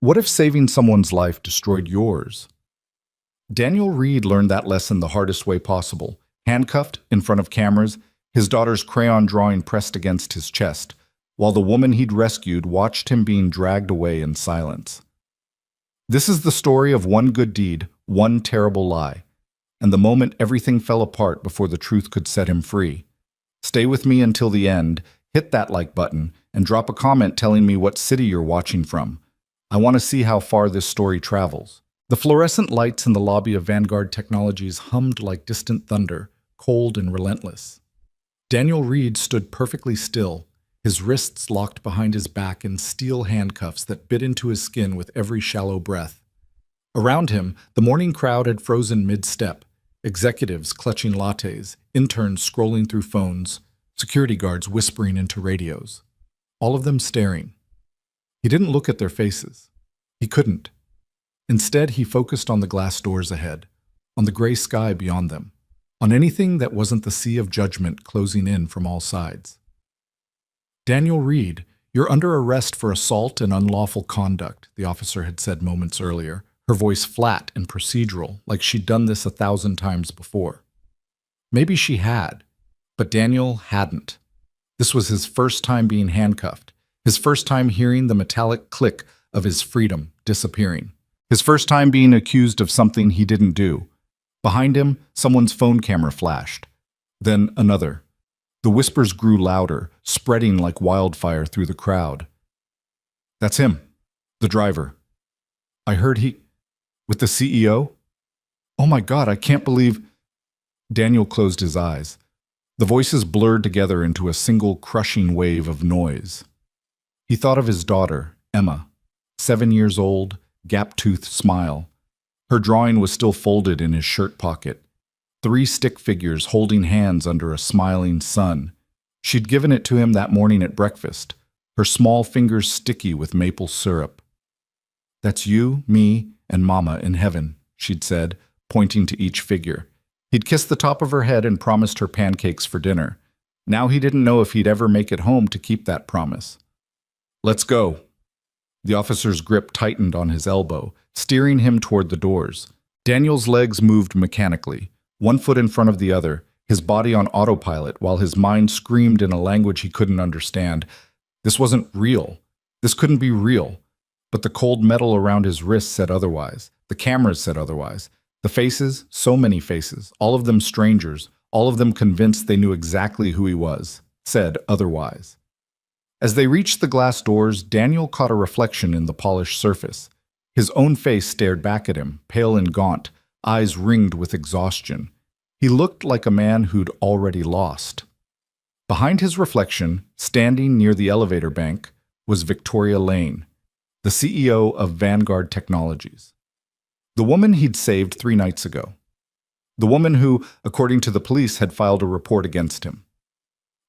What if saving someone's life destroyed yours? Daniel Reed learned that lesson the hardest way possible. Handcuffed in front of cameras, his daughter's crayon drawing pressed against his chest, while the woman he'd rescued watched him being dragged away in silence. This is the story of one good deed, one terrible lie, and the moment everything fell apart before the truth could set him free. Stay with me until the end, hit that like button, and drop a comment telling me what city you're watching from. I want to see how far this story travels. The fluorescent lights in the lobby of Vanguard Technologies hummed like distant thunder, cold and relentless. Daniel Reed stood perfectly still, his wrists locked behind his back in steel handcuffs that bit into his skin with every shallow breath. Around him, the morning crowd had frozen mid-step, executives clutching lattes, interns scrolling through phones, security guards whispering into radios. All of them staring. He didn't look at their faces. He couldn't. Instead, he focused on the glass doors ahead, on the gray sky beyond them, on anything that wasn't the sea of judgment closing in from all sides. Daniel Reed, you're under arrest for assault and unlawful conduct, the officer had said moments earlier, her voice flat and procedural, like she'd done this 1,000 times before. Maybe she had, but Daniel hadn't. This was his first time being handcuffed, his first time hearing the metallic click of his freedom disappearing, his first time being accused of something he didn't do. Behind him, someone's phone camera flashed. Then another. The whispers grew louder, spreading like wildfire through the crowd. That's him, the driver. I heard he... with the CEO? Oh my God, I can't believe... Daniel closed his eyes. The voices blurred together into a single crushing wave of noise. He thought of his daughter, Emma, 7 years old, gap-toothed smile. Her drawing was still folded in his shirt pocket. 3 stick figures holding hands under a smiling sun. She'd given it to him that morning at breakfast, her small fingers sticky with maple syrup. That's you, me, and Mama in heaven, she'd said, pointing to each figure. He'd kissed the top of her head and promised her pancakes for dinner. Now he didn't know if he'd ever make it home to keep that promise. Let's go. The officer's grip tightened on his elbow, steering him toward the doors. Daniel's legs moved mechanically, one foot in front of the other, his body on autopilot while his mind screamed in a language he couldn't understand. This wasn't real. This couldn't be real. But the cold metal around his wrists said otherwise. The cameras said otherwise. The faces, so many faces, all of them strangers, all of them convinced they knew exactly who he was, said otherwise. As they reached the glass doors, Daniel caught a reflection in the polished surface. His own face stared back at him, pale and gaunt, eyes ringed with exhaustion. He looked like a man who'd already lost. Behind his reflection, standing near the elevator bank, was Victoria Lane, the CEO of Vanguard Technologies. The woman he'd saved 3 nights ago. The woman who, according to the police, had filed a report against him.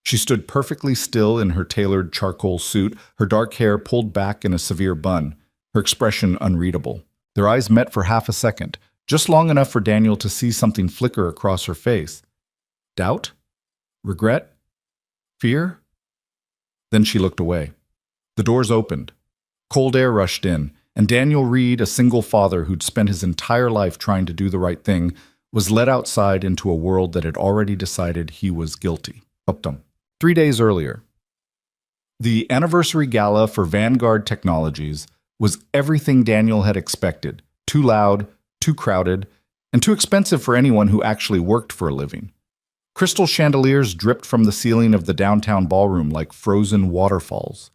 She stood perfectly still in her tailored charcoal suit, her dark hair pulled back in a severe bun, her expression unreadable. Their eyes met for half a second, just long enough for Daniel to see something flicker across her face. Doubt? Regret? Fear? Then she looked away. The doors opened. Cold air rushed in, and Daniel Reed, a single father who'd spent his entire life trying to do the right thing, was led outside into a world that had already decided he was guilty. 3 days earlier. The anniversary gala for Vanguard Technologies was everything Daniel had expected. Too loud, too crowded, and too expensive for anyone who actually worked for a living. Crystal chandeliers dripped from the ceiling of the downtown ballroom like frozen waterfalls.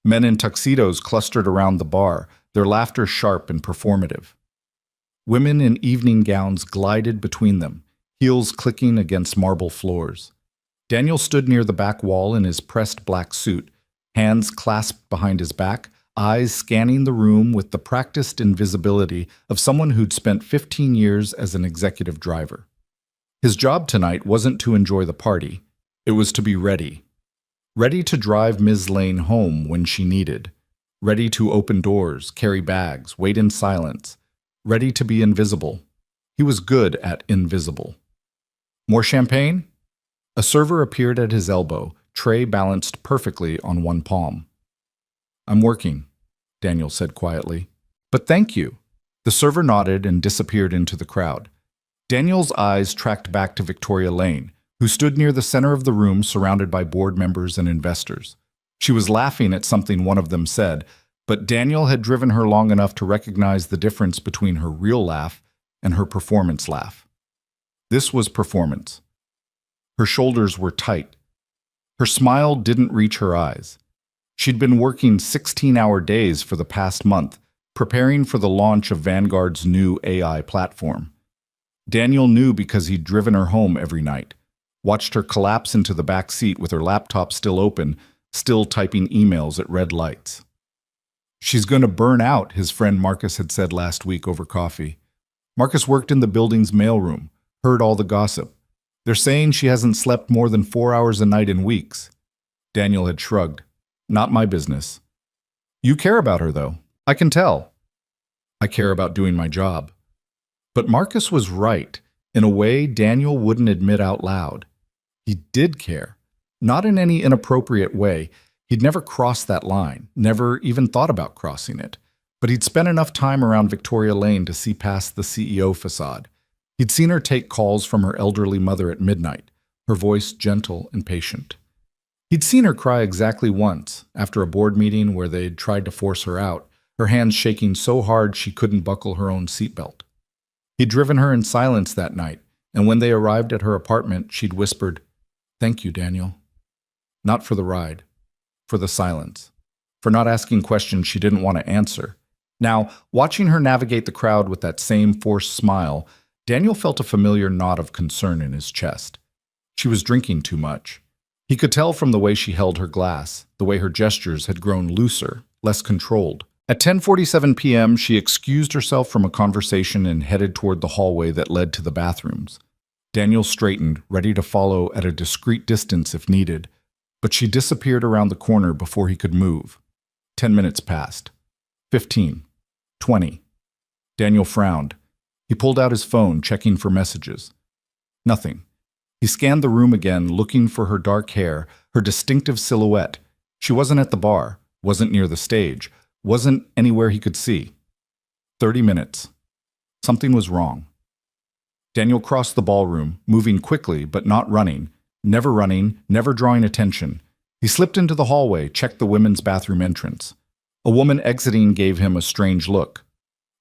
Men in tuxedos clustered around the bar, their laughter sharp and performative. Women in evening gowns glided between them, heels clicking against marble floors. Daniel stood near the back wall in his pressed black suit, hands clasped behind his back, eyes scanning the room with the practiced invisibility of someone who'd spent 15 years as an executive driver. His job tonight wasn't to enjoy the party. It was to be ready. Ready to drive Ms. Lane home when she needed. Ready to open doors, carry bags, wait in silence. Ready to be invisible. He was good at invisible. More champagne? A server appeared at his elbow, tray balanced perfectly on one palm. I'm working. Daniel said quietly. But thank you. The server nodded and disappeared into the crowd. Daniel's eyes tracked back to Victoria Lane, who stood near the center of the room surrounded by board members and investors. She was laughing at something one of them said, but Daniel had driven her long enough to recognize the difference between her real laugh and her performance laugh. This was performance. Her shoulders were tight. Her smile didn't reach her eyes. She'd been working 16-hour days for the past month, preparing for the launch of Vanguard's new AI platform. Daniel knew because he'd driven her home every night, watched her collapse into the back seat with her laptop still open, still typing emails at red lights. She's going to burn out, his friend Marcus had said last week over coffee. Marcus worked in the building's mailroom, heard all the gossip. They're saying she hasn't slept more than 4 hours a night in weeks. Daniel had shrugged. Not my business. You care about her, though. I can tell. I care about doing my job. But Marcus was right, in a way Daniel wouldn't admit out loud. He did care. Not in any inappropriate way. He'd never crossed that line, never even thought about crossing it. But he'd spent enough time around Victoria Lane to see past the CEO facade. He'd seen her take calls from her elderly mother at midnight, her voice gentle and patient. He'd seen her cry exactly once, after a board meeting where they'd tried to force her out, her hands shaking so hard she couldn't buckle her own seatbelt. He'd driven her in silence that night, and when they arrived at her apartment, she'd whispered, "Thank you, Daniel." Not for the ride, for the silence, for not asking questions she didn't want to answer. Now, watching her navigate the crowd with that same forced smile, Daniel felt a familiar knot of concern in his chest. She was drinking too much. He could tell from the way she held her glass, the way her gestures had grown looser, less controlled. At 10:47 p.m., she excused herself from a conversation and headed toward the hallway that led to the bathrooms. Daniel straightened, ready to follow at a discreet distance if needed, but she disappeared around the corner before he could move. 10 minutes passed. 15. 20. Daniel frowned. He pulled out his phone, checking for messages. Nothing. He scanned the room again, looking for her dark hair, her distinctive silhouette. She wasn't at the bar, wasn't near the stage, wasn't anywhere he could see. 30 minutes. Something was wrong. Daniel crossed the ballroom, moving quickly but not running, never drawing attention. He slipped into the hallway, checked the women's bathroom entrance. A woman exiting gave him a strange look.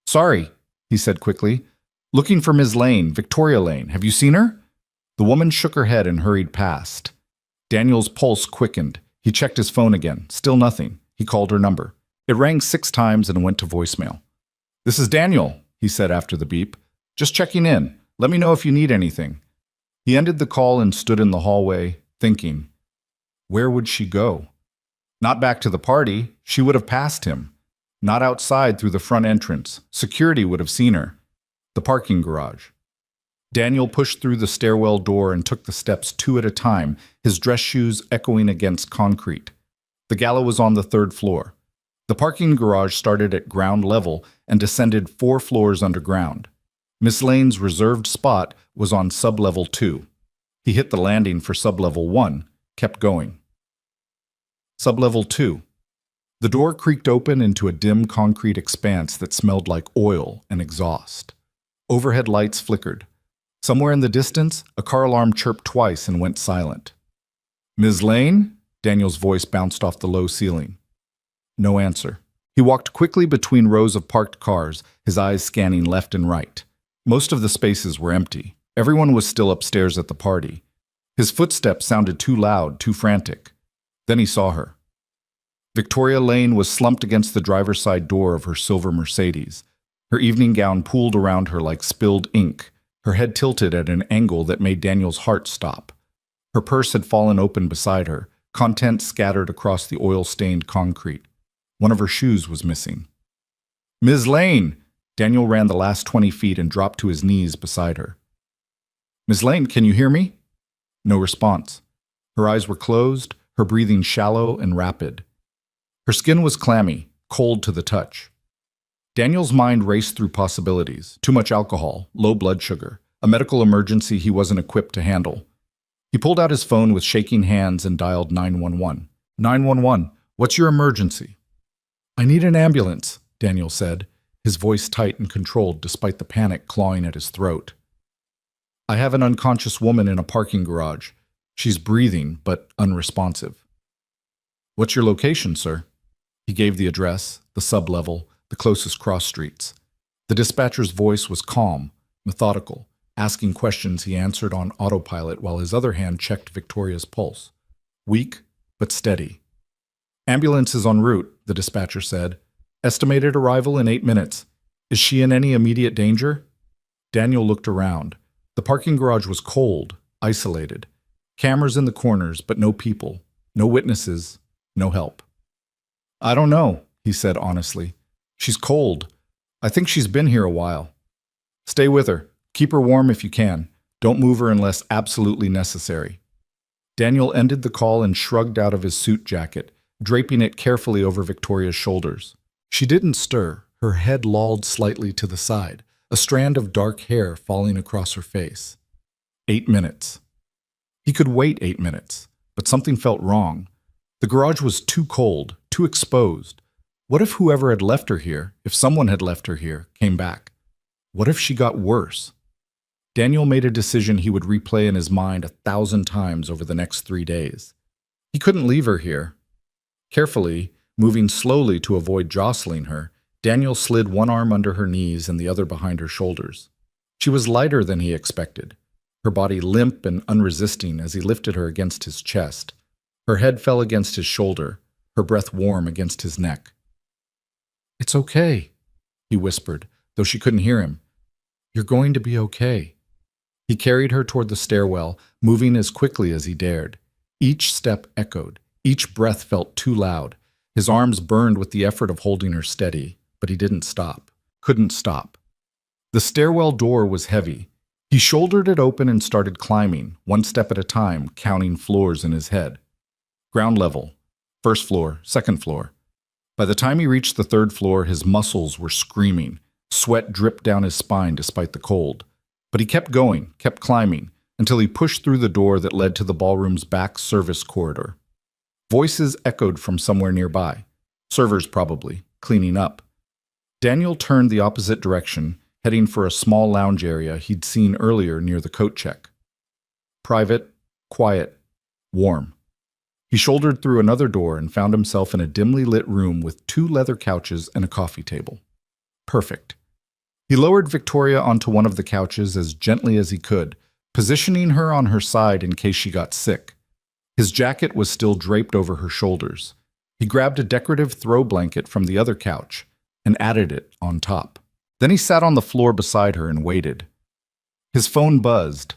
"Sorry," he said quickly. "Looking for Ms. Lane, Victoria Lane. Have you seen her?" The woman shook her head and hurried past. Daniel's pulse quickened. He checked his phone again. Still nothing. He called her number. It rang 6 times and went to voicemail. "This is Daniel," he said after the beep. "Just checking in. Let me know if you need anything." He ended the call and stood in the hallway, thinking. Where would she go? Not back to the party. She would have passed him. Not outside through the front entrance. Security would have seen her. The parking garage. Daniel pushed through the stairwell door and took the steps 2 at a time, his dress shoes echoing against concrete. The gala was on the 3rd floor. The parking garage started at ground level and descended 4 floors underground. Miss Lane's reserved spot was on sub-level 2. He hit the landing for sub-level 1, kept going. Sub-level 2. The door creaked open into a dim concrete expanse that smelled like oil and exhaust. Overhead lights flickered. Somewhere in the distance, a car alarm chirped twice and went silent. "Ms. Lane?" Daniel's voice bounced off the low ceiling. No answer. He walked quickly between rows of parked cars, his eyes scanning left and right. Most of the spaces were empty. Everyone was still upstairs at the party. His footsteps sounded too loud, too frantic. Then he saw her. Victoria Lane was slumped against the driver's side door of her silver Mercedes. Her evening gown pooled around her like spilled ink, her head tilted at an angle that made Daniel's heart stop. Her purse had fallen open beside her, contents scattered across the oil-stained concrete. One of her shoes was missing. "Ms. Lane!" Daniel ran the last 20 feet and dropped to his knees beside her. "Ms. Lane, can you hear me?" No response. Her eyes were closed, her breathing shallow and rapid. Her skin was clammy, cold to the touch. Daniel's mind raced through possibilities. Too much alcohol, low blood sugar, a medical emergency he wasn't equipped to handle. He pulled out his phone with shaking hands and dialed 911. "911, what's your emergency?" "I need an ambulance," Daniel said, his voice tight and controlled despite the panic clawing at his throat. "I have an unconscious woman in a parking garage. She's breathing, but unresponsive." "What's your location, sir?" He gave the address, the sublevel, the closest cross streets. The dispatcher's voice was calm, methodical, asking questions he answered on autopilot while his other hand checked Victoria's pulse. Weak, but steady. "Ambulance is en route," the dispatcher said. "Estimated arrival in 8 minutes. Is she in any immediate danger?" Daniel looked around. The parking garage was cold, isolated. Cameras in the corners, but no people, no witnesses, no help. "I don't know," he said honestly. "She's cold. I think she's been here a while. Stay with her. Keep her warm if you can. Don't move her unless absolutely necessary." Daniel ended the call and shrugged out of his suit jacket, draping it carefully over Victoria's shoulders. She didn't stir, her head lolled slightly to the side, a strand of dark hair falling across her face. 8 minutes. He could wait 8 minutes, but something felt wrong. The garage was too cold, too exposed. What if whoever had left her here, if someone had left her here, came back? What if she got worse? Daniel made a decision he would replay in his mind 1,000 times over the next 3 days. He couldn't leave her here. Carefully, moving slowly to avoid jostling her, Daniel slid one arm under her knees and the other behind her shoulders. She was lighter than he expected, her body limp and unresisting as he lifted her against his chest. Her head fell against his shoulder, her breath warm against his neck. "It's okay," he whispered, though she couldn't hear him. "You're going to be okay." He carried her toward the stairwell, moving as quickly as he dared. Each step echoed. Each breath felt too loud. His arms burned with the effort of holding her steady, but he didn't stop. Couldn't stop. The stairwell door was heavy. He shouldered it open and started climbing, one step at a time, counting floors in his head. Ground level. First floor, second floor. By the time he reached the third floor, his muscles were screaming. Sweat dripped down his spine despite the cold. But he kept going, kept climbing, until he pushed through the door that led to the ballroom's back service corridor. Voices echoed from somewhere nearby. Servers probably, cleaning up. Daniel turned the opposite direction, heading for a small lounge area he'd seen earlier near the coat check. Private, quiet, warm. He shouldered through another door and found himself in a dimly lit room with 2 leather couches and a coffee table. Perfect. He lowered Victoria onto one of the couches as gently as he could, positioning her on her side in case she got sick. His jacket was still draped over her shoulders. He grabbed a decorative throw blanket from the other couch and added it on top. Then he sat on the floor beside her and waited. His phone buzzed.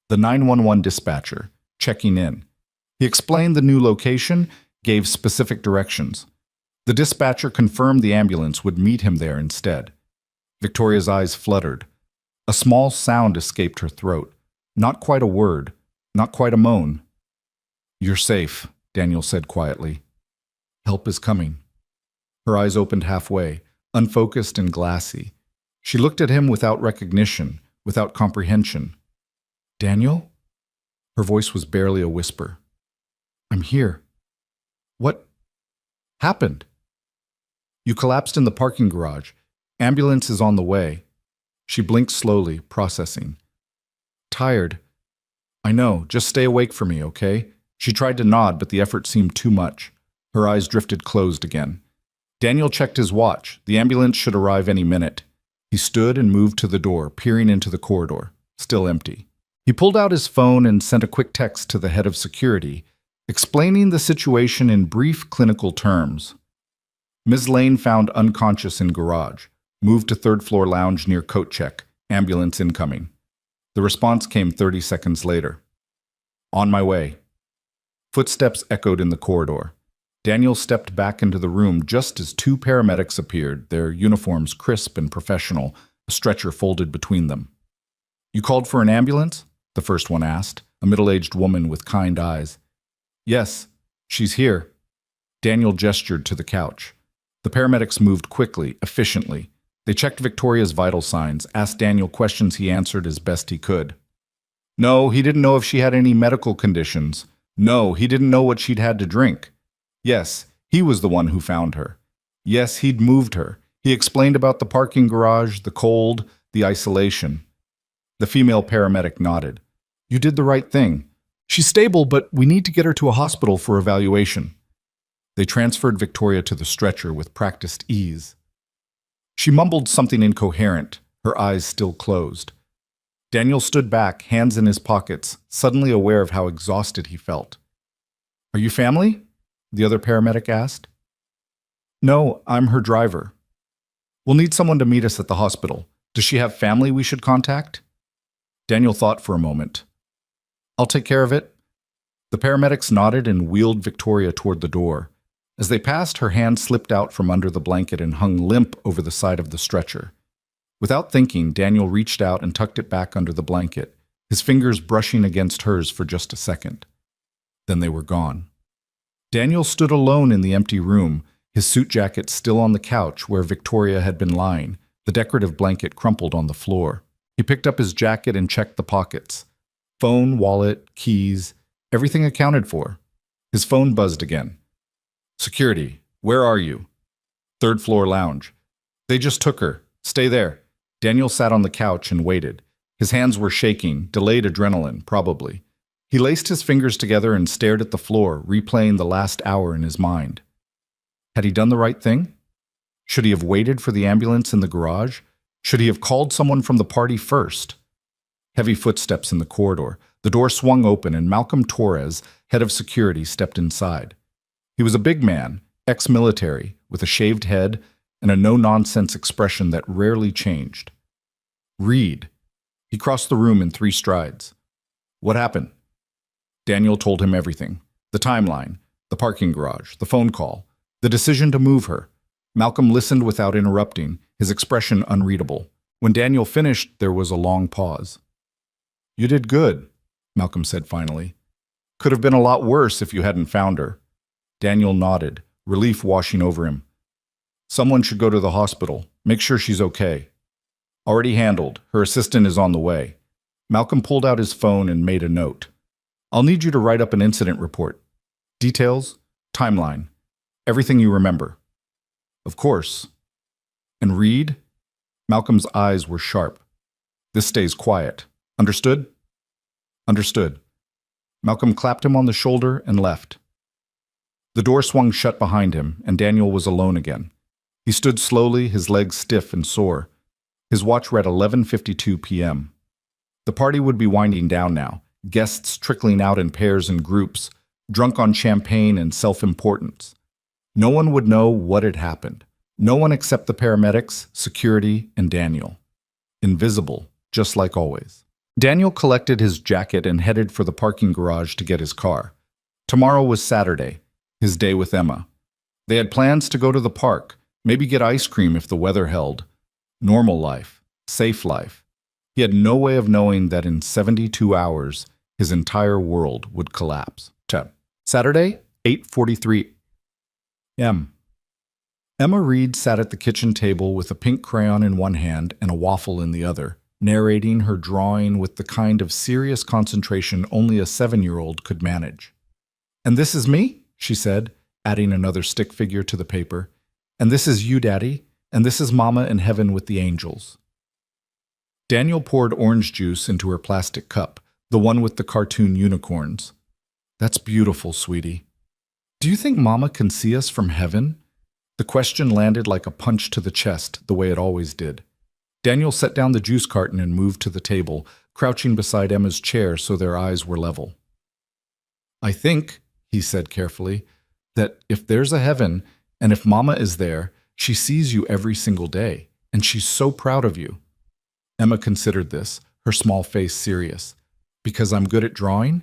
The 911 dispatcher, checking in. He explained the new location, gave specific directions. The dispatcher confirmed the ambulance would meet him there instead. Victoria's eyes fluttered. A small sound escaped her throat. Not quite a word, not quite a moan. "You're safe," Daniel said quietly. "Help is coming." Her eyes opened halfway, unfocused and glassy. She looked at him without recognition, without comprehension. "Daniel?" Her voice was barely a whisper. "I'm here." "What happened?" "You collapsed in the parking garage. Ambulance is on the way." She blinked slowly, processing. "Tired. I know. Just stay awake for me, okay?" She tried to nod, but the effort seemed too much. Her eyes drifted closed again. Daniel checked his watch. The ambulance should arrive any minute. He stood and moved to the door, peering into the corridor. Still empty. He pulled out his phone and sent a quick text to the head of security, explaining the situation in brief clinical terms. Ms. Lane found unconscious in garage. Moved to third floor lounge near coat check. Ambulance incoming. The response came 30 seconds later. "On my way." Footsteps echoed in the corridor. Daniel stepped back into the room just as 2 paramedics appeared, their uniforms crisp and professional, a stretcher folded between them. "You called for an ambulance?" the first one asked, a middle-aged woman with kind eyes. "Yes, she's here." Daniel gestured to the couch. The paramedics moved quickly, efficiently. They checked Victoria's vital signs, asked Daniel questions he answered as best he could. No, he didn't know if she had any medical conditions. No, he didn't know what she'd had to drink. Yes, he was the one who found her. Yes, he'd moved her. He explained about the parking garage, the cold, the isolation. The female paramedic nodded. You did the right thing. She's stable, but we need to get her to a hospital for evaluation. They transferred Victoria to the stretcher with practiced ease. She mumbled something incoherent, her eyes still closed. Daniel stood back, hands in his pockets, suddenly aware of how exhausted he felt. Are you family? The other paramedic asked. No, I'm her driver. We'll need someone to meet us at the hospital. Does she have family we should contact? Daniel thought for a moment. I'll take care of it. The paramedics nodded and wheeled Victoria toward the door. As they passed, her hand slipped out from under the blanket and hung limp over the side of the stretcher. Without thinking, Daniel reached out and tucked it back under the blanket, his fingers brushing against hers for just a second. Then they were gone. Daniel stood alone in the empty room, his suit jacket still on the couch where Victoria had been lying, the decorative blanket crumpled on the floor. He picked up his jacket and checked the pockets. Phone, wallet, keys, everything accounted for. His phone buzzed again. Security, where are you? Third floor lounge. They just took her. Stay there. Daniel sat on the couch and waited. His hands were shaking, delayed adrenaline, probably. He laced his fingers together and stared at the floor, replaying the last hour in his mind. Had he done the right thing? Should he have waited for the ambulance in the garage? Should he have called someone from the party first? Heavy footsteps in the corridor. The door swung open and Malcolm Torres, head of security, stepped inside. He was a big man, ex-military, with a shaved head and a no-nonsense expression that rarely changed. Reed. He crossed the room in 3 strides. What happened? Daniel told him everything. The timeline, the parking garage, the phone call, the decision to move her. Malcolm listened without interrupting, his expression unreadable. When Daniel finished, there was a long pause. You did good, Malcolm said finally. Could have been a lot worse if you hadn't found her. Daniel nodded, relief washing over him. Someone should go to the hospital. Make sure she's okay. Already handled. Her assistant is on the way. Malcolm pulled out his phone and made a note. I'll need you to write up an incident report. Details, timeline, everything you remember. Of course. And Reed? Malcolm's eyes were sharp. This stays quiet. Understood? Understood. Malcolm clapped him on the shoulder and left. The door swung shut behind him, and Daniel was alone again. He stood slowly, his legs stiff and sore. His watch read 11:52 p.m. The party would be winding down now, guests trickling out in pairs and groups, drunk on champagne and self-importance. No one would know what had happened. No one except the paramedics, security, and Daniel. Invisible, just like always. Daniel collected his jacket and headed for the parking garage to get his car. Tomorrow was Saturday, his day with Emma. They had plans to go to the park, maybe get ice cream if the weather held. Normal life, safe life. He had no way of knowing that in 72 hours, his entire world would collapse. Saturday, 8:43 m. Emma Reed sat at the kitchen table with a pink crayon in one hand and a waffle in the other, narrating her drawing with the kind of serious concentration only a 7-year-old could manage. And this is me, she said, adding another stick figure to the paper. And this is you, Daddy, and this is Mama in heaven with the angels. Daniel poured orange juice into her plastic cup, the one with the cartoon unicorns. That's beautiful, sweetie. Do you think Mama can see us from heaven? The question landed like a punch to the chest, the way it always did. Daniel set down the juice carton and moved to the table, crouching beside Emma's chair so their eyes were level. I think, he said carefully, that if there's a heaven, and if Mama is there, she sees you every single day, and she's so proud of you. Emma considered this, her small face serious. Because I'm good at drawing?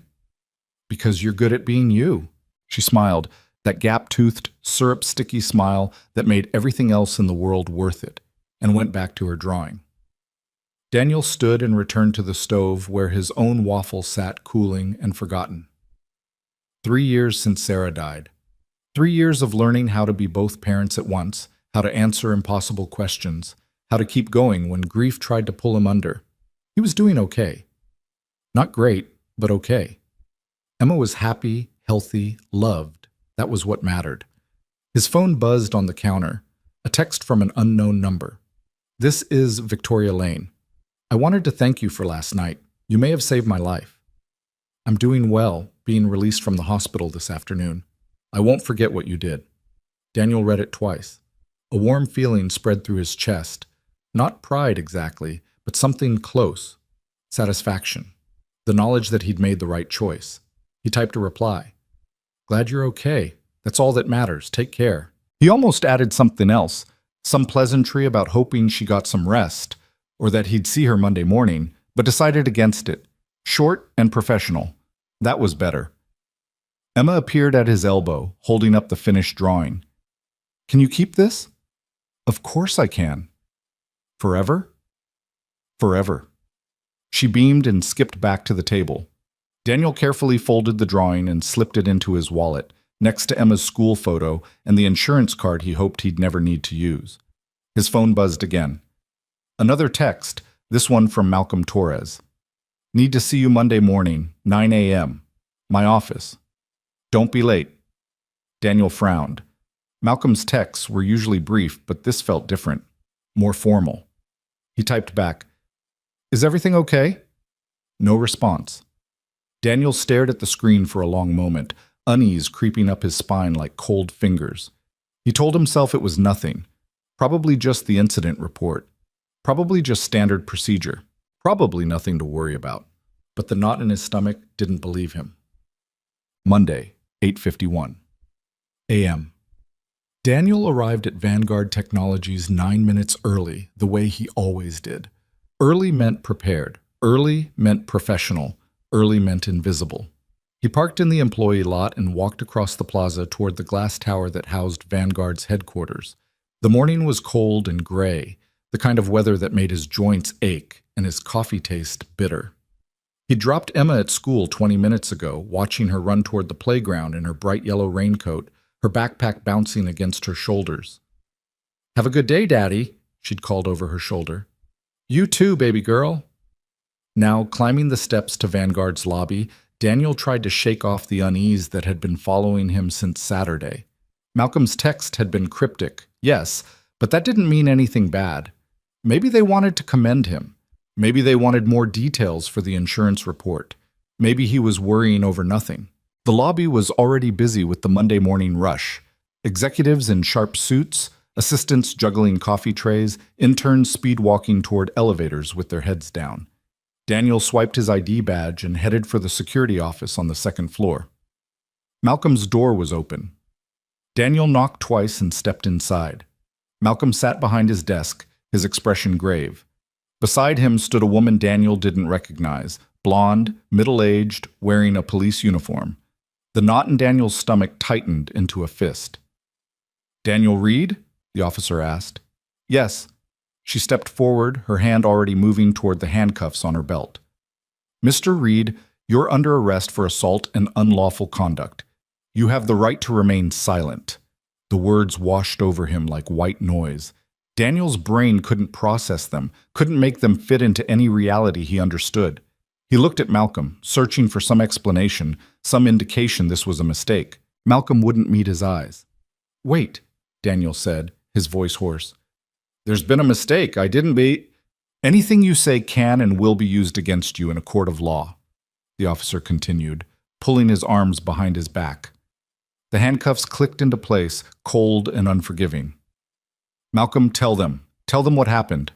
Because you're good at being you. She smiled, that gap-toothed, syrup-sticky smile that made everything else in the world worth it, and went back to her drawing. Daniel stood and returned to the stove where his own waffle sat cooling and forgotten. 3 years since Sarah died. 3 years of learning how to be both parents at once, how to answer impossible questions, how to keep going when grief tried to pull him under. He was doing okay. Not great, but okay. Emma was happy, healthy, loved. That was what mattered. His phone buzzed on the counter. A text from an unknown number. This is Victoria Lane. I wanted to thank you for last night. You may have saved my life. I'm doing well, being released from the hospital this afternoon. I won't forget what you did. Daniel read it twice. A warm feeling spread through his chest. Not pride exactly, but something close. Satisfaction. The knowledge that he'd made the right choice. He typed a reply. Glad you're okay. That's all that matters. Take care. He almost added something else. Some pleasantry about hoping she got some rest, or that he'd see her Monday morning, but decided against it. Short and professional. That was better. Emma appeared at his elbow, holding up the finished drawing. Can you keep this? Of course I can. Forever? Forever. She beamed and skipped back to the table. Daniel carefully folded the drawing and slipped it into his wallet, next to Emma's school photo and the insurance card he hoped he'd never need to use. His phone buzzed again. Another text, this one from Malcolm Torres. Need to see you Monday morning, 9 a.m. My office. Don't be late. Daniel frowned. Malcolm's texts were usually brief, but this felt different, more formal. He typed back, Is everything okay? No response. Daniel stared at the screen for a long moment, unease creeping up his spine like cold fingers. He told himself it was nothing, probably just the incident report, probably just standard procedure, probably nothing to worry about. But the knot in his stomach didn't believe him. Monday, 8:51 a.m. Daniel arrived at Vanguard Technologies 9 minutes early, the way he always did. Early meant prepared. Early meant professional. Early meant invisible. He parked in the employee lot and walked across the plaza toward the glass tower that housed Vanguard's headquarters. The morning was cold and gray, the kind of weather that made his joints ache and his coffee taste bitter. He dropped Emma at school 20 minutes ago, watching her run toward the playground in her bright yellow raincoat, her backpack bouncing against her shoulders. Have a good day, Daddy, she'd called over her shoulder. You too, baby girl. Now, climbing the steps to Vanguard's lobby, Daniel tried to shake off the unease that had been following him since Saturday. Malcolm's text had been cryptic, yes, but that didn't mean anything bad. Maybe they wanted to commend him. Maybe they wanted more details for the insurance report. Maybe he was worrying over nothing. The lobby was already busy with the Monday morning rush. Executives in sharp suits, assistants juggling coffee trays, interns speed-walking toward elevators with their heads down. Daniel swiped his ID badge and headed for the security office on the second floor. Malcolm's door was open. Daniel knocked twice and stepped inside. Malcolm sat behind his desk, his expression grave. Beside him stood a woman Daniel didn't recognize, blonde, middle-aged, wearing a police uniform. The knot in Daniel's stomach tightened into a fist. Daniel Reed? The officer asked. Yes. She stepped forward, her hand already moving toward the handcuffs on her belt. Mr. Reed, you're under arrest for assault and unlawful conduct. You have the right to remain silent. The words washed over him like white noise. Daniel's brain couldn't process them, couldn't make them fit into any reality he understood. He looked at Malcolm, searching for some explanation, some indication this was a mistake. Malcolm wouldn't meet his eyes. Wait, Daniel said, his voice hoarse. There's been a mistake. I didn't be... Anything you say can and will be used against you in a court of law, the officer continued, pulling his arms behind his back. The handcuffs clicked into place, cold and unforgiving. Malcolm, tell them. Tell them what happened.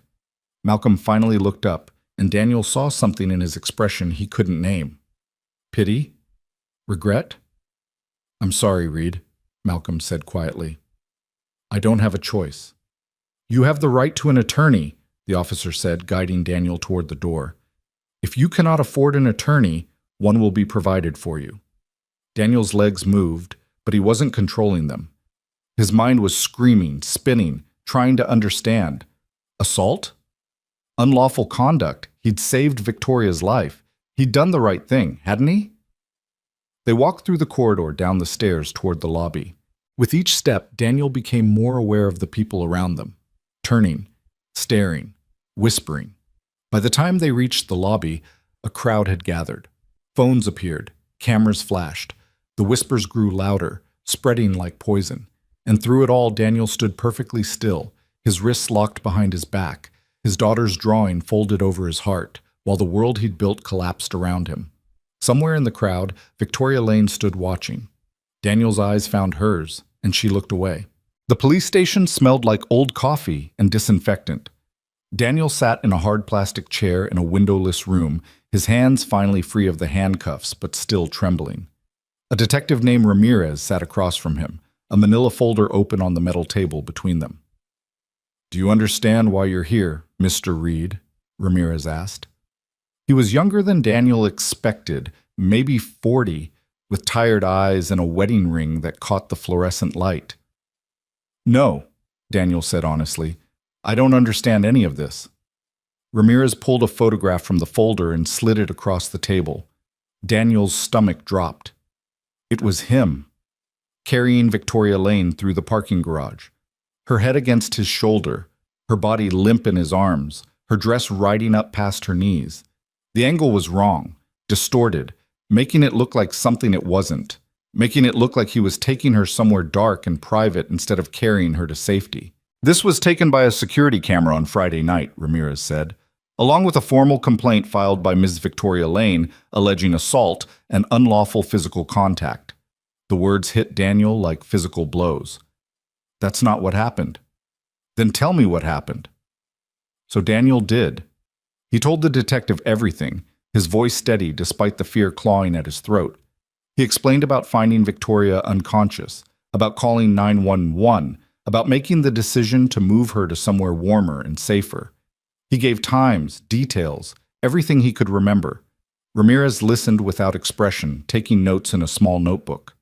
Malcolm finally looked up, and Daniel saw something in his expression he couldn't name. Pity? Regret? I'm sorry, Reed, Malcolm said quietly. I don't have a choice. You have the right to an attorney, the officer said, guiding Daniel toward the door. If you cannot afford an attorney, one will be provided for you. Daniel's legs moved, but he wasn't controlling them. His mind was screaming, spinning, trying to understand. Assault? Unlawful conduct. He'd saved Victoria's life. He'd done the right thing, hadn't he? They walked through the corridor down the stairs toward the lobby. With each step, Daniel became more aware of the people around them, turning, staring, whispering. By the time they reached the lobby, a crowd had gathered. Phones appeared, cameras flashed. The whispers grew louder, spreading like poison. And through it all, Daniel stood perfectly still, his wrists locked behind his back, his daughter's drawing folded over his heart, while the world he'd built collapsed around him. Somewhere in the crowd, Victoria Lane stood watching. Daniel's eyes found hers, and she looked away. The police station smelled like old coffee and disinfectant. Daniel sat in a hard plastic chair in a windowless room, his hands finally free of the handcuffs but still trembling. A detective named Ramirez sat across from him, a manila folder open on the metal table between them. "Do you understand why you're here, Mr. Reed?" Ramirez asked. He was younger than Daniel expected, maybe 40, with tired eyes and a wedding ring that caught the fluorescent light. "No," Daniel said honestly. "I don't understand any of this." Ramirez pulled a photograph from the folder and slid it across the table. Daniel's stomach dropped. It was him, carrying Victoria Lane through the parking garage, her head against his shoulder, her body limp in his arms, her dress riding up past her knees. The angle was wrong, distorted, making it look like something it wasn't, making it look like he was taking her somewhere dark and private instead of carrying her to safety. "This was taken by a security camera on Friday night," Ramirez said, along with a formal complaint filed by Ms. Victoria Lane alleging assault and unlawful physical contact. The words hit Daniel like physical blows. "That's not what happened." "Then tell me what happened." So Daniel did. He told the detective everything, his voice steady despite the fear clawing at his throat. He explained about finding Victoria unconscious, about calling 911, about making the decision to move her to somewhere warmer and safer. He gave times, details, everything he could remember. Ramirez listened without expression, taking notes in a small notebook.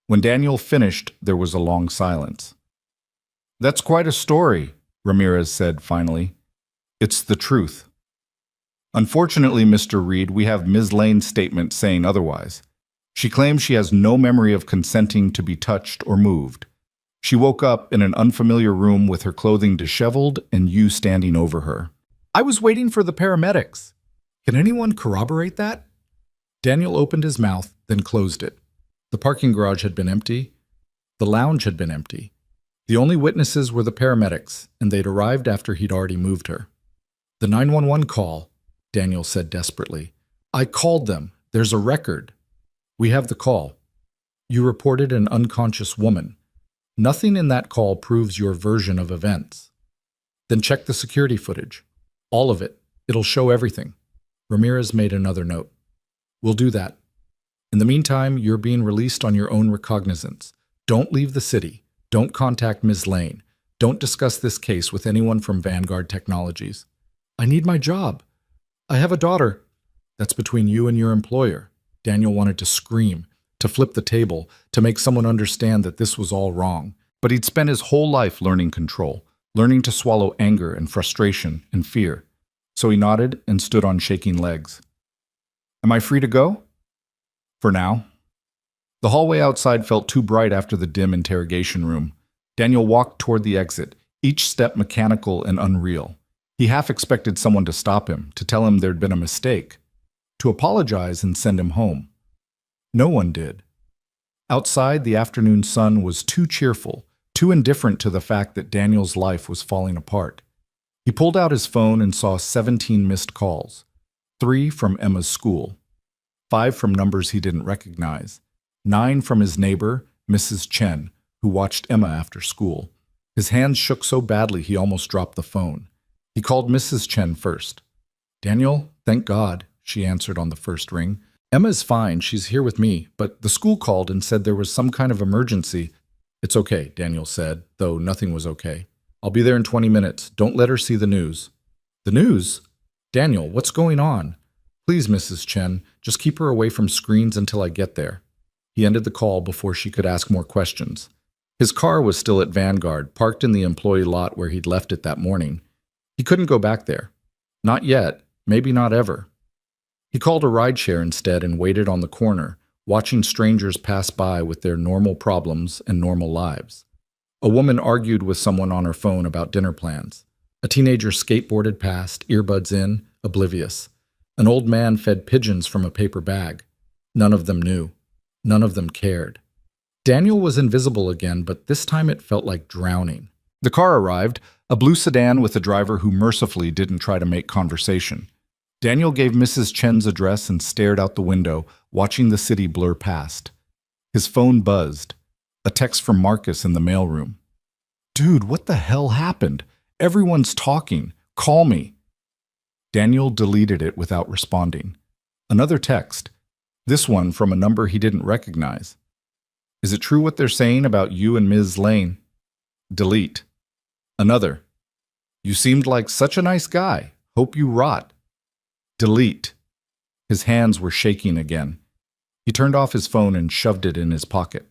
When Daniel finished, there was a long silence. "That's quite a story," Ramirez said finally. "It's the truth." "Unfortunately, Mr. Reed, we have Ms. Lane's statement saying otherwise. She claims she has no memory of consenting to be touched or moved. She woke up in an unfamiliar room with her clothing disheveled and you standing over her." "I was waiting for the paramedics. Can anyone corroborate that?" Daniel opened his mouth, then closed it. The parking garage had been empty. The lounge had been empty. The only witnesses were the paramedics, and they'd arrived after he'd already moved her. "The 911 call," Daniel said desperately. "I called them. There's a record. We have the call. You reported an unconscious woman. Nothing in that call proves your version of events." "Then check the security footage. All of it. It'll show everything." Ramirez made another note. "We'll do that. In the meantime, you're being released on your own recognizance. Don't leave the city. Don't contact Ms. Lane. Don't discuss this case with anyone from Vanguard Technologies." "I need my job. I have a daughter." "That's between you and your employer." Daniel wanted to scream, to flip the table, to make someone understand that this was all wrong. But he'd spent his whole life learning control, learning to swallow anger and frustration and fear. So he nodded and stood on shaking legs. "Am I free to go?" "For now." The hallway outside felt too bright after the dim interrogation room. Daniel walked toward the exit, each step mechanical and unreal. He half expected someone to stop him, to tell him there'd been a mistake, to apologize and send him home. No one did. Outside, the afternoon sun was too cheerful, too indifferent to the fact that Daniel's life was falling apart. He pulled out his phone and saw 17 missed calls, 3 from Emma's school, 5 from numbers he didn't recognize, 9 from his neighbor, Mrs. Chen, who watched Emma after school. His hands shook so badly he almost dropped the phone. He called Mrs. Chen first. "Daniel, thank God," she answered on the first ring. "Emma's fine, she's here with me, but the school called and said there was some kind of emergency." "It's okay," Daniel said, though nothing was okay. "I'll be there in 20 minutes. Don't let her see the news." "The news? Daniel, what's going on?" "Please, Mrs. Chen, just keep her away from screens until I get there." He ended the call before she could ask more questions. His car was still at Vanguard, parked in the employee lot where he'd left it that morning. He couldn't go back there. Not yet, maybe not ever. He called a rideshare instead and waited on the corner, watching strangers pass by with their normal problems and normal lives. A woman argued with someone on her phone about dinner plans. A teenager skateboarded past, earbuds in, oblivious. An old man fed pigeons from a paper bag. None of them knew. None of them cared. Daniel was invisible again, but this time it felt like drowning. The car arrived, a blue sedan with a driver who mercifully didn't try to make conversation. Daniel gave Mrs. Chen's address and stared out the window, watching the city blur past. His phone buzzed. A text from Marcus in the mailroom. "Dude, what the hell happened? Everyone's talking. Call me." Daniel deleted it without responding. Another text. This one from a number he didn't recognize. "Is it true what they're saying about you and Ms. Lane?" Delete. Another. "You seemed like such a nice guy. Hope you rot." Delete. His hands were shaking again. He turned off his phone and shoved it in his pocket.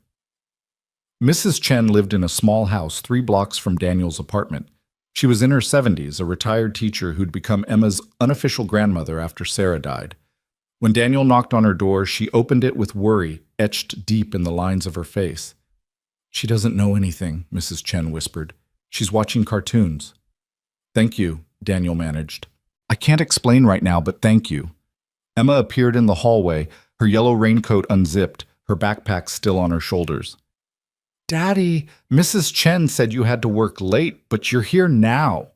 Mrs. Chen lived in a small house 3 blocks from Daniel's apartment. She was in her 70s, a retired teacher who'd become Emma's unofficial grandmother after Sarah died. When Daniel knocked on her door, she opened it with worry etched deep in the lines of her face. "She doesn't know anything," Mrs. Chen whispered. "She's watching cartoons." "Thank you," Daniel managed. "I can't explain right now, but thank you." Emma appeared in the hallway, her yellow raincoat unzipped, her backpack still on her shoulders. "Daddy, Mrs. Chen said you had to work late, but you're here now."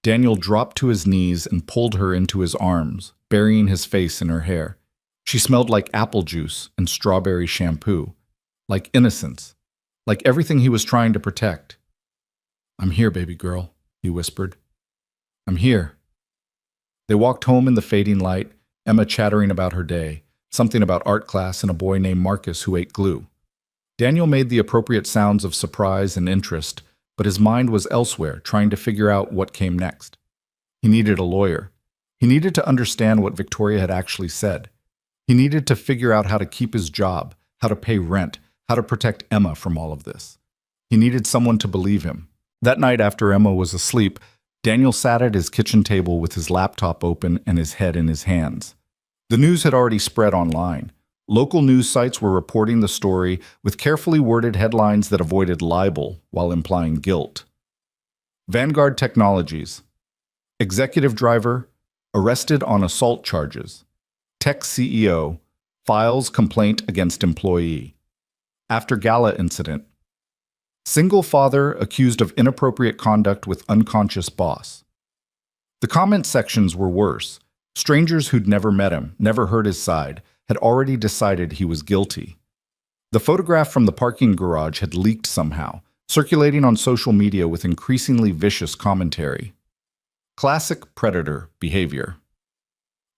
Daniel dropped to his knees and pulled her into his arms, burying his face in her hair. She smelled like apple juice and strawberry shampoo, like innocence, like everything he was trying to protect. "I'm here, baby girl," he whispered. "I'm here." They walked home in the fading light, Emma chattering about her day, something about art class and a boy named Marcus who ate glue. Daniel made the appropriate sounds of surprise and interest, but his mind was elsewhere, trying to figure out what came next. He needed a lawyer. He needed to understand what Victoria had actually said. He needed to figure out how to keep his job, how to pay rent, how to protect Emma from all of this. He needed someone to believe him. That night after Emma was asleep, Daniel sat at his kitchen table with his laptop open and his head in his hands. The news had already spread online. Local news sites were reporting the story with carefully worded headlines that avoided libel while implying guilt. Vanguard Technologies. Executive driver, arrested on assault charges. Tech CEO, files complaint against employee. After gala incident. Single father accused of inappropriate conduct with unconscious boss. The comment sections were worse. Strangers who'd never met him, never heard his side, had already decided he was guilty. The photograph from the parking garage had leaked somehow, circulating on social media with increasingly vicious commentary. Classic predator behavior.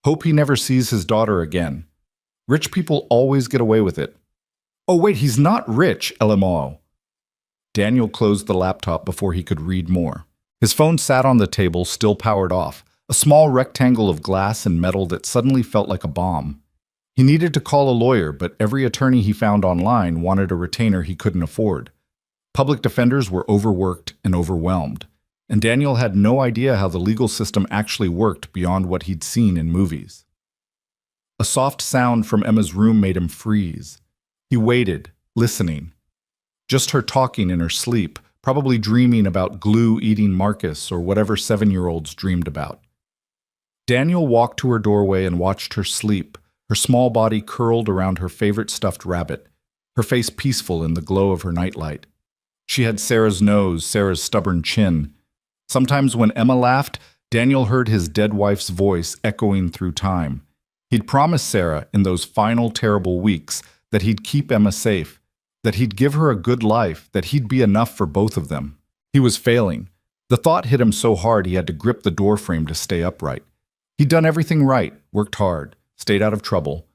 Hope he never sees his daughter again. Rich people always get away with it. Oh wait, he's not rich, LMO. Daniel closed the laptop before he could read more. His phone sat on the table, still powered off, a small rectangle of glass and metal that suddenly felt like a bomb. He needed to call a lawyer, but every attorney he found online wanted a retainer he couldn't afford. Public defenders were overworked and overwhelmed, and Daniel had no idea how the legal system actually worked beyond what he'd seen in movies. A soft sound from Emma's room made him freeze. He waited, listening. Just her talking in her sleep, probably dreaming about glue-eating Marcus or whatever 7-year-olds dreamed about. Daniel walked to her doorway and watched her sleep, her small body curled around her favorite stuffed rabbit, her face peaceful in the glow of her nightlight. She had Sarah's nose, Sarah's stubborn chin. Sometimes when Emma laughed, Daniel heard his dead wife's voice echoing through time. He'd promised Sarah in those final terrible weeks that he'd keep Emma safe, that he'd give her a good life, that he'd be enough for both of them. He was failing. The thought hit him so hard he had to grip the doorframe to stay upright. He'd done everything right, worked hard, stayed out of trouble,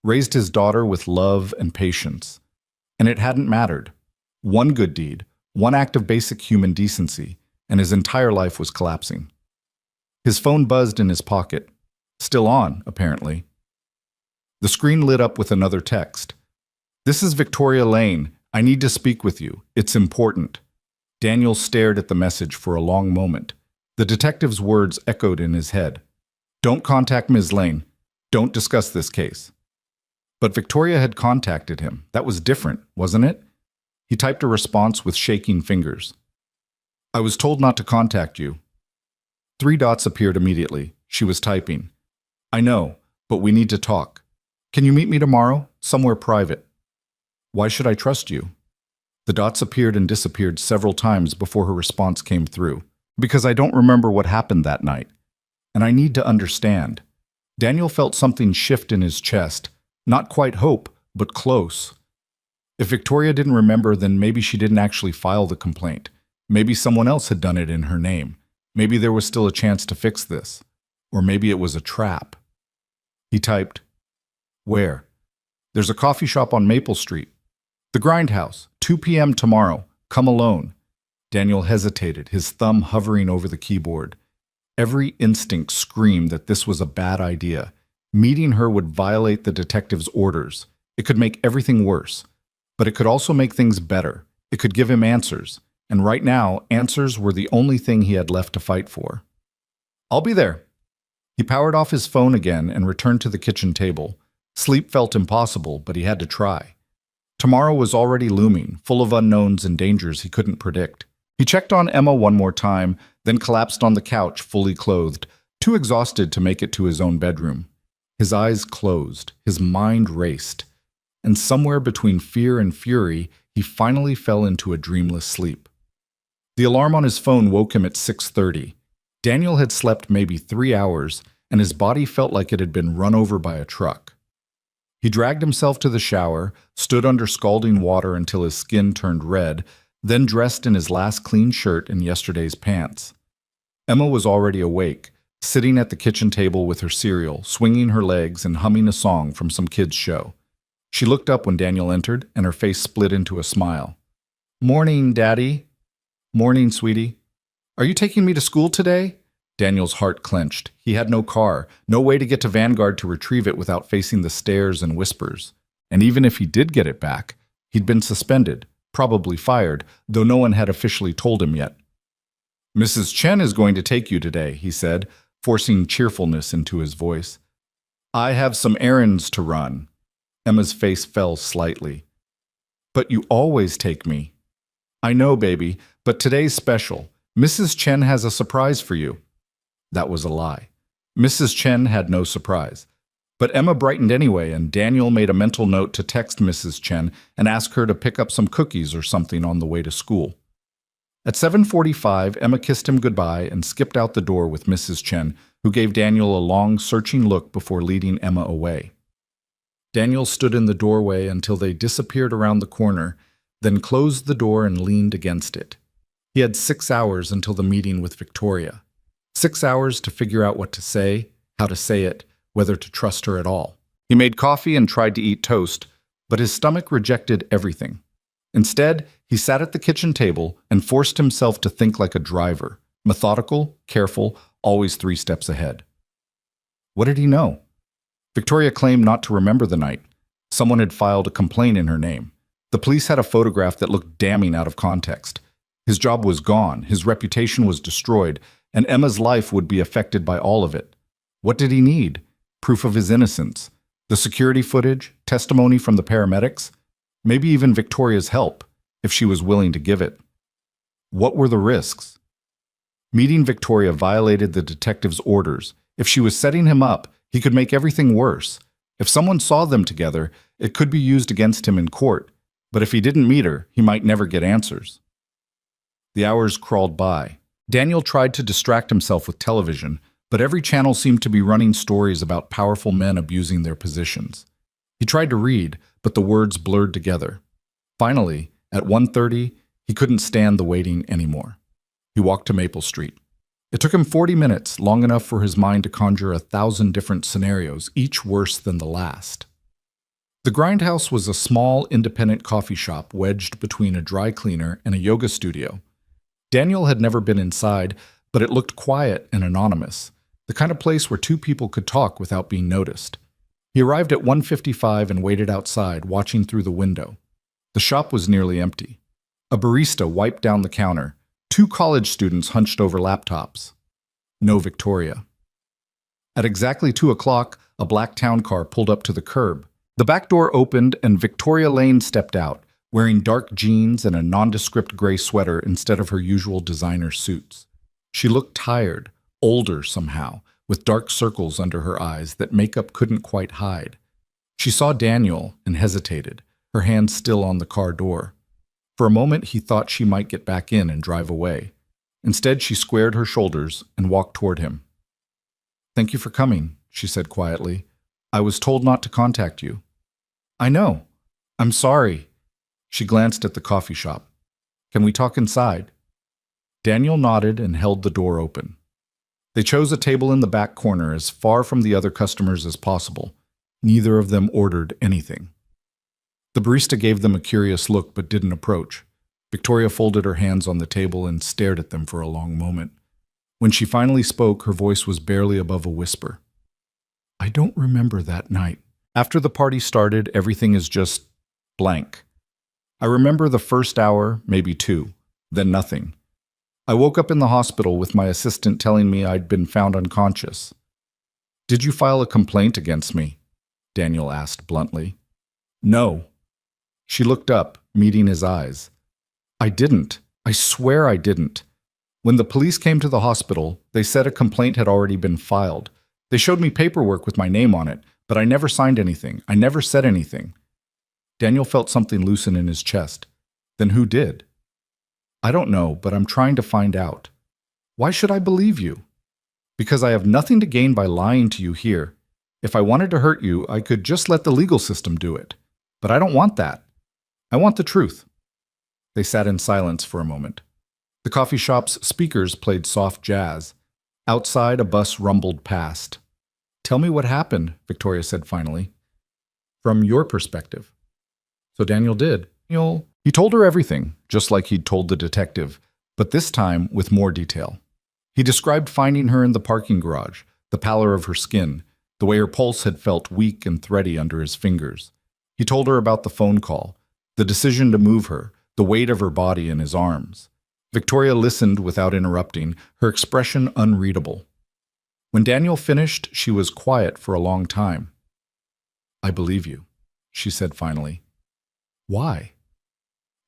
raised his daughter with love and patience. And it hadn't mattered. One good deed, one act of basic human decency, and his entire life was collapsing. His phone buzzed in his pocket. Still on, apparently. The screen lit up with another text. "This is Victoria Lane. I need to speak with you. It's important." Daniel stared at the message for a long moment. The detective's words echoed in his head. "Don't contact Ms. Lane. Don't discuss this case." But Victoria had contacted him. That was different, wasn't it? He typed a response with shaking fingers. "I was told not to contact you." 3 dots appeared immediately. She was typing. "I know, but we need to talk. Can you meet me tomorrow? Somewhere private." Why should I trust you? The dots appeared and disappeared several times before her response came through. Because I don't remember what happened that night. And I need to understand. Daniel felt something shift in his chest. Not quite hope, but close. If Victoria didn't remember, then maybe she didn't actually file the complaint. Maybe someone else had done it in her name. Maybe there was still a chance to fix this. Or maybe it was a trap. He typed, "Where?" "There's a coffee shop on Maple Street. The Grindhouse, 2 p.m. tomorrow. Come alone." Daniel hesitated, his thumb hovering over the keyboard. Every instinct screamed that this was a bad idea. Meeting her would violate the detective's orders. It could make everything worse. But it could also make things better. It could give him answers. And right now, answers were the only thing he had left to fight for. "I'll be there." He powered off his phone again and returned to the kitchen table. Sleep felt impossible, but he had to try. Tomorrow was already looming, full of unknowns and dangers he couldn't predict. He checked on Emma one more time, then collapsed on the couch, fully clothed, too exhausted to make it to his own bedroom. His eyes closed, his mind raced, and somewhere between fear and fury, he finally fell into a dreamless sleep. The alarm on his phone woke him at 6:30. Daniel had slept maybe 3 hours, and his body felt like it had been run over by a truck. He dragged himself to the shower, stood under scalding water until his skin turned red, then dressed in his last clean shirt and yesterday's pants. Emma was already awake, sitting at the kitchen table with her cereal, swinging her legs and humming a song from some kid's show. She looked up when Daniel entered, and her face split into a smile. "Morning, Daddy." "Morning, sweetie." "Are you taking me to school today?" Daniel's heart clenched. He had no car, no way to get to Vanguard to retrieve it without facing the stares and whispers. And even if he did get it back, he'd been suspended, probably fired, though no one had officially told him yet. "Mrs. Chen is going to take you today," he said, forcing cheerfulness into his voice. "I have some errands to run." Emma's face fell slightly. "But you always take me." "I know, baby, but today's special. Mrs. Chen has a surprise for you." That was a lie. Mrs. Chen had no surprise. But Emma brightened anyway, and Daniel made a mental note to text Mrs. Chen and ask her to pick up some cookies or something on the way to school. At 7:45, Emma kissed him goodbye and skipped out the door with Mrs. Chen, who gave Daniel a long, searching look before leading Emma away. Daniel stood in the doorway until they disappeared around the corner, then closed the door and leaned against it. He had 6 hours until the meeting with Victoria. 6 hours to figure out what to say, how to say it, whether to trust her at all. He made coffee and tried to eat toast, but his stomach rejected everything. Instead, he sat at the kitchen table and forced himself to think like a driver, methodical, careful, always 3 steps ahead. What did he know? Victoria claimed not to remember the night. Someone had filed a complaint in her name. The police had a photograph that looked damning out of context. His job was gone, his reputation was destroyed, and Emma's life would be affected by all of it. What did he need? Proof of his innocence? The security footage? Testimony from the paramedics? Maybe even Victoria's help, if she was willing to give it. What were the risks? Meeting Victoria violated the detective's orders. If she was setting him up, he could make everything worse. If someone saw them together, it could be used against him in court. But if he didn't meet her, he might never get answers. The hours crawled by. Daniel tried to distract himself with television, but every channel seemed to be running stories about powerful men abusing their positions. He tried to read, but the words blurred together. Finally, at 1:30, he couldn't stand the waiting anymore. He walked to Maple Street. It took him 40 minutes, long enough for his mind to conjure 1,000 different scenarios, each worse than the last. The Grindhouse was a small, independent coffee shop wedged between a dry cleaner and a yoga studio. Daniel had never been inside, but it looked quiet and anonymous, the kind of place where 2 people could talk without being noticed. He arrived at 1:55 and waited outside, watching through the window. The shop was nearly empty. A barista wiped down the counter. 2 college students hunched over laptops. No Victoria. At exactly 2 o'clock, a black town car pulled up to the curb. The back door opened and Victoria Lane stepped out, wearing dark jeans and a nondescript gray sweater instead of her usual designer suits. She looked tired, older somehow, with dark circles under her eyes that makeup couldn't quite hide. She saw Daniel and hesitated. her hand still on the car door. For a moment, he thought she might get back in and drive away. Instead, she squared her shoulders and walked toward him. "Thank you for coming," she said quietly. "I was told not to contact you." "I know. I'm sorry." She glanced at the coffee shop. "Can we talk inside?" Daniel nodded and held the door open. They chose a table in the back corner as far from the other customers as possible. Neither of them ordered anything. The barista gave them a curious look but didn't approach. Victoria folded her hands on the table and stared at them for a long moment. When she finally spoke, her voice was barely above a whisper. "I don't remember that night. After the party started, everything is just blank. I remember the first hour, maybe two, then nothing. I woke up in the hospital with my assistant telling me I'd been found unconscious." "Did you file a complaint against me?" Daniel asked bluntly. "No." She looked up, meeting his eyes. "I didn't. I swear I didn't. When the police came to the hospital, they said a complaint had already been filed. They showed me paperwork with my name on it, but I never signed anything. I never said anything." Daniel felt something loosen in his chest. "Then who did?" "I don't know, but I'm trying to find out." "Why should I believe you?" "Because I have nothing to gain by lying to you here. If I wanted to hurt you, I could just let the legal system do it. But I don't want that. I want the truth." They sat in silence for a moment. The coffee shop's speakers played soft jazz. Outside, a bus rumbled past. "Tell me what happened," Victoria said finally. "From your perspective." So Daniel did. He told her everything, just like he'd told the detective, but this time with more detail. He described finding her in the parking garage, the pallor of her skin, the way her pulse had felt weak and thready under his fingers. He told her about the phone call, the decision to move her, the weight of her body in his arms. Victoria listened without interrupting, her expression unreadable. When Daniel finished, she was quiet for a long time. "I believe you," she said finally. "Why?"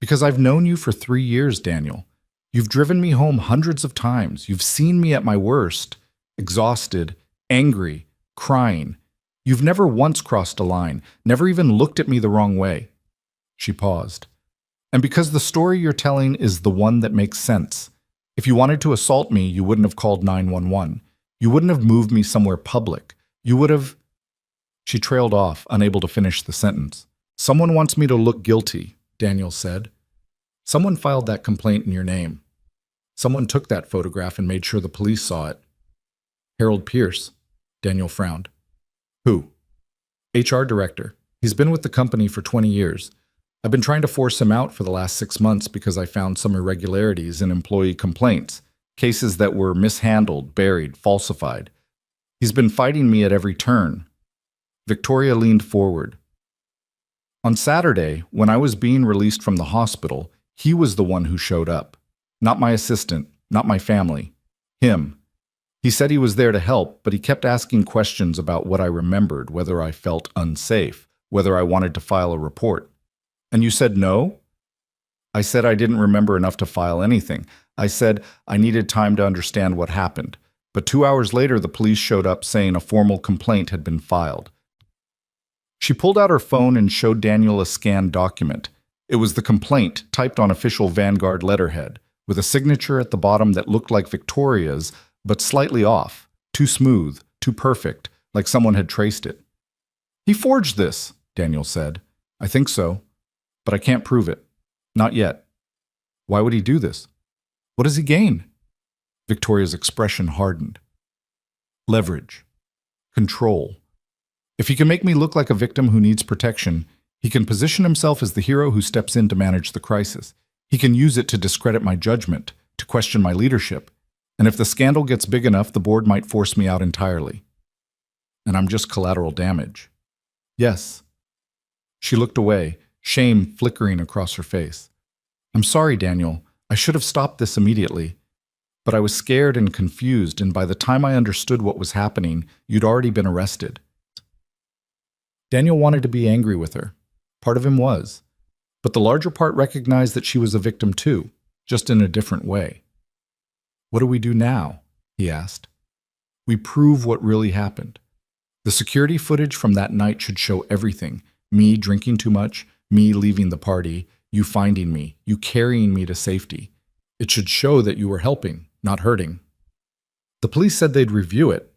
"Because I've known you for 3 years, Daniel. You've driven me home hundreds of times. You've seen me at my worst, exhausted, angry, crying. You've never once crossed a line, never even looked at me the wrong way." She paused. "And because the story you're telling is the one that makes sense. If you wanted to assault me, you wouldn't have called 911. You wouldn't have moved me somewhere public. You would have—" She trailed off, unable to finish the sentence. "Someone wants me to look guilty," Daniel said. "Someone filed that complaint in your name. Someone took that photograph and made sure the police saw it." "Harold Pierce," Daniel frowned. "Who?" "HR director. He's been with the company for 20 years. I've been trying to force him out for the last 6 months because I found some irregularities in employee complaints, cases that were mishandled, buried, falsified. He's been fighting me at every turn." Victoria leaned forward. "On Saturday, when I was being released from the hospital, he was the one who showed up. Not my assistant, not my family. Him. He said he was there to help, but he kept asking questions about what I remembered, whether I felt unsafe, whether I wanted to file a report." "And you said no?" "I said I didn't remember enough to file anything. I said I needed time to understand what happened. But 2 hours later, the police showed up saying a formal complaint had been filed." She pulled out her phone and showed Daniel a scanned document. It was the complaint, typed on official Vanguard letterhead, with a signature at the bottom that looked like Victoria's, but slightly off, too smooth, too perfect, like someone had traced it. "He forged this," Daniel said. "I think so. But I can't prove it. Not yet." "Why would he do this? What does he gain?" Victoria's expression hardened. "Leverage. Control. If he can make me look like a victim who needs protection, he can position himself as the hero who steps in to manage the crisis. He can use it to discredit my judgment, to question my leadership. And if the scandal gets big enough, the board might force me out entirely. And I'm just collateral damage." "Yes." She looked away, shame flickering across her face. "I'm sorry, Daniel. I should have stopped this immediately. But I was scared and confused, and by the time I understood what was happening, you'd already been arrested." Daniel wanted to be angry with her. Part of him was. But the larger part recognized that she was a victim too, just in a different way. "What do we do now?" he asked. "We prove what really happened. The security footage from that night should show everything. Me drinking too much, Me leaving the party, you finding me, you carrying me to safety. It should show that you were helping, not hurting. The police said they'd review it.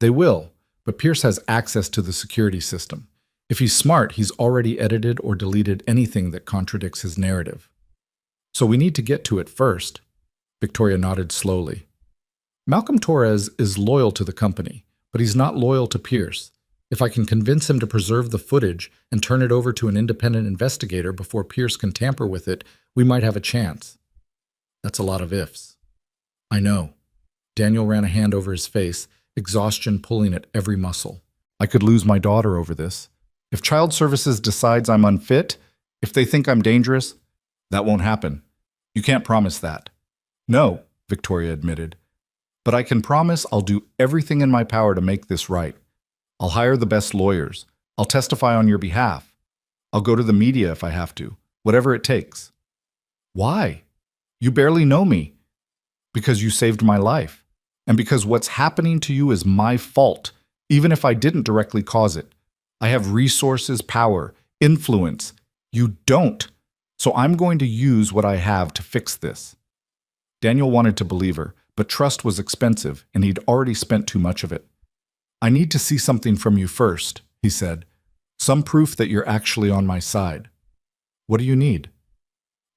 They will, but Pierce has access to the security system. If he's smart, he's already edited or deleted anything that contradicts his narrative. So we need to get to it first. Victoria nodded slowly. Malcolm Torres is loyal to the company, but he's not loyal to Pierce. If I can convince him to preserve the footage and turn it over to an independent investigator before Pierce can tamper with it, we might have a chance. That's a lot of ifs. I know. Daniel ran a hand over his face, exhaustion pulling at every muscle. I could lose my daughter over this. If Child Services decides I'm unfit, if they think I'm dangerous, that won't happen. You can't promise that. No, Victoria admitted. But I can promise I'll do everything in my power to make this right. I'll hire the best lawyers. I'll testify on your behalf. I'll go to the media if I have to, whatever it takes. Why? You barely know me. Because you saved my life. And because what's happening to you is my fault, even if I didn't directly cause it. I have resources, power, influence. You don't. So I'm going to use what I have to fix this. Daniel wanted to believe her, but trust was expensive, and he'd already spent too much of it. I need to see something from you first, he said. Some proof that you're actually on my side. What do you need?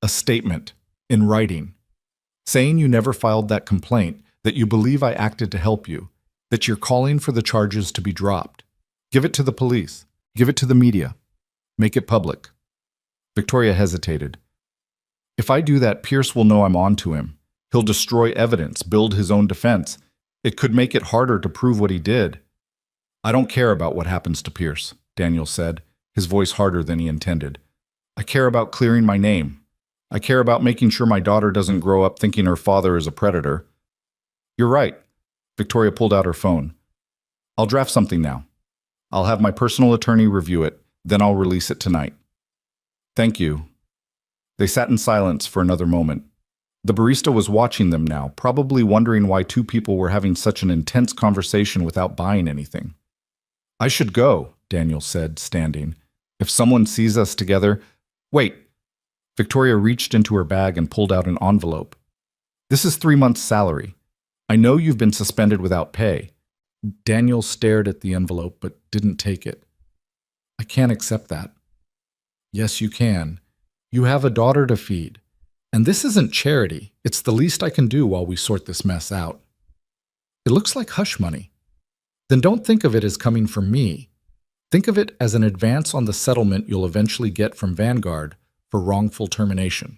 A statement, in writing, saying you never filed that complaint, that you believe I acted to help you, that you're calling for the charges to be dropped. Give it to the police. Give it to the media. Make it public. Victoria hesitated. If I do that, Pierce will know I'm on to him. He'll destroy evidence, build his own defense. It could make it harder to prove what he did. I don't care about what happens to Pierce, Daniel said, his voice harder than he intended. I care about clearing my name. I care about making sure my daughter doesn't grow up thinking her father is a predator. You're right. Victoria pulled out her phone. I'll draft something now. I'll have my personal attorney review it, then I'll release it tonight. Thank you. They sat in silence for another moment. The barista was watching them now, probably wondering why two people were having such an intense conversation without buying anything. I should go, Daniel said, standing. If someone sees us together... Wait. Victoria reached into her bag and pulled out an envelope. This is 3 months' salary. I know you've been suspended without pay. Daniel stared at the envelope but didn't take it. I can't accept that. Yes, you can. You have a daughter to feed. And this isn't charity. It's the least I can do while we sort this mess out. It looks like hush money. Then don't think of it as coming from me. Think of it as an advance on the settlement you'll eventually get from Vanguard for wrongful termination.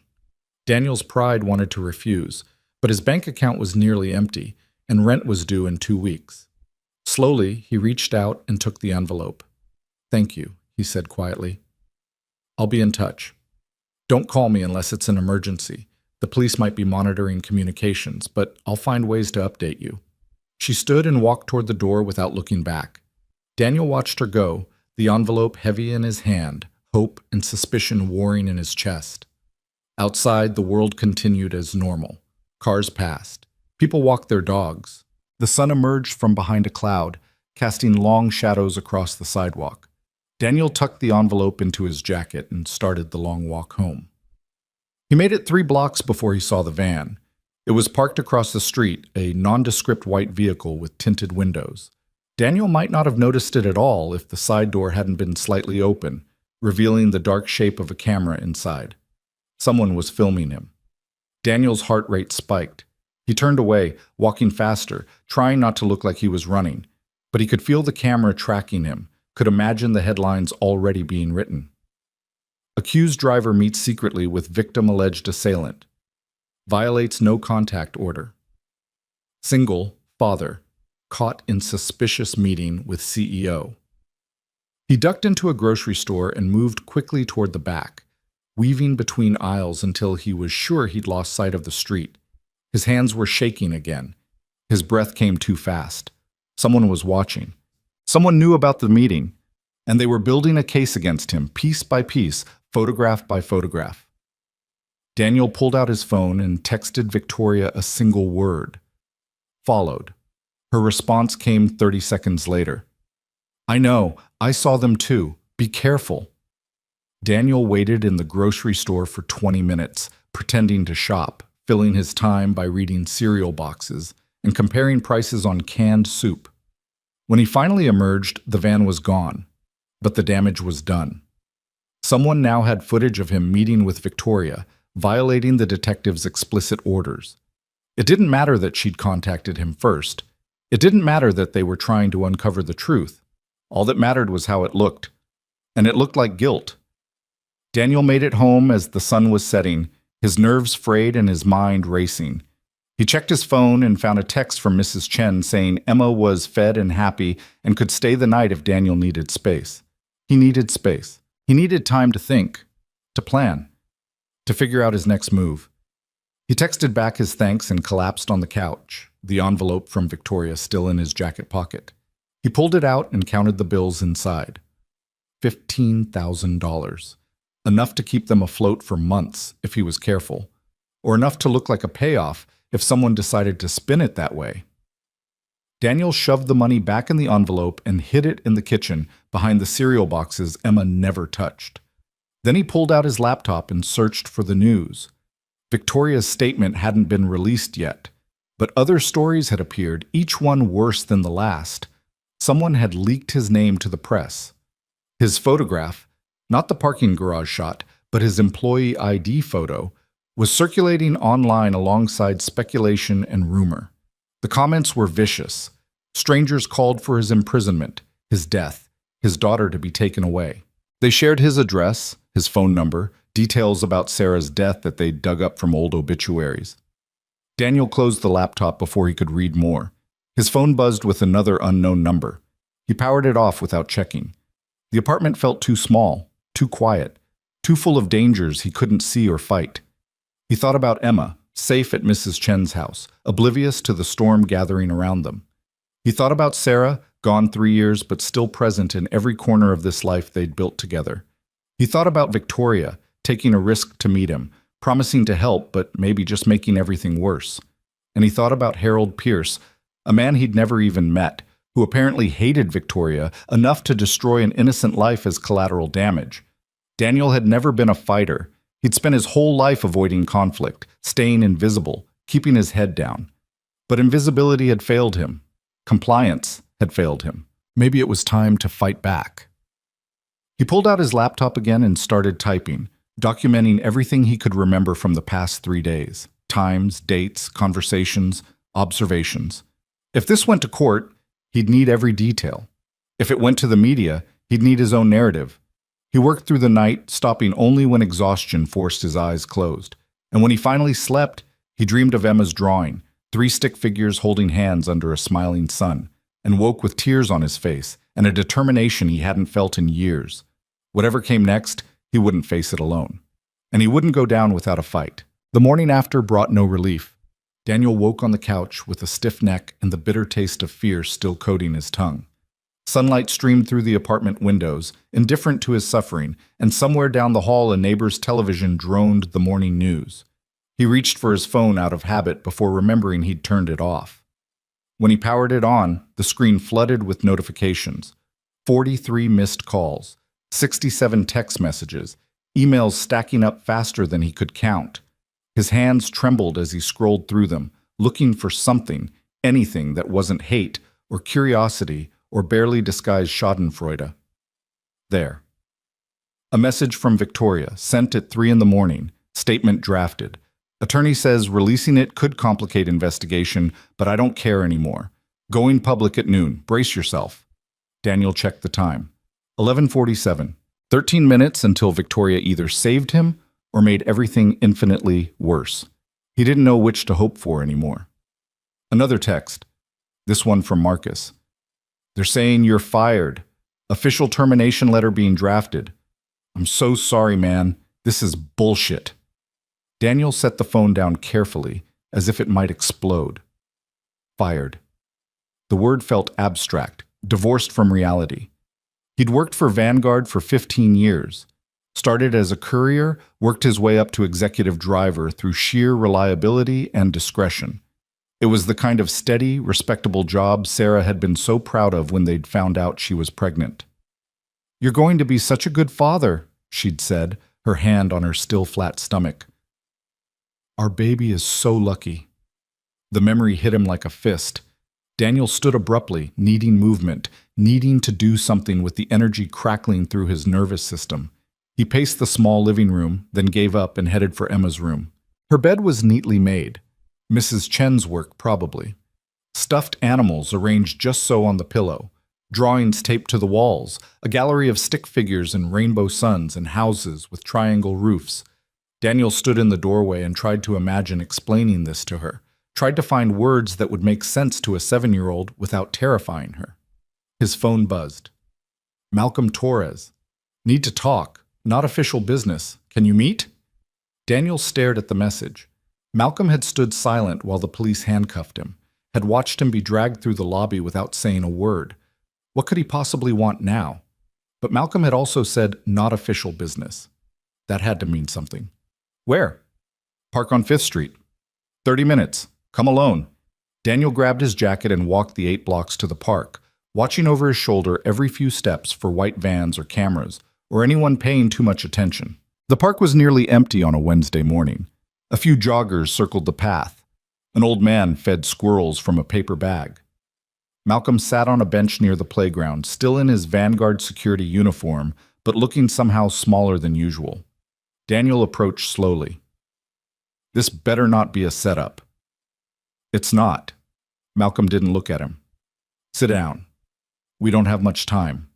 Daniel's pride wanted to refuse, but his bank account was nearly empty, and rent was due in 2 weeks. Slowly, he reached out and took the envelope. Thank you, he said quietly. I'll be in touch. Don't call me unless it's an emergency. The police might be monitoring communications, but I'll find ways to update you. She stood and walked toward the door without looking back. Daniel watched her go, the envelope heavy in his hand, hope and suspicion warring in his chest. Outside, the world continued as normal. Cars passed. People walked their dogs. The sun emerged from behind a cloud, casting long shadows across the sidewalk. Daniel tucked the envelope into his jacket and started the long walk home. He made it 3 blocks before he saw the van. It was parked across the street, a nondescript white vehicle with tinted windows. Daniel might not have noticed it at all if the side door hadn't been slightly open, revealing the dark shape of a camera inside. Someone was filming him. Daniel's heart rate spiked. He turned away, walking faster, trying not to look like he was running. But he could feel the camera tracking him, could imagine the headlines already being written. Accused driver meets secretly with victim alleged assailant. Violates no contact order. Single, father, caught in suspicious meeting with CEO. He ducked into a grocery store and moved quickly toward the back, weaving between aisles until he was sure he'd lost sight of the street. His hands were shaking again. His breath came too fast. Someone was watching. Someone knew about the meeting, and they were building a case against him, piece by piece, photograph by photograph. Daniel pulled out his phone and texted Victoria a single word. Followed. Her response came 30 seconds later. I know. I saw them too. Be careful. Daniel waited in the grocery store for 20 minutes, pretending to shop, filling his time by reading cereal boxes and comparing prices on canned soup. When he finally emerged, the van was gone, but the damage was done. Someone now had footage of him meeting with Victoria, violating the detective's explicit orders. It didn't matter that she'd contacted him first. It didn't matter that they were trying to uncover the truth. All that mattered was how it looked. And it looked like guilt. Daniel made it home as the sun was setting, his nerves frayed and his mind racing. He checked his phone and found a text from Mrs. Chen saying Emma was fed and happy and could stay the night if Daniel needed space. He needed space. He needed time to think, to plan, to figure out his next move. He texted back his thanks and collapsed on the couch, the envelope from Victoria still in his jacket pocket. He pulled it out and counted the bills inside. $15,000. Enough to keep them afloat for months if he was careful, or enough to look like a payoff if someone decided to spin it that way. Daniel shoved the money back in the envelope and hid it in the kitchen behind the cereal boxes Emma never touched. Then he pulled out his laptop and searched for the news. Victoria's statement hadn't been released yet, but other stories had appeared, each one worse than the last. Someone had leaked his name to the press. His photograph, not the parking garage shot, but his employee ID photo, was circulating online alongside speculation and rumor. The comments were vicious. Strangers called for his imprisonment, his death, his daughter to be taken away. They shared his address, his phone number, details about Sarah's death that they'd dug up from old obituaries. Daniel closed the laptop before he could read more. His phone buzzed with another unknown number. He powered it off without checking. The apartment felt too small, too quiet, too full of dangers he couldn't see or fight. He thought about Emma, safe at Mrs. Chen's house, oblivious to the storm gathering around them. He thought about Sarah, gone 3 years but still present in every corner of this life they'd built together. He thought about Victoria, taking a risk to meet him, promising to help but maybe just making everything worse. And he thought about Harold Pierce, a man he'd never even met, who apparently hated Victoria enough to destroy an innocent life as collateral damage. Daniel had never been a fighter. He'd spent his whole life avoiding conflict, staying invisible, keeping his head down. But invisibility had failed him. Compliance had failed him. Maybe it was time to fight back. He pulled out his laptop again and started typing, documenting everything he could remember from the past 3 days. Times, dates, conversations, observations. If this went to court, he'd need every detail. If it went to the media, he'd need his own narrative. He worked through the night, stopping only when exhaustion forced his eyes closed. And when he finally slept, he dreamed of Emma's drawing, 3 stick figures holding hands under a smiling sun, and woke with tears on his face and a determination he hadn't felt in years. Whatever came next, he wouldn't face it alone. And he wouldn't go down without a fight. The morning after brought no relief. Daniel woke on the couch with a stiff neck and the bitter taste of fear still coating his tongue. Sunlight streamed through the apartment windows, indifferent to his suffering, and somewhere down the hall a neighbor's television droned the morning news. He reached for his phone out of habit before remembering he'd turned it off. When he powered it on, the screen flooded with notifications. 43 missed calls, 67 text messages, emails stacking up faster than he could count. His hands trembled as he scrolled through them, looking for something, anything that wasn't hate or curiosity or barely disguised schadenfreude. There. A message from Victoria, sent at 3 a.m, statement drafted. Attorney says releasing it could complicate investigation, but I don't care anymore. Going public at noon. Brace yourself. Daniel checked the time. 11:47. 13 minutes until Victoria either saved him or made everything infinitely worse. He didn't know which to hope for anymore. Another text. This one from Marcus. They're saying you're fired. Official termination letter being drafted. I'm so sorry, man. This is bullshit. Daniel set the phone down carefully, as if it might explode. Fired. The word felt abstract, divorced from reality. He'd worked for Vanguard for 15 years. Started as a courier, worked his way up to executive driver through sheer reliability and discretion. It was the kind of steady, respectable job Sarah had been so proud of when they'd found out she was pregnant. You're going to be such a good father, she'd said, her hand on her still flat stomach. Our baby is so lucky. The memory hit him like a fist. Daniel stood abruptly, needing movement, needing to do something with the energy crackling through his nervous system. He paced the small living room, then gave up and headed for Emma's room. Her bed was neatly made. Mrs. Chen's work, probably. Stuffed animals arranged just so on the pillow, drawings taped to the walls, a gallery of stick figures and rainbow suns and houses with triangle roofs. Daniel stood in the doorway and tried to imagine explaining this to her, tried to find words that would make sense to a 7-year-old without terrifying her. His phone buzzed. Malcolm Torres. Need to talk. Not official business. Can you meet? Daniel stared at the message. Malcolm had stood silent while the police handcuffed him, had watched him be dragged through the lobby without saying a word. What could he possibly want now? But Malcolm had also said, not official business. That had to mean something. Where? Park on 5th Street. 30 minutes. Come alone. Daniel grabbed his jacket and walked the 8 blocks to the park, watching over his shoulder every few steps for white vans or cameras, or anyone paying too much attention. The park was nearly empty on a Wednesday morning. A few joggers circled the path. An old man fed squirrels from a paper bag. Malcolm sat on a bench near the playground, still in his Vanguard security uniform, but looking somehow smaller than usual. Daniel approached slowly. This better not be a setup. It's not. Malcolm didn't look at him. Sit down. We don't have much time.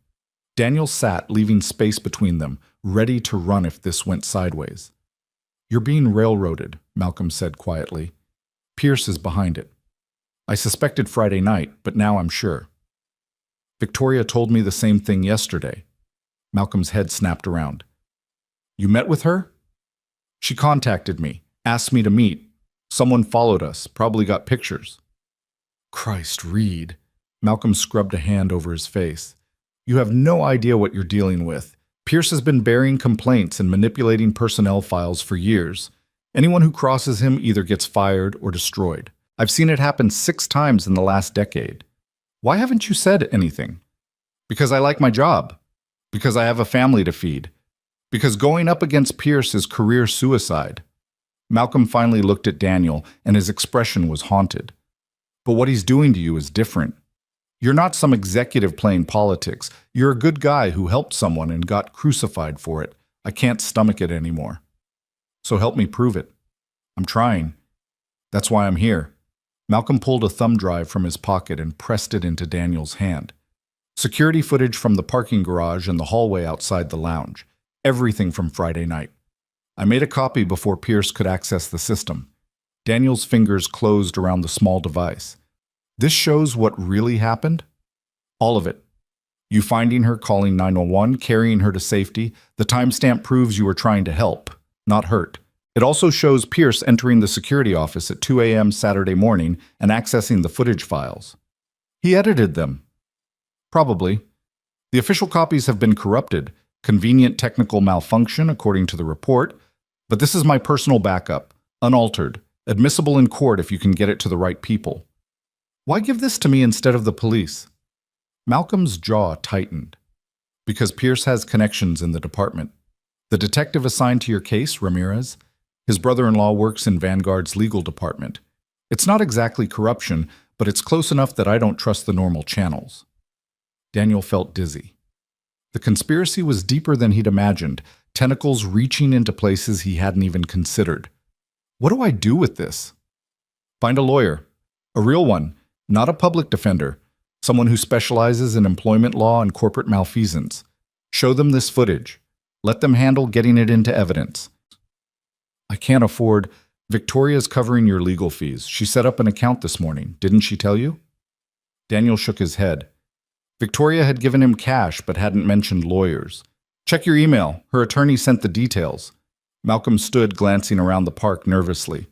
Daniel sat, leaving space between them, ready to run if this went sideways. You're being railroaded, Malcolm said quietly. Pierce is behind it. I suspected Friday night, but now I'm sure. Victoria told me the same thing yesterday. Malcolm's head snapped around. You met with her? She contacted me, asked me to meet. Someone followed us, probably got pictures. Christ, Reed. Malcolm scrubbed a hand over his face. You have no idea what you're dealing with. Pierce has been bearing complaints and manipulating personnel files for years. Anyone who crosses him either gets fired or destroyed. I've seen it happen 6 times in the last decade. Why haven't you said anything? Because I like my job. Because I have a family to feed. Because going up against Pierce is career suicide. Malcolm finally looked at Daniel, and his expression was haunted. But what he's doing to you is different. You're not some executive playing politics. You're a good guy who helped someone and got crucified for it. I can't stomach it anymore. So help me prove it. I'm trying. That's why I'm here. Malcolm pulled a thumb drive from his pocket and pressed it into Daniel's hand. Security footage from the parking garage and the hallway outside the lounge. Everything from Friday night. I made a copy before Pierce could access the system. Daniel's fingers closed around the small device. This shows what really happened? All of it. You finding her, calling 911, carrying her to safety. The timestamp proves you were trying to help, not hurt. It also shows Pierce entering the security office at 2 a.m. Saturday morning and accessing the footage files. He edited them. Probably. The official copies have been corrupted. Convenient technical malfunction, according to the report. But this is my personal backup, unaltered, admissible in court if you can get it to the right people. Why give this to me instead of the police? Malcolm's jaw tightened. Because Pierce has connections in the department. The detective assigned to your case, Ramirez, his brother-in-law works in Vanguard's legal department. It's not exactly corruption, but it's close enough that I don't trust the normal channels. Daniel felt dizzy. The conspiracy was deeper than he'd imagined, tentacles reaching into places he hadn't even considered. What do I do with this? Find a lawyer. A real one, not a public defender. Someone who specializes in employment law and corporate malfeasance. Show them this footage. Let them handle getting it into evidence. I can't afford. Victoria's covering your legal fees. She set up an account this morning. Didn't she tell you? Daniel shook his head. Victoria had given him cash but hadn't mentioned lawyers. Check your email. Her attorney sent the details. Malcolm stood glancing around the park nervously.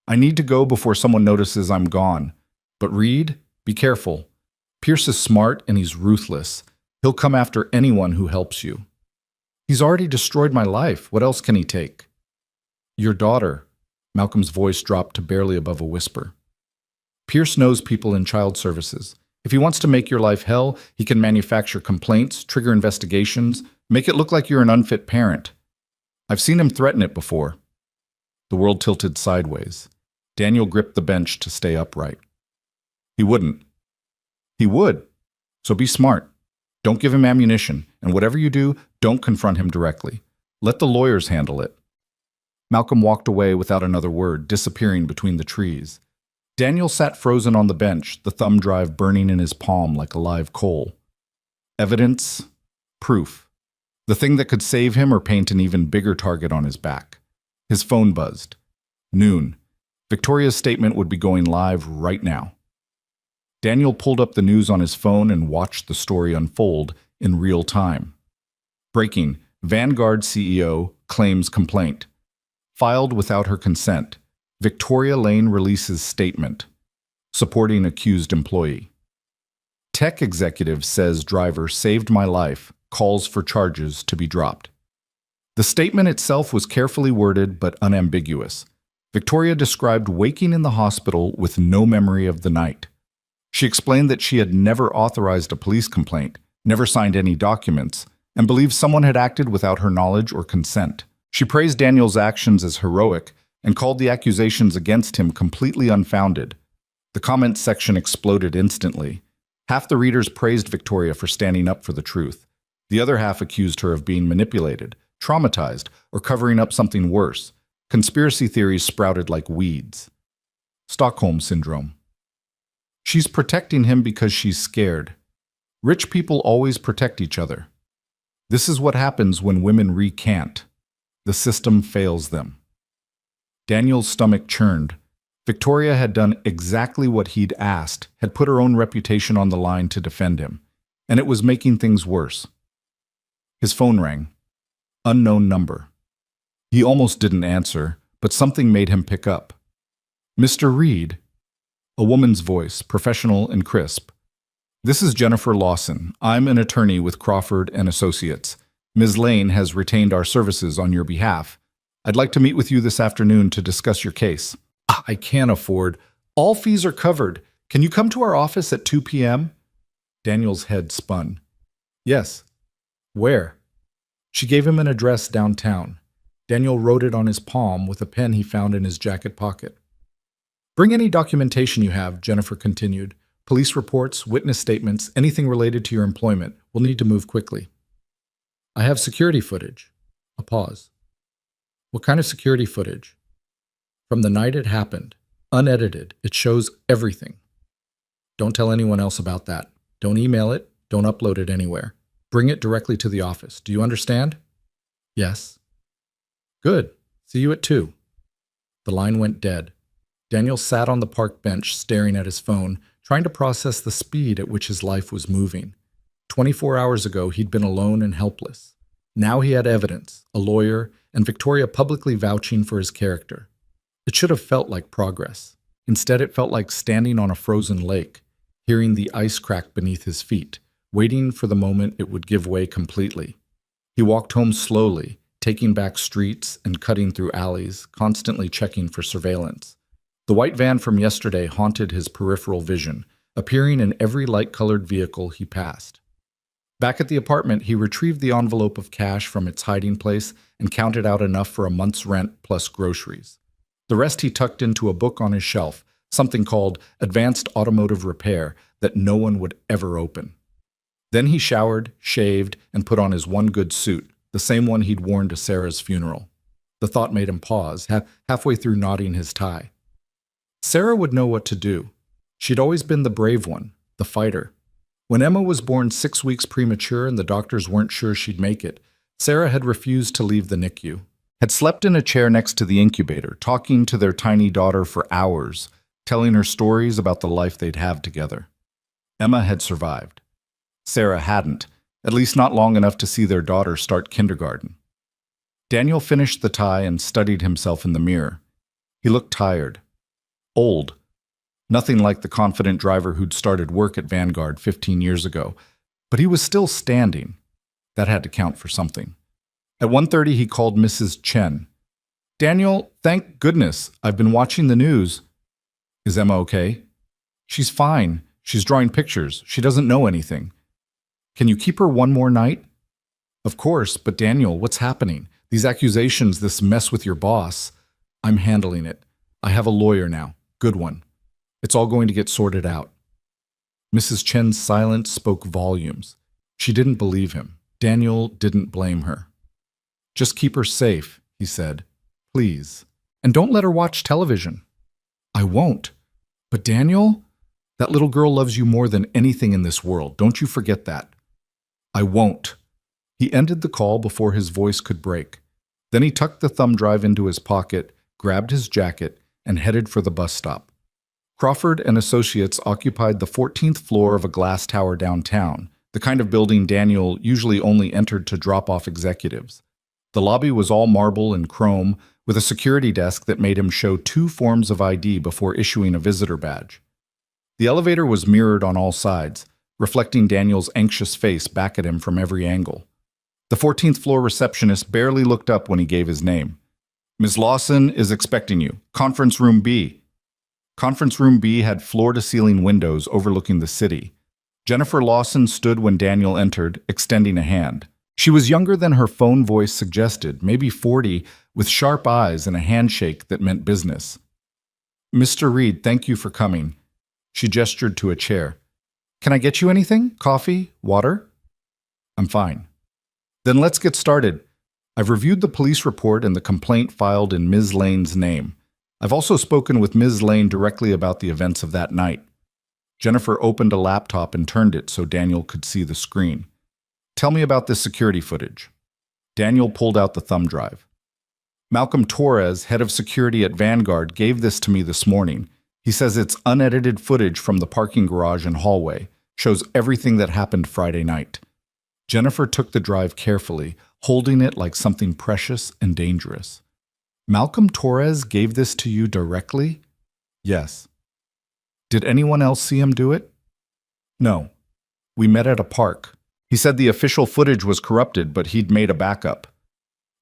I need to go before someone notices I'm gone. But Reed, be careful. Pierce is smart and he's ruthless. He'll come after anyone who helps you. He's already destroyed my life. What else can he take? Your daughter. Malcolm's voice dropped to barely above a whisper. Pierce knows people in child services. If he wants to make your life hell, he can manufacture complaints, trigger investigations, Make it look like you're an unfit parent. I've seen him threaten it before. The world tilted sideways. Daniel gripped the bench to stay upright. He wouldn't. He would. So be smart. Don't give him ammunition, and whatever you do, don't confront him directly. Let the lawyers handle it. Malcolm walked away without another word, disappearing between the trees. Daniel sat frozen on the bench, the thumb drive burning in his palm like a live coal. Evidence, proof. The thing that could save him or paint an even bigger target on his back. His phone buzzed. Noon. Victoria's statement would be going live right now. Daniel pulled up the news on his phone and watched the story unfold in real time. Breaking. Vanguard CEO claims complaint. Filed without her consent. Victoria Lane releases statement. Supporting accused employee. Tech executive says driver saved my life, calls for charges to be dropped. The statement itself was carefully worded but unambiguous. Victoria described waking in the hospital with no memory of the night. She explained that she had never authorized a police complaint, never signed any documents, and believed someone had acted without her knowledge or consent. She praised Daniel's actions as heroic and called the accusations against him completely unfounded. The comments section exploded instantly. Half the readers praised Victoria for standing up for the truth. The other half accused her of being manipulated, traumatized, or covering up something worse. Conspiracy theories sprouted like weeds. Stockholm Syndrome. She's protecting him because she's scared. Rich people always protect each other. This is what happens when women recant. The system fails them. Daniel's stomach churned. Victoria had done exactly what he'd asked, had put her own reputation on the line to defend him, and it was making things worse. His phone rang. Unknown number. He almost didn't answer, but something made him pick up. Mr. Reed. A woman's voice, professional and crisp. This is Jennifer Lawson. I'm an attorney with Crawford and Associates. Ms. Lane has retained our services on your behalf. I'd like to meet with you this afternoon to discuss your case. I can't afford. All fees are covered. Can you come to our office at 2 p.m.? Daniel's head spun. Yes. Where? She gave him an address downtown. Daniel wrote it on his palm with a pen he found in his jacket pocket. Bring any documentation you have, Jennifer continued. Police reports, witness statements, anything related to your employment. We'll need to move quickly. I have security footage. A pause. What kind of security footage? From the night it happened. Unedited. It shows everything. Don't tell anyone else about that. Don't email it. Don't upload it anywhere. Bring it directly to the office. Do you understand? Yes. Good. See you at 2. The line went dead. Daniel sat on the park bench staring at his phone, trying to process the speed at which his life was moving. 24 hours ago, he'd been alone and helpless. Now he had evidence, a lawyer, and Victoria publicly vouching for his character. It should have felt like progress. Instead, it felt like standing on a frozen lake, hearing the ice crack beneath his feet, waiting for the moment it would give way completely. He walked home slowly, taking back streets and cutting through alleys, constantly checking for surveillance. The white van from yesterday haunted his peripheral vision, appearing in every light-colored vehicle he passed. Back at the apartment, he retrieved the envelope of cash from its hiding place and counted out enough for a month's rent plus groceries. The rest he tucked into a book on his shelf, something called Advanced Automotive Repair that no one would ever open. Then he showered, shaved, and put on his one good suit, the same one he'd worn to Sarah's funeral. The thought made him pause, halfway through knotting his tie. Sarah would know what to do. She'd always been the brave one, the fighter. When Emma was born 6 weeks premature and the doctors weren't sure she'd make it, Sarah had refused to leave the NICU, had slept in a chair next to the incubator, talking to their tiny daughter for hours, telling her stories about the life they'd have together. Emma had survived. Sarah hadn't, at least not long enough to see their daughter start kindergarten. Daniel finished the tie and studied himself in the mirror. He looked tired. Old. Nothing like the confident driver who'd started work at Vanguard 15 years ago. But he was still standing. That had to count for something. At 1:30, he called Mrs. Chen. Daniel, thank goodness. I've been watching the news. Is Emma okay? She's fine. She's drawing pictures. She doesn't know anything. Can you keep her one more night? Of course, but Daniel, what's happening? These accusations, this mess with your boss. I'm handling it. I have a lawyer now. Good one. It's all going to get sorted out. Mrs. Chen's silence spoke volumes. She didn't believe him. Daniel didn't blame her. Just keep her safe, he said. Please. And don't let her watch television. I won't. But Daniel, that little girl loves you more than anything in this world. Don't you forget that. I won't. He ended the call before his voice could break. Then he tucked the thumb drive into his pocket, grabbed his jacket, and headed for the bus stop. Crawford and Associates occupied the 14th floor of a glass tower downtown, the kind of building Daniel usually only entered to drop off executives. The lobby was all marble and chrome, with a security desk that made him show 2 forms of ID before issuing a visitor badge. The elevator was mirrored on all sides, reflecting Daniel's anxious face back at him from every angle. The 14th floor receptionist barely looked up when he gave his name. Ms. Lawson is expecting you. Conference room B. Conference room B had floor-to-ceiling windows overlooking the city. Jennifer Lawson stood when Daniel entered, extending a hand. She was younger than her phone voice suggested, maybe 40, with sharp eyes and a handshake that meant business. Mr. Reed, thank you for coming. She gestured to a chair. Can I get you anything? Coffee? Water? I'm fine. Then let's get started. I've reviewed the police report and the complaint filed in Ms. Lane's name. I've also spoken with Ms. Lane directly about the events of that night. Jennifer opened a laptop and turned it so Daniel could see the screen. Tell me about this security footage. Daniel pulled out the thumb drive. Malcolm Torres, head of security at Vanguard, gave this to me this morning. He says it's unedited footage from the parking garage and hallway, shows everything that happened Friday night. Jennifer took the drive carefully, holding it like something precious and dangerous. Malcolm Torres gave this to you directly? Yes. Did anyone else see him do it? No. We met at a park. He said the official footage was corrupted, but he'd made a backup.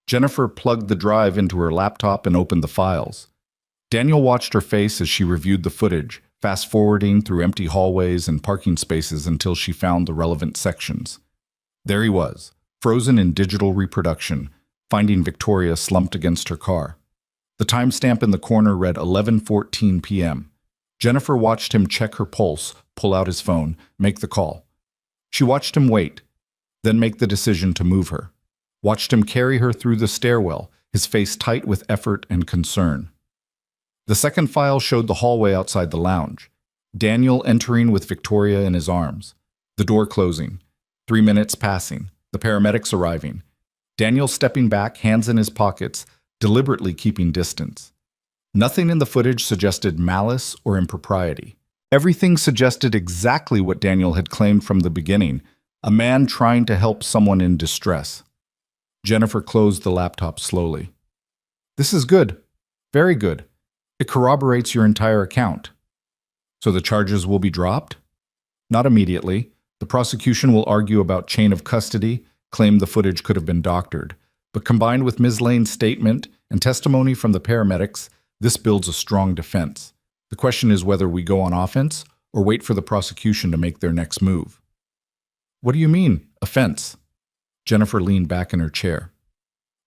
Jennifer plugged the drive into her laptop and opened the files. Daniel watched her face as she reviewed the footage, fast-forwarding through empty hallways and parking spaces until she found the relevant sections. There he was, frozen in digital reproduction, finding Victoria slumped against her car. The timestamp in the corner read 11:14 p.m. Jennifer watched him check her pulse, pull out his phone, make the call. She watched him wait, then make the decision to move her. Watched him carry her through the stairwell, his face tight with effort and concern. The second file showed the hallway outside the lounge. Daniel entering with Victoria in his arms. The door closing. 3 minutes passing. The paramedics arriving. Daniel stepping back, hands in his pockets, deliberately keeping distance. Nothing in the footage suggested malice or impropriety. Everything suggested exactly what Daniel had claimed from the beginning, a man trying to help someone in distress. Jennifer closed the laptop slowly. This is good. Very good. It corroborates your entire account. So the charges will be dropped? Not immediately. The prosecution will argue about chain of custody, claim the footage could have been doctored. But combined with Ms. Lane's statement and testimony from the paramedics, this builds a strong defense. The question is whether we go on offense or wait for the prosecution to make their next move. What do you mean, offense? Jennifer leaned back in her chair.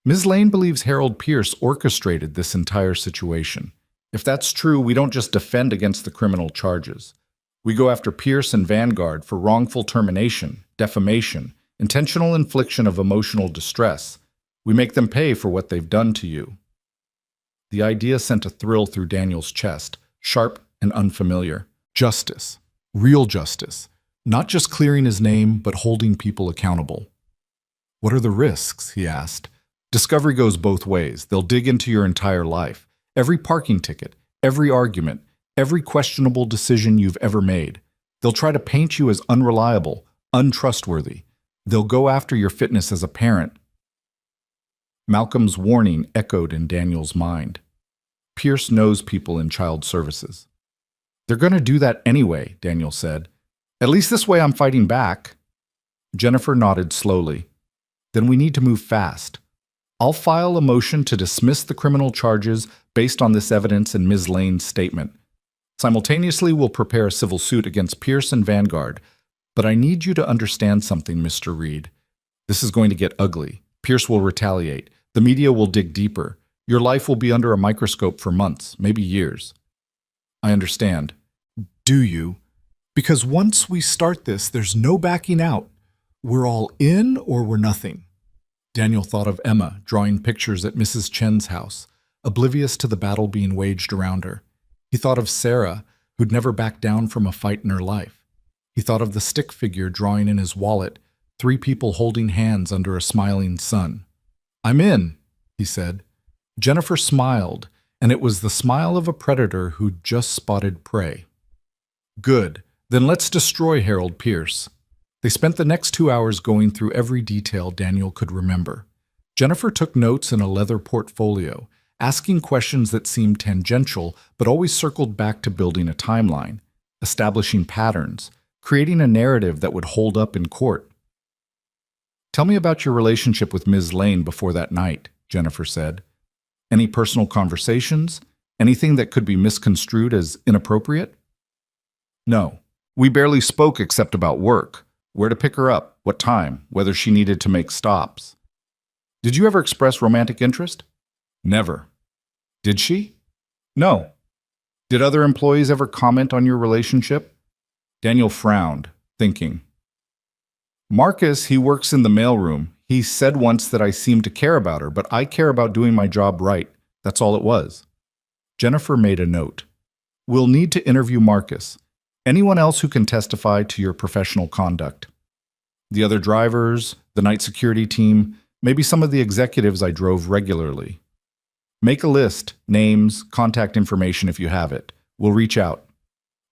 Ms. Lane believes Harold Pierce orchestrated this entire situation. If that's true, we don't just defend against the criminal charges. We go after Pierce and Vanguard for wrongful termination, defamation, intentional infliction of emotional distress. We make them pay for what they've done to you. The idea sent a thrill through Daniel's chest, sharp and unfamiliar. Justice. Real justice. Not just clearing his name, but holding people accountable. What are the risks? He asked. Discovery goes both ways. They'll dig into your entire life. Every parking ticket, every argument, every questionable decision you've ever made. They'll try to paint you as unreliable, untrustworthy. They'll go after your fitness as a parent. Malcolm's warning echoed in Daniel's mind. Pierce knows people in child services. They're going to do that anyway, Daniel said. At least this way I'm fighting back. Jennifer nodded slowly. Then we need to move fast. I'll file a motion to dismiss the criminal charges based on this evidence and Ms. Lane's statement. Simultaneously, we'll prepare a civil suit against Pierce and Vanguard. But I need you to understand something, Mr. Reed. This is going to get ugly. Pierce will retaliate. The media will dig deeper. Your life will be under a microscope for months, maybe years. I understand. Do you? Because once we start this, there's no backing out. We're all in or we're nothing. Daniel thought of Emma drawing pictures at Mrs. Chen's house, oblivious to the battle being waged around her. He thought of Sarah, who'd never backed down from a fight in her life. He thought of the stick figure drawing in his wallet, 3 people holding hands under a smiling sun. I'm in, he said. Jennifer smiled, and it was the smile of a predator who'd just spotted prey. Good. Then let's destroy Harold Pierce. They spent the next 2 hours going through every detail Daniel could remember. Jennifer took notes in a leather portfolio, asking questions that seemed tangential but always circled back to building a timeline, establishing patterns, creating a narrative that would hold up in court. Tell me about your relationship with Ms. Lane before that night, Jennifer said. Any personal conversations? Anything that could be misconstrued as inappropriate? No. We barely spoke except about work. Where to pick her up, what time, whether she needed to make stops. Did you ever express romantic interest? Never. Did she? No. Did other employees ever comment on your relationship? Daniel frowned, thinking. Marcus, he works in the mailroom. He said once that I seemed to care about her, but I care about doing my job right. That's all it was. Jennifer made a note. We'll need to interview Marcus. Anyone else who can testify to your professional conduct. The other drivers, the night security team, maybe some of the executives I drove regularly. Make a list, names, contact information if you have it. We'll reach out.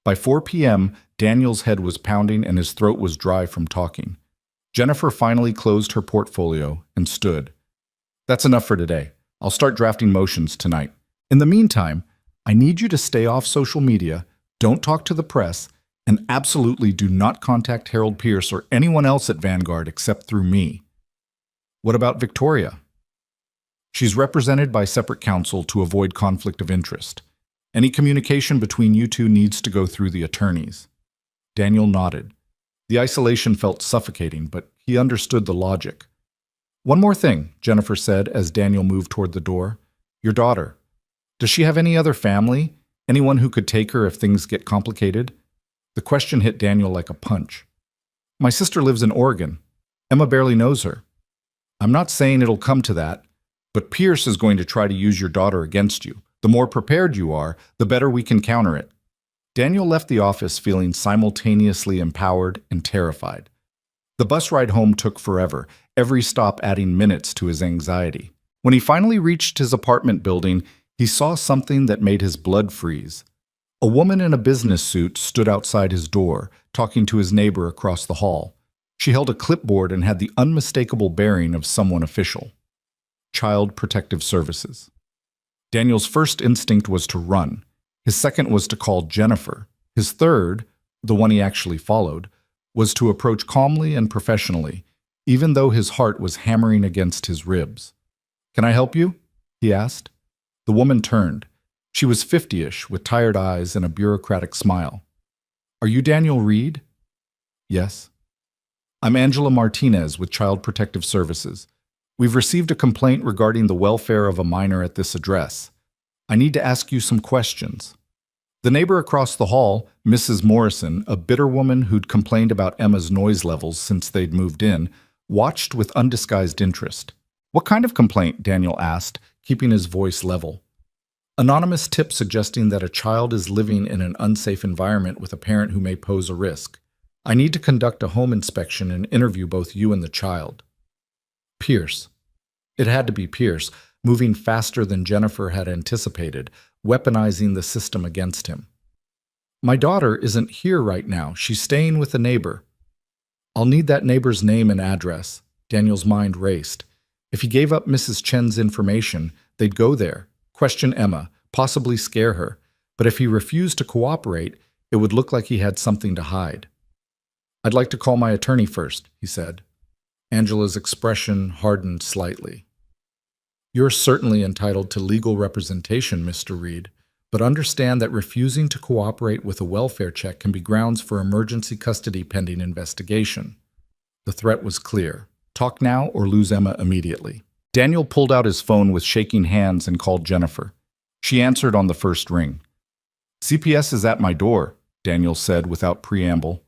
By 4 p.m., Daniel's head was pounding and his throat was dry from talking. Jennifer finally closed her portfolio and stood. That's enough for today. I'll start drafting motions tonight. In the meantime, I need you to stay off social media, don't talk to the press, and absolutely do not contact Harold Pierce or anyone else at Vanguard except through me. What about Victoria? She's represented by separate counsel to avoid conflict of interest. Any communication between you two needs to go through the attorneys. Daniel nodded. The isolation felt suffocating, but he understood the logic. One more thing, Jennifer said as Daniel moved toward the door. Your daughter. Does she have any other family? Anyone who could take her if things get complicated? The question hit Daniel like a punch. My sister lives in Oregon. Emma barely knows her. I'm not saying it'll come to that, but Pierce is going to try to use your daughter against you. The more prepared you are, the better we can counter it. Daniel left the office feeling simultaneously empowered and terrified. The bus ride home took forever, every stop adding minutes to his anxiety. When he finally reached his apartment building, he saw something that made his blood freeze. A woman in a business suit stood outside his door, talking to his neighbor across the hall. She held a clipboard and had the unmistakable bearing of someone official. Child Protective Services. Daniel's first instinct was to run. His second was to call Jennifer. His third, the one he actually followed, was to approach calmly and professionally, even though his heart was hammering against his ribs. Can I help you? He asked. The woman turned. She was 50-ish, with tired eyes and a bureaucratic smile. Are you Daniel Reed? Yes. I'm Angela Martinez with Child Protective Services. We've received a complaint regarding the welfare of a minor at this address. I need to ask you some questions. The neighbor across the hall, Mrs. Morrison, a bitter woman who'd complained about Emma's noise levels since they'd moved in, watched with undisguised interest. What kind of complaint? Daniel asked, keeping his voice level. Anonymous tip suggesting that a child is living in an unsafe environment with a parent who may pose a risk. I need to conduct a home inspection and interview both you and the child. Pierce. It had to be Pierce, moving faster than Jennifer had anticipated, weaponizing the system against him. My daughter isn't here right now. She's staying with a neighbor. I'll need that neighbor's name and address. Daniel's mind raced. If he gave up Mrs. Chen's information, they'd go there, question Emma, possibly scare her. But if he refused to cooperate, it would look like he had something to hide. I'd like to call my attorney first, he said. Angela's expression hardened slightly. You're certainly entitled to legal representation, Mr. Reed, but understand that refusing to cooperate with a welfare check can be grounds for emergency custody pending investigation. The threat was clear. Talk now or lose Emma immediately. Daniel pulled out his phone with shaking hands and called Jennifer. She answered on the first ring. CPS is at my door, Daniel said without preamble.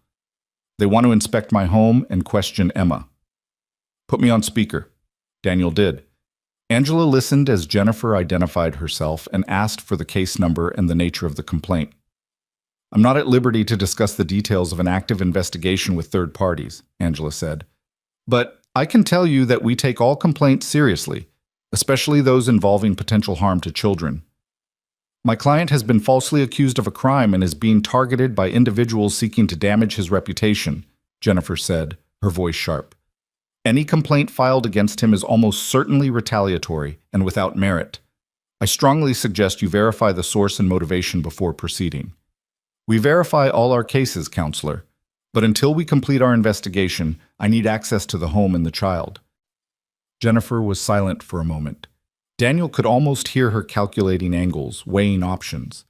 They want to inspect my home and question Emma. Put me on speaker. Daniel did. Angela listened as Jennifer identified herself and asked for the case number and the nature of the complaint. I'm not at liberty to discuss the details of an active investigation with third parties, Angela said. But I can tell you that we take all complaints seriously, especially those involving potential harm to children. My client has been falsely accused of a crime and is being targeted by individuals seeking to damage his reputation, Jennifer said, her voice sharp. Any complaint filed against him is almost certainly retaliatory and without merit. I strongly suggest you verify the source and motivation before proceeding. We verify all our cases, counselor, but until we complete our investigation, I need access to the home and the child. Jennifer was silent for a moment. Daniel could almost hear her calculating angles, weighing options.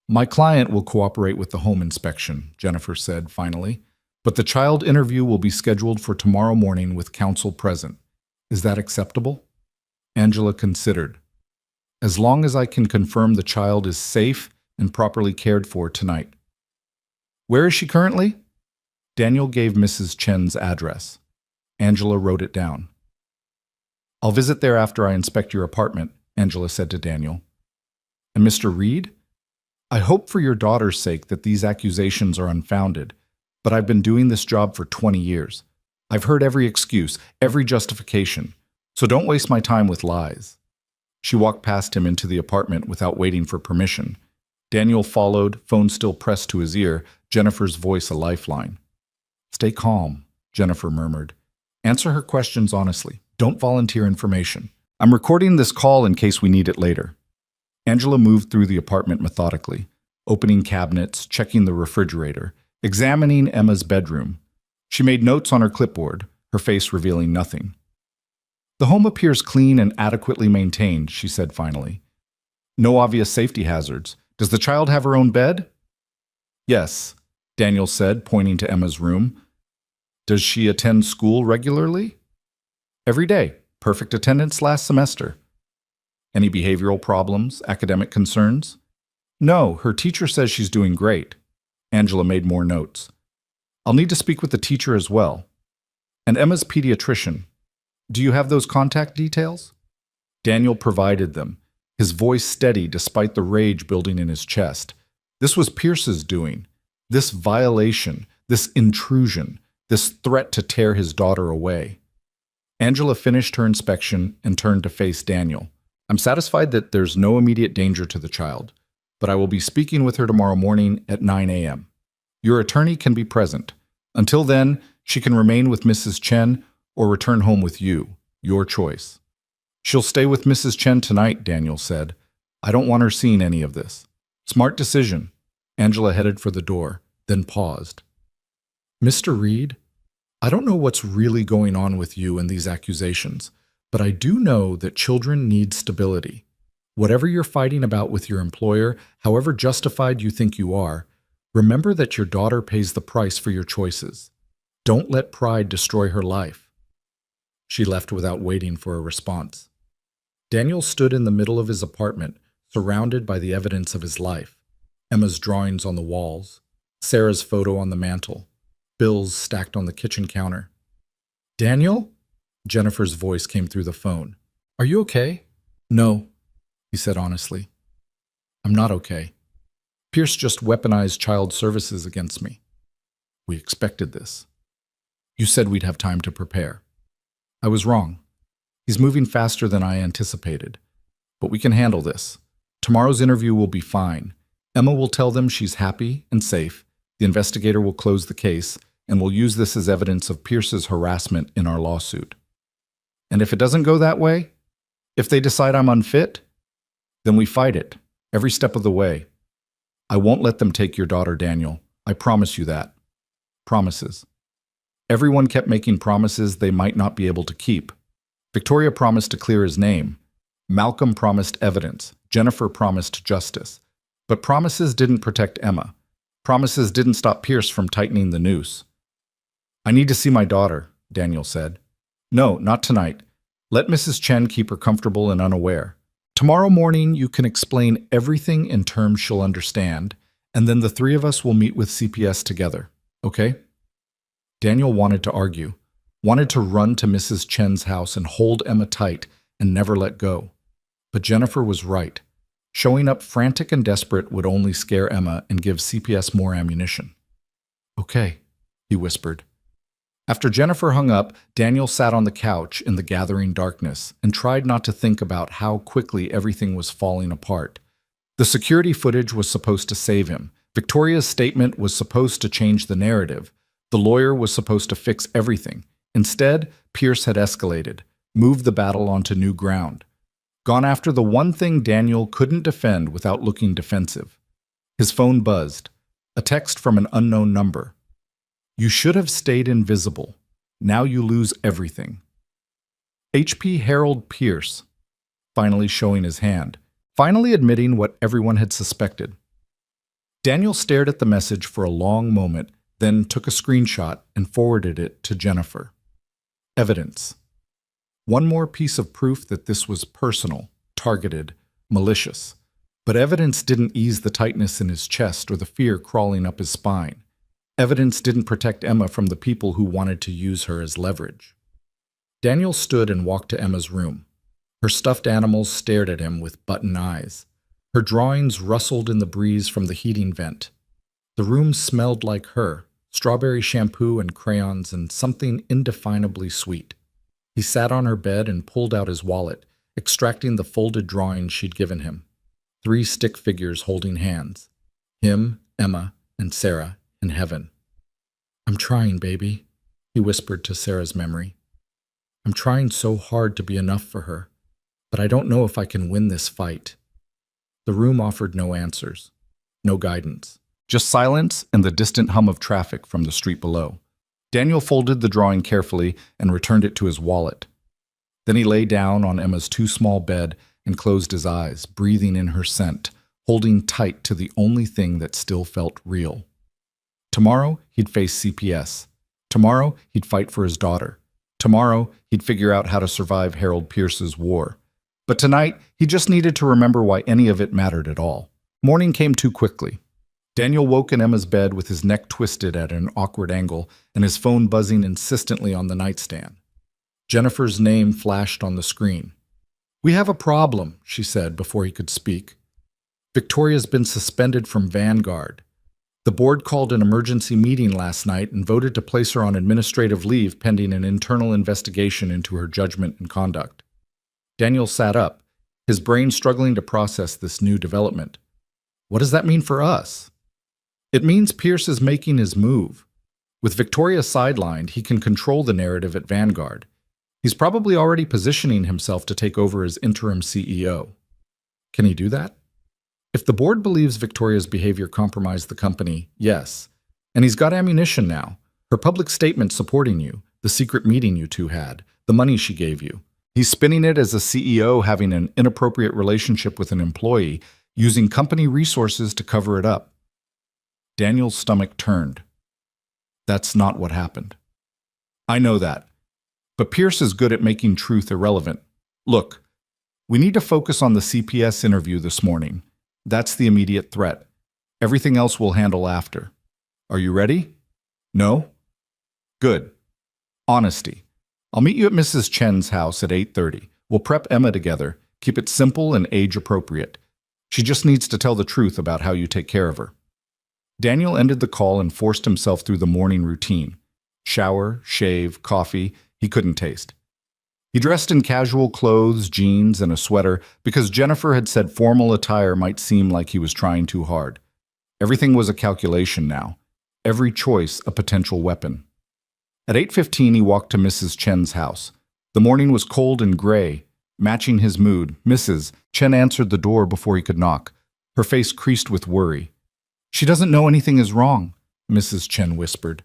My client will cooperate with the home inspection, Jennifer said finally, but the child interview will be scheduled for tomorrow morning with counsel present. Is that acceptable? Angela considered. As long as I can confirm the child is safe and properly cared for tonight. Where is she currently? Daniel gave Mrs. Chen's address. Angela wrote it down. I'll visit there after I inspect your apartment, Angela said to Daniel. And Mr. Reed? I hope for your daughter's sake that these accusations are unfounded, but I've been doing this job for 20 years. I've heard every excuse, every justification, so don't waste my time with lies. She walked past him into the apartment without waiting for permission. Daniel followed, phone still pressed to his ear, Jennifer's voice a lifeline. Stay calm, Jennifer murmured. Answer her questions honestly. Don't volunteer information. I'm recording this call in case we need it later. Angela moved through the apartment methodically, opening cabinets, checking the refrigerator, examining Emma's bedroom. She made notes on her clipboard, her face revealing nothing. The home appears clean and adequately maintained, she said finally. No obvious safety hazards. Does the child have her own bed? Yes, Daniel said, pointing to Emma's room. Does she attend school regularly? Every day. Perfect attendance last semester. Any behavioral problems, academic concerns? No, her teacher says she's doing great. Angela made more notes. I'll need to speak with the teacher as well. And Emma's pediatrician. Do you have those contact details? Daniel provided them, his voice steady despite the rage building in his chest. This was Pierce's doing. This violation, this intrusion, this threat to tear his daughter away. Angela finished her inspection and turned to face Daniel. I'm satisfied that there's no immediate danger to the child, but I will be speaking with her tomorrow morning at 9 a.m. Your attorney can be present. Until then, she can remain with Mrs. Chen or return home with you, your choice. She'll stay with Mrs. Chen tonight, Daniel said. I don't want her seeing any of this. Smart decision. Angela headed for the door, then paused. Mr. Reed, I don't know what's really going on with you and these accusations, but I do know that children need stability. Whatever you're fighting about with your employer, however justified you think you are, remember that your daughter pays the price for your choices. Don't let pride destroy her life. She left without waiting for a response. Daniel stood in the middle of his apartment, surrounded by the evidence of his life. Emma's drawings on the walls, Sarah's photo on the mantel, bills stacked on the kitchen counter. Daniel? Jennifer's voice came through the phone. Are you okay? No, he said honestly. I'm not okay. Pierce just weaponized child services against me. We expected this. You said we'd have time to prepare. I was wrong. He's moving faster than I anticipated. But we can handle this. Tomorrow's interview will be fine. Emma will tell them she's happy and safe. The investigator will close the case, and we'll use this as evidence of Pierce's harassment in our lawsuit. And if it doesn't go that way, if they decide I'm unfit, then we fight it, every step of the way. I won't let them take your daughter, Daniel. I promise you that. Promises. Everyone kept making promises they might not be able to keep. Victoria promised to clear his name. Malcolm promised evidence. Jennifer promised justice. But promises didn't protect Emma. Promises didn't stop Pierce from tightening the noose. I need to see my daughter, Daniel said. No, not tonight. Let Mrs. Chen keep her comfortable and unaware. Tomorrow morning, you can explain everything in terms she'll understand, and then the three of us will meet with CPS together, okay? Daniel wanted to argue, wanted to run to Mrs. Chen's house and hold Emma tight and never let go. But Jennifer was right. Showing up frantic and desperate would only scare Emma and give CPS more ammunition. Okay, he whispered. After Jennifer hung up, Daniel sat on the couch in the gathering darkness and tried not to think about how quickly everything was falling apart. The security footage was supposed to save him. Victoria's statement was supposed to change the narrative. The lawyer was supposed to fix everything. Instead, Pierce had escalated, moved the battle onto new ground, gone after the one thing Daniel couldn't defend without looking defensive. His phone buzzed. A text from an unknown number. You should have stayed invisible. Now you lose everything. H.P. Harold Pierce, finally showing his hand, finally admitting what everyone had suspected. Daniel stared at the message for a long moment, then took a screenshot and forwarded it to Jennifer. Evidence. One more piece of proof that this was personal, targeted, malicious. But evidence didn't ease the tightness in his chest or the fear crawling up his spine. Evidence didn't protect Emma from the people who wanted to use her as leverage. Daniel stood and walked to Emma's room. Her stuffed animals stared at him with button eyes. Her drawings rustled in the breeze from the heating vent. The room smelled like her, strawberry shampoo and crayons and something indefinably sweet. He sat on her bed and pulled out his wallet, extracting the folded drawings she'd given him. 3 stick figures holding hands. Him, Emma, and Sarah in heaven. I'm trying, baby, he whispered to Sarah's memory. I'm trying so hard to be enough for her, but I don't know if I can win this fight. The room offered no answers, no guidance, just silence and the distant hum of traffic from the street below. Daniel folded the drawing carefully and returned it to his wallet. Then he lay down on Emma's too small bed and closed his eyes, breathing in her scent, holding tight to the only thing that still felt real. Tomorrow, he'd face CPS. Tomorrow, he'd fight for his daughter. Tomorrow, he'd figure out how to survive Harold Pierce's war. But tonight, he just needed to remember why any of it mattered at all. Morning came too quickly. Daniel woke in Emma's bed with his neck twisted at an awkward angle and his phone buzzing insistently on the nightstand. Jennifer's name flashed on the screen. We have a problem, she said before he could speak. Victoria's been suspended from Vanguard. The board called an emergency meeting last night and voted to place her on administrative leave pending an internal investigation into her judgment and conduct. Daniel sat up, his brain struggling to process this new development. What does that mean for us? It means Pierce is making his move. With Victoria sidelined, he can control the narrative at Vanguard. He's probably already positioning himself to take over as interim CEO. Can he do that? If the board believes Victoria's behavior compromised the company, yes. And he's got ammunition now. Her public statement supporting you, the secret meeting you two had, the money she gave you. He's spinning it as a CEO having an inappropriate relationship with an employee, using company resources to cover it up. Daniel's stomach turned. That's not what happened. I know that. But Pierce is good at making truth irrelevant. Look, we need to focus on the CPS interview this morning. That's the immediate threat. Everything else we'll handle after. Are you ready? No? Good. Honesty. I'll meet you at Mrs. Chen's house at 8:30. We'll prep Emma together, keep it simple and age-appropriate. She just needs to tell the truth about how you take care of her. Daniel ended the call and forced himself through the morning routine. Shower, shave, coffee, he couldn't taste. He dressed in casual clothes, jeans, and a sweater because Jennifer had said formal attire might seem like he was trying too hard. Everything was a calculation now. Every choice a potential weapon. At 8:15, he walked to Mrs. Chen's house. The morning was cold and gray, matching his mood. Mrs. Chen answered the door before he could knock, her face creased with worry. She doesn't know anything is wrong, Mrs. Chen whispered.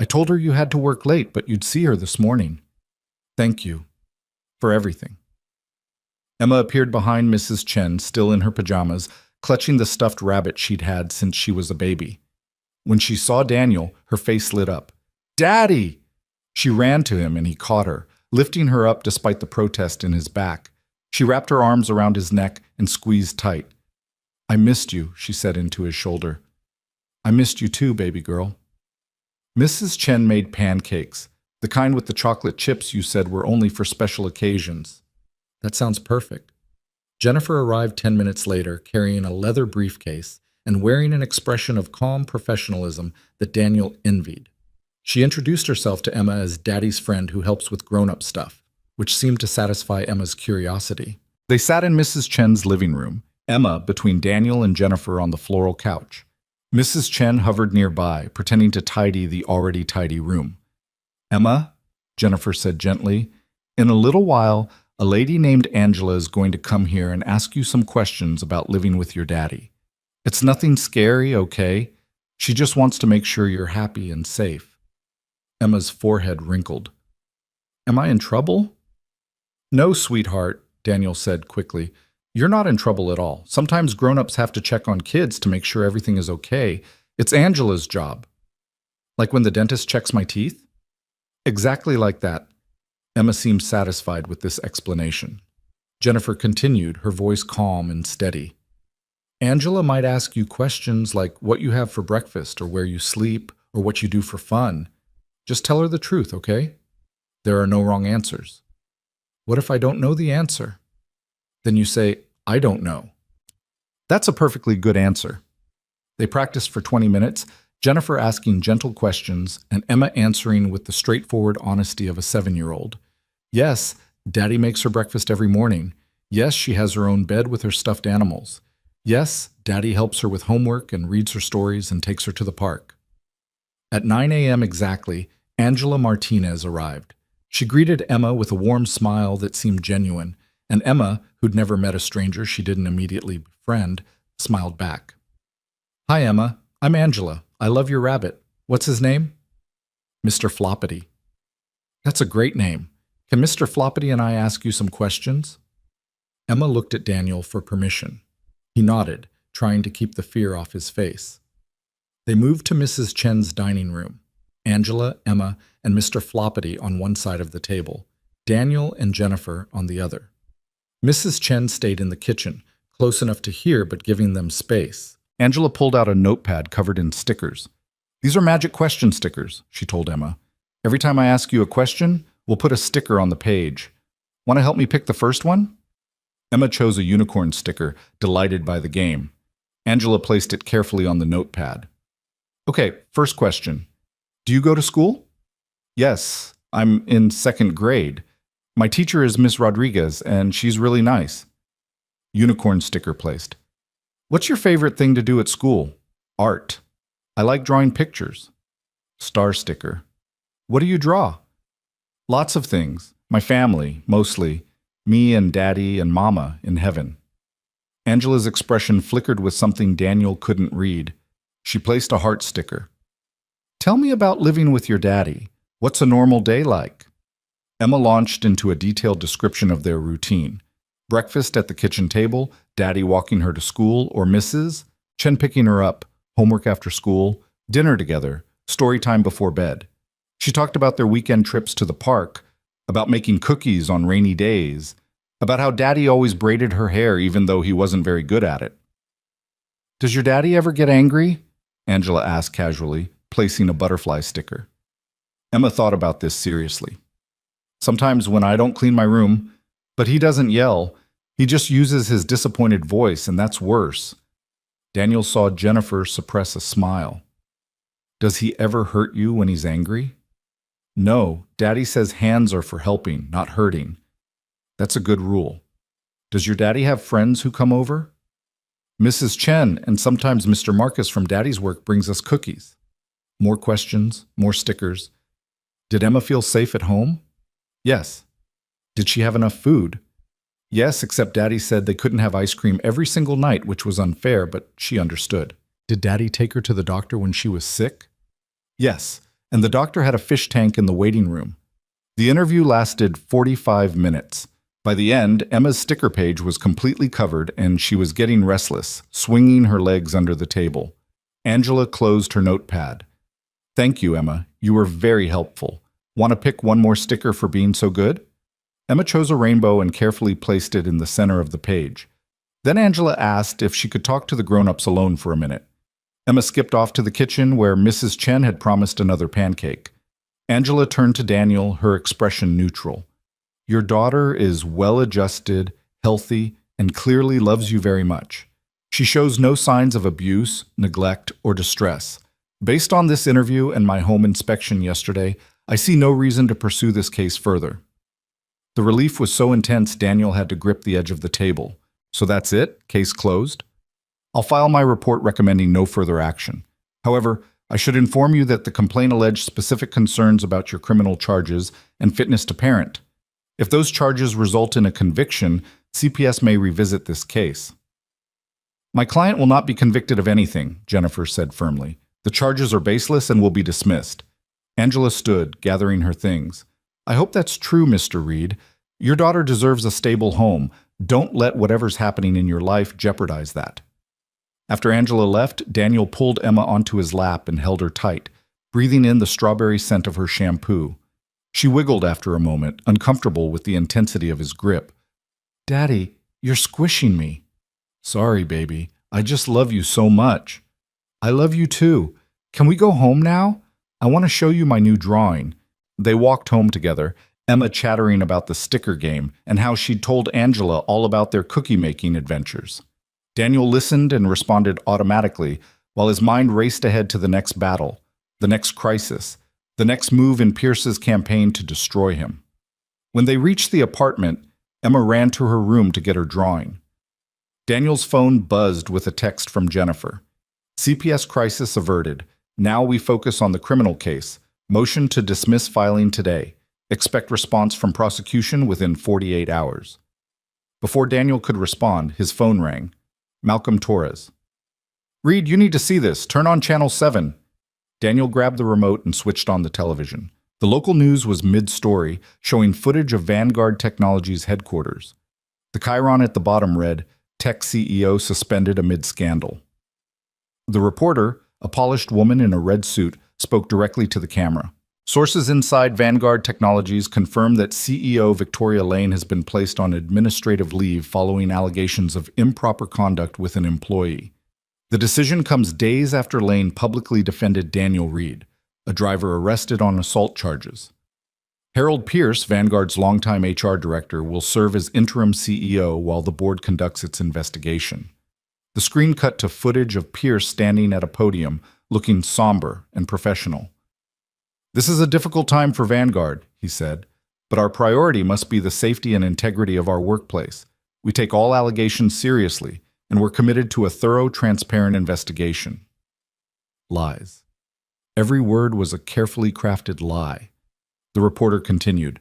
I told her you had to work late, but you'd see her this morning. Thank you. For everything. Emma appeared behind Mrs. Chen, still in her pajamas, clutching the stuffed rabbit she'd had since she was a baby. When she saw Daniel, her face lit up. Daddy! She ran to him and he caught her, lifting her up despite the protest in his back. She wrapped her arms around his neck and squeezed tight. "I missed you," she said into his shoulder. "I missed you too, baby girl." Mrs. Chen made pancakes, the kind with the chocolate chips you said were only for special occasions. That sounds perfect. Jennifer arrived 10 minutes later, carrying a leather briefcase and wearing an expression of calm professionalism that Daniel envied. She introduced herself to Emma as Daddy's friend who helps with grown-up stuff, which seemed to satisfy Emma's curiosity. They sat in Mrs. Chen's living room, Emma between Daniel and Jennifer on the floral couch. Mrs. Chen hovered nearby, pretending to tidy the already tidy room. "Emma," Jennifer said gently, "in a little while, a lady named Angela is going to come here and ask you some questions about living with your daddy. It's nothing scary, okay? She just wants to make sure you're happy and safe." Emma's forehead wrinkled. "Am I in trouble?" "No, sweetheart," Daniel said quickly. "You're not in trouble at all. Sometimes grown-ups have to check on kids to make sure everything is okay. It's Angela's job." "Like when the dentist checks my teeth?" "Exactly like that." Emma seemed satisfied with this explanation. Jennifer continued, her voice calm and steady. "Angela might ask you questions like what you have for breakfast or where you sleep or what you do for fun. Just tell her the truth, okay? There are no wrong answers." "What if I don't know the answer?" "Then you say, 'I don't know.'" That's a perfectly good answer. They practiced for 20 minutes, Jennifer asking gentle questions and Emma answering with the straightforward honesty of a 7-year-old. Yes, Daddy makes her breakfast every morning. Yes, she has her own bed with her stuffed animals. Yes, Daddy helps her with homework and reads her stories and takes her to the park. At 9 a.m. exactly, Angela Martinez arrived. She greeted Emma with a warm smile that seemed genuine, and Emma, who'd never met a stranger she didn't immediately befriend, smiled back. "Hi, Emma. I'm Angela. I love your rabbit. What's his name?" "Mr. Floppity." "That's a great name. Can Mr. Floppity and I ask you some questions?" Emma looked at Daniel for permission. He nodded, trying to keep the fear off his face. They moved to Mrs. Chen's dining room. Angela, Emma, and Mr. Floppity on one side of the table, Daniel and Jennifer on the other. Mrs. Chen stayed in the kitchen, close enough to hear but giving them space. Angela pulled out a notepad covered in stickers. "These are magic question stickers," she told Emma. "Every time I ask you a question, we'll put a sticker on the page. Want to help me pick the first one?" Emma chose a unicorn sticker, delighted by the game. Angela placed it carefully on the notepad. "Okay, first question. Do you go to school?" "Yes, I'm in 2nd grade. My teacher is Miss Rodriguez, and she's really nice." Unicorn sticker placed. "What's your favorite thing to do at school?" "Art. I like drawing pictures." Star sticker. "What do you draw?" "Lots of things. My family, mostly. Me and Daddy and Mama in heaven." Angela's expression flickered with something Daniel couldn't read. She placed a heart sticker. "Tell me about living with your daddy. What's a normal day like?" Emma launched into a detailed description of their routine. Breakfast at the kitchen table, Daddy walking her to school, or Mrs. Chen picking her up, homework after school, dinner together, story time before bed. She talked about their weekend trips to the park, about making cookies on rainy days, about how Daddy always braided her hair even though he wasn't very good at it. "Does your daddy ever get angry?" Angela asked casually, placing a butterfly sticker. Emma thought about this seriously. "Sometimes when I don't clean my room, but he doesn't yell. He just uses his disappointed voice, and that's worse." Daniel saw Jennifer suppress a smile. "Does he ever hurt you when he's angry?" "No, Daddy says hands are for helping, not hurting." "That's a good rule." "Does your daddy have friends who come over?" "Mrs. Chen and sometimes Mr. Marcus from Daddy's work brings us cookies." More questions, more stickers. Did Emma feel safe at home? Yes. Did she have enough food? Yes, except Daddy said they couldn't have ice cream every single night, which was unfair, but she understood. Did Daddy take her to the doctor when she was sick? Yes, and the doctor had a fish tank in the waiting room. The interview lasted 45 minutes. By the end, Emma's sticker page was completely covered and she was getting restless, swinging her legs under the table. Angela closed her notepad. "Thank you, Emma. You were very helpful. Want to pick one more sticker for being so good? Emma chose a rainbow and carefully placed it in the center of the page. Then Angela asked if she could talk to the grown-ups alone for a minute. Emma skipped off to the kitchen where Mrs. Chen had promised another pancake. Angela turned to Daniel, her expression neutral. Your daughter is well-adjusted, healthy, and clearly loves you very much. She shows no signs of abuse, neglect, or distress. Based on this interview and my home inspection yesterday, I see no reason to pursue this case further. The relief was so intense Daniel had to grip the edge of the table. So that's it? Case closed? I'll file my report recommending no further action. However, I should inform you that the complaint alleged specific concerns about your criminal charges and fitness to parent. If those charges result in a conviction, CPS may revisit this case. My client will not be convicted of anything, Jennifer said firmly. The charges are baseless and will be dismissed. Angela stood, gathering her things. I hope that's true, Mr. Reed. Your daughter deserves a stable home. Don't let whatever's happening in your life jeopardize that. After Angela left, Daniel pulled Emma onto his lap and held her tight, breathing in the strawberry scent of her shampoo. She wiggled after a moment, uncomfortable with the intensity of his grip. Daddy, you're squishing me. Sorry, baby. I just love you so much. I love you too. Can we go home now? I want to show you my new drawing. They walked home together, Emma chattering about the sticker game and how she'd told Angela all about their cookie-making adventures. Daniel listened and responded automatically, while his mind raced ahead to the next battle, the next crisis, the next move in Pierce's campaign to destroy him. When they reached the apartment, Emma ran to her room to get her drawing. Daniel's phone buzzed with a text from Jennifer. CPS crisis averted. Now we focus on the criminal case. Motion to dismiss filing today. Expect response from prosecution within 48 hours. Before Daniel could respond, his phone rang. Malcolm Torres. Reed, you need to see this. Turn on Channel 7. Daniel grabbed the remote and switched on the television. The local news was mid-story, showing footage of Vanguard Technologies headquarters. The chyron at the bottom read, Tech CEO suspended amid scandal. The reporter, a polished woman in a red suit, spoke directly to the camera. Sources inside Vanguard Technologies confirm that CEO Victoria Lane has been placed on administrative leave following allegations of improper conduct with an employee. The decision comes days after Lane publicly defended Daniel Reed, a driver arrested on assault charges. Harold Pierce, Vanguard's longtime HR director, will serve as interim CEO while the board conducts its investigation. The screen cut to footage of Pierce standing at a podium, looking somber and professional. This is a difficult time for Vanguard, he said, but our priority must be the safety and integrity of our workplace. We take all allegations seriously, and we're committed to a thorough, transparent investigation. Lies. Every word was a carefully crafted lie. The reporter continued.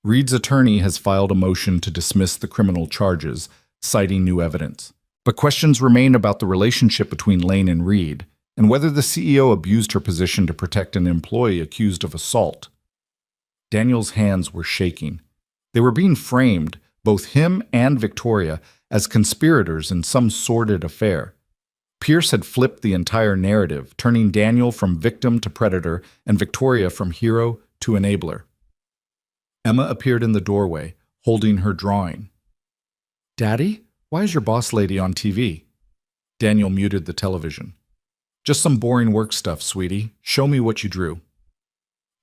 Reed's attorney has filed a motion to dismiss the criminal charges, citing new evidence. But questions remain about the relationship between Lane and Reed, and whether the CEO abused her position to protect an employee accused of assault. Daniel's hands were shaking. They were being framed, both him and Victoria, as conspirators in some sordid affair. Pierce had flipped the entire narrative, turning Daniel from victim to predator and Victoria from hero to enabler. Emma appeared in the doorway, holding her drawing. Daddy, why is your boss lady on TV? Daniel muted the television. Just some boring work stuff, sweetie. Show me what you drew.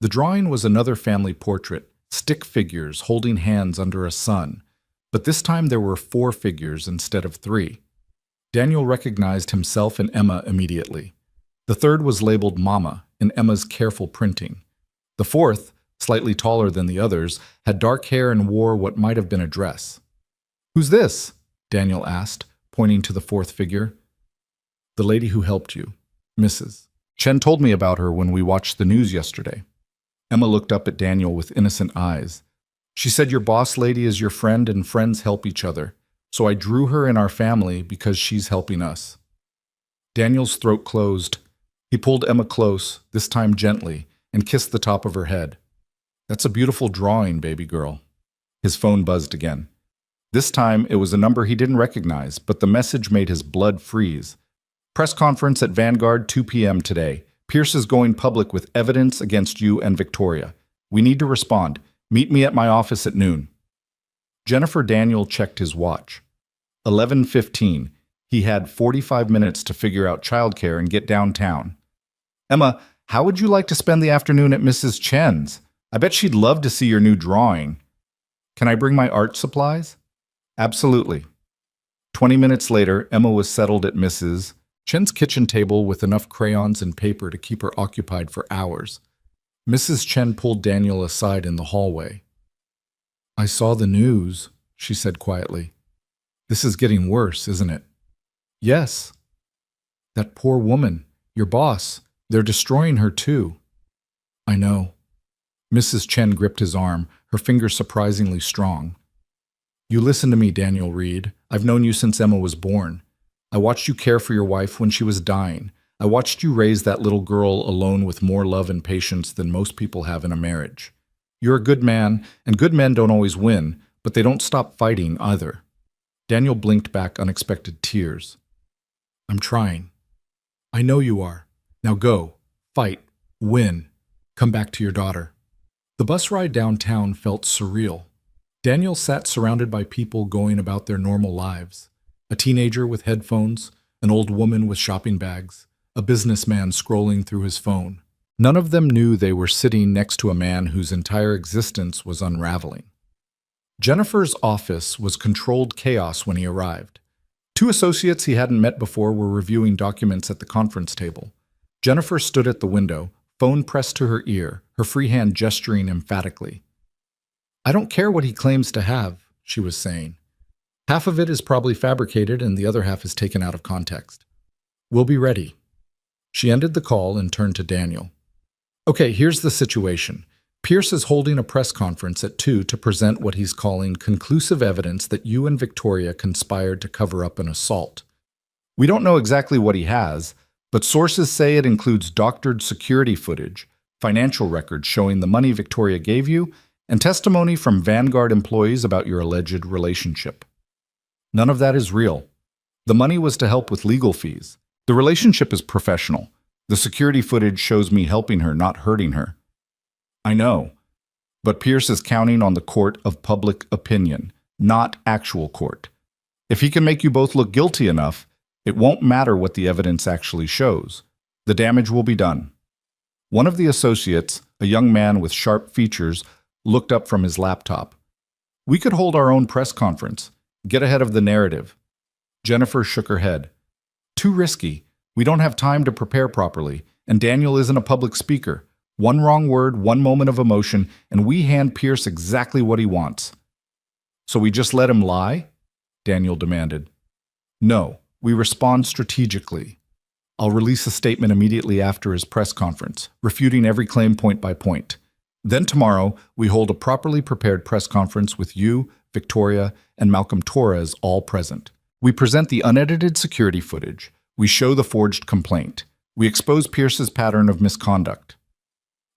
The drawing was another family portrait, stick figures holding hands under a sun, but this time there were 4 figures instead of 3. Daniel recognized himself and Emma immediately. The third was labeled Mama in Emma's careful printing. The fourth, slightly taller than the others, had dark hair and wore what might have been a dress. Who's this? Daniel asked, pointing to the 4th figure. The lady who helped you, Mrs. Chen told me about her when we watched the news yesterday. Emma looked up at Daniel with innocent eyes. She said your boss lady is your friend and friends help each other, so I drew her in our family because she's helping us. Daniel's throat closed. He pulled Emma close, this time gently, and kissed the top of her head. That's a beautiful drawing, baby girl. His phone buzzed again. This time it was a number he didn't recognize, but the message made his blood freeze. Press conference at Vanguard 2 p.m. today. Pierce is going public with evidence against you and Victoria. We need to respond. Meet me at my office at noon. Jennifer Daniel checked his watch. 11:15. He had 45 minutes to figure out childcare and get downtown. Emma, how would you like to spend the afternoon at Mrs. Chen's? I bet she'd love to see your new drawing. Can I bring my art supplies? Absolutely. 20 minutes later, Emma was settled at Mrs. Chen's kitchen table with enough crayons and paper to keep her occupied for hours. Mrs. Chen pulled Daniel aside in the hallway. I saw the news, she said quietly. This is getting worse, isn't it? Yes. That poor woman, your boss, they're destroying her too. I know. Mrs. Chen gripped his arm, her fingers surprisingly strong. You listen to me, Daniel Reed. I've known you since Emma was born. I watched you care for your wife when she was dying. I watched you raise that little girl alone with more love and patience than most people have in a marriage. You're a good man, and good men don't always win, but they don't stop fighting either. Daniel blinked back unexpected tears. I'm trying. I know you are. Now go. Fight. Win. Come back to your daughter. The bus ride downtown felt surreal. Daniel sat surrounded by people going about their normal lives. A teenager with headphones, an old woman with shopping bags, a businessman scrolling through his phone. None of them knew they were sitting next to a man whose entire existence was unraveling. Jennifer's office was controlled chaos when he arrived. Two associates he hadn't met before were reviewing documents at the conference table. Jennifer stood at the window, phone pressed to her ear, her free hand gesturing emphatically. I don't care what he claims to have, she was saying. Half of it is probably fabricated and the other half is taken out of context. We'll be ready. She ended the call and turned to Daniel. Okay, here's the situation. Pierce is holding a press conference at 2 to present what he's calling conclusive evidence that you and Victoria conspired to cover up an assault. We don't know exactly what he has, but sources say it includes doctored security footage, financial records showing the money Victoria gave you, and testimony from Vanguard employees about your alleged relationship. None of that is real. The money was to help with legal fees. The relationship is professional. The security footage shows me helping her, not hurting her. I know, but Pierce is counting on the court of public opinion, not actual court. If he can make you both look guilty enough, it won't matter what the evidence actually shows. The damage will be done. One of the associates, a young man with sharp features, looked up from his laptop. We could hold our own press conference, get ahead of the narrative. Jennifer shook her head. Too risky. We don't have time to prepare properly, and Daniel isn't a public speaker. One wrong word, one moment of emotion, and we hand Pierce exactly what he wants. So we just let him lie? Daniel demanded. No, we respond strategically. I'll release a statement immediately after his press conference, refuting every claim point by point. Then tomorrow, we hold a properly prepared press conference with you, Victoria, and Malcolm Torres all present. We present the unedited security footage. We show the forged complaint. We expose Pierce's pattern of misconduct.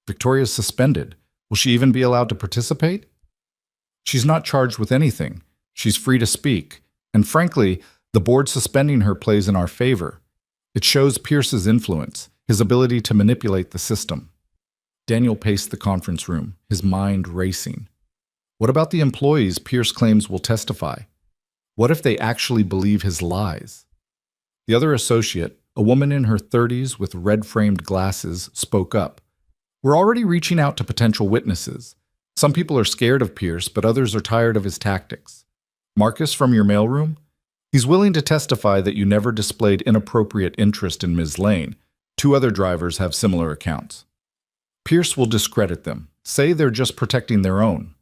Victoria's suspended. Will she even be allowed to participate? She's not charged with anything. She's free to speak. And frankly, the board suspending her plays in our favor. It shows Pierce's influence, his ability to manipulate the system. Daniel paced the conference room, his mind racing. What about the employees Pierce claims will testify? What if they actually believe his lies? The other associate, a woman in her 30s with red-framed glasses, spoke up. We're already reaching out to potential witnesses. Some people are scared of Pierce, but others are tired of his tactics. Marcus from your mailroom? He's willing to testify that you never displayed inappropriate interest in Ms. Lane. 2 other drivers have similar accounts. Pierce will discredit them, say they're just protecting their own.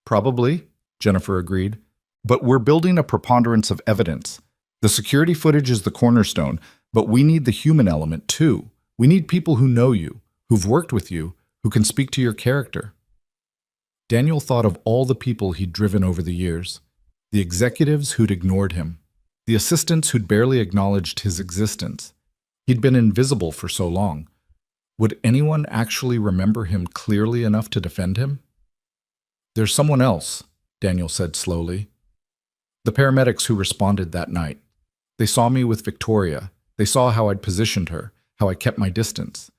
Probably, Jennifer agreed. But we're building a preponderance of evidence. The security footage is the cornerstone, but we need the human element too. We need people who know you, who've worked with you, who can speak to your character. Daniel thought of all the people he'd driven over the years, the executives who'd ignored him, the assistants who'd barely acknowledged his existence. He'd been invisible for so long. Would anyone actually remember him clearly enough to defend him? There's someone else, Daniel said slowly. The paramedics who responded that night. They saw me with Victoria. They saw how I'd positioned her, how I kept my distance.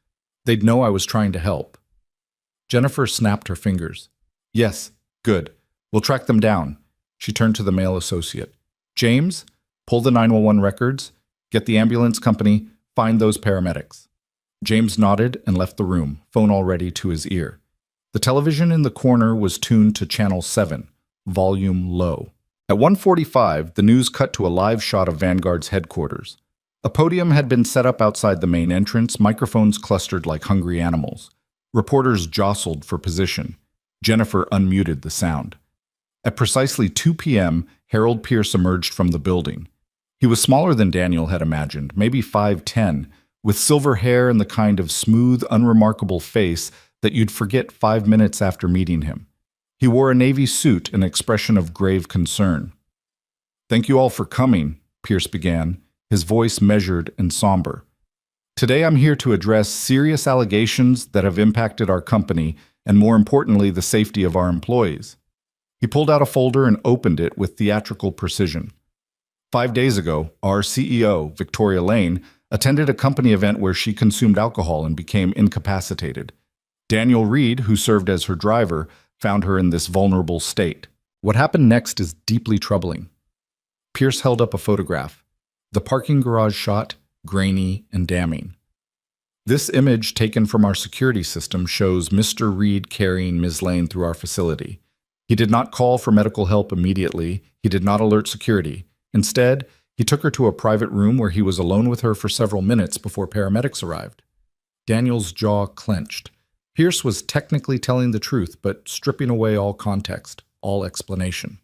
They'd know I was trying to help. Jennifer snapped her fingers. Yes, good. We'll track them down. She turned to the male associate. James, pull the 911 records, get the ambulance company, find those paramedics. James nodded and left the room, phone already to his ear. The television in the corner was tuned to channel 7, volume low. At 1:45, the news cut to a live shot of Vanguard's headquarters. A podium had been set up outside the main entrance, microphones clustered like hungry animals. Reporters jostled for position. Jennifer unmuted the sound. At precisely 2 p.m., Harold Pierce emerged from the building. He was smaller than Daniel had imagined, maybe 5'10", with silver hair and the kind of smooth, unremarkable face that you'd forget 5 minutes after meeting him. He wore a navy suit, an expression of grave concern. Thank you all for coming, Pierce began, his voice measured and somber. Today I'm here to address serious allegations that have impacted our company and, more importantly, the safety of our employees. He pulled out a folder and opened it with theatrical precision. 5 days ago, our CEO, Victoria Lane, attended a company event where she consumed alcohol and became incapacitated. Daniel Reed, who served as her driver, found her in this vulnerable state. What happened next is deeply troubling. Pierce held up a photograph. The parking garage shot, grainy and damning. This image taken from our security system shows Mr. Reed carrying Ms. Lane through our facility. He did not call for medical help immediately. He did not alert security. Instead, he took her to a private room where he was alone with her for several minutes before paramedics arrived. Daniel's jaw clenched. Pierce was technically telling the truth, but stripping away all context, all explanation.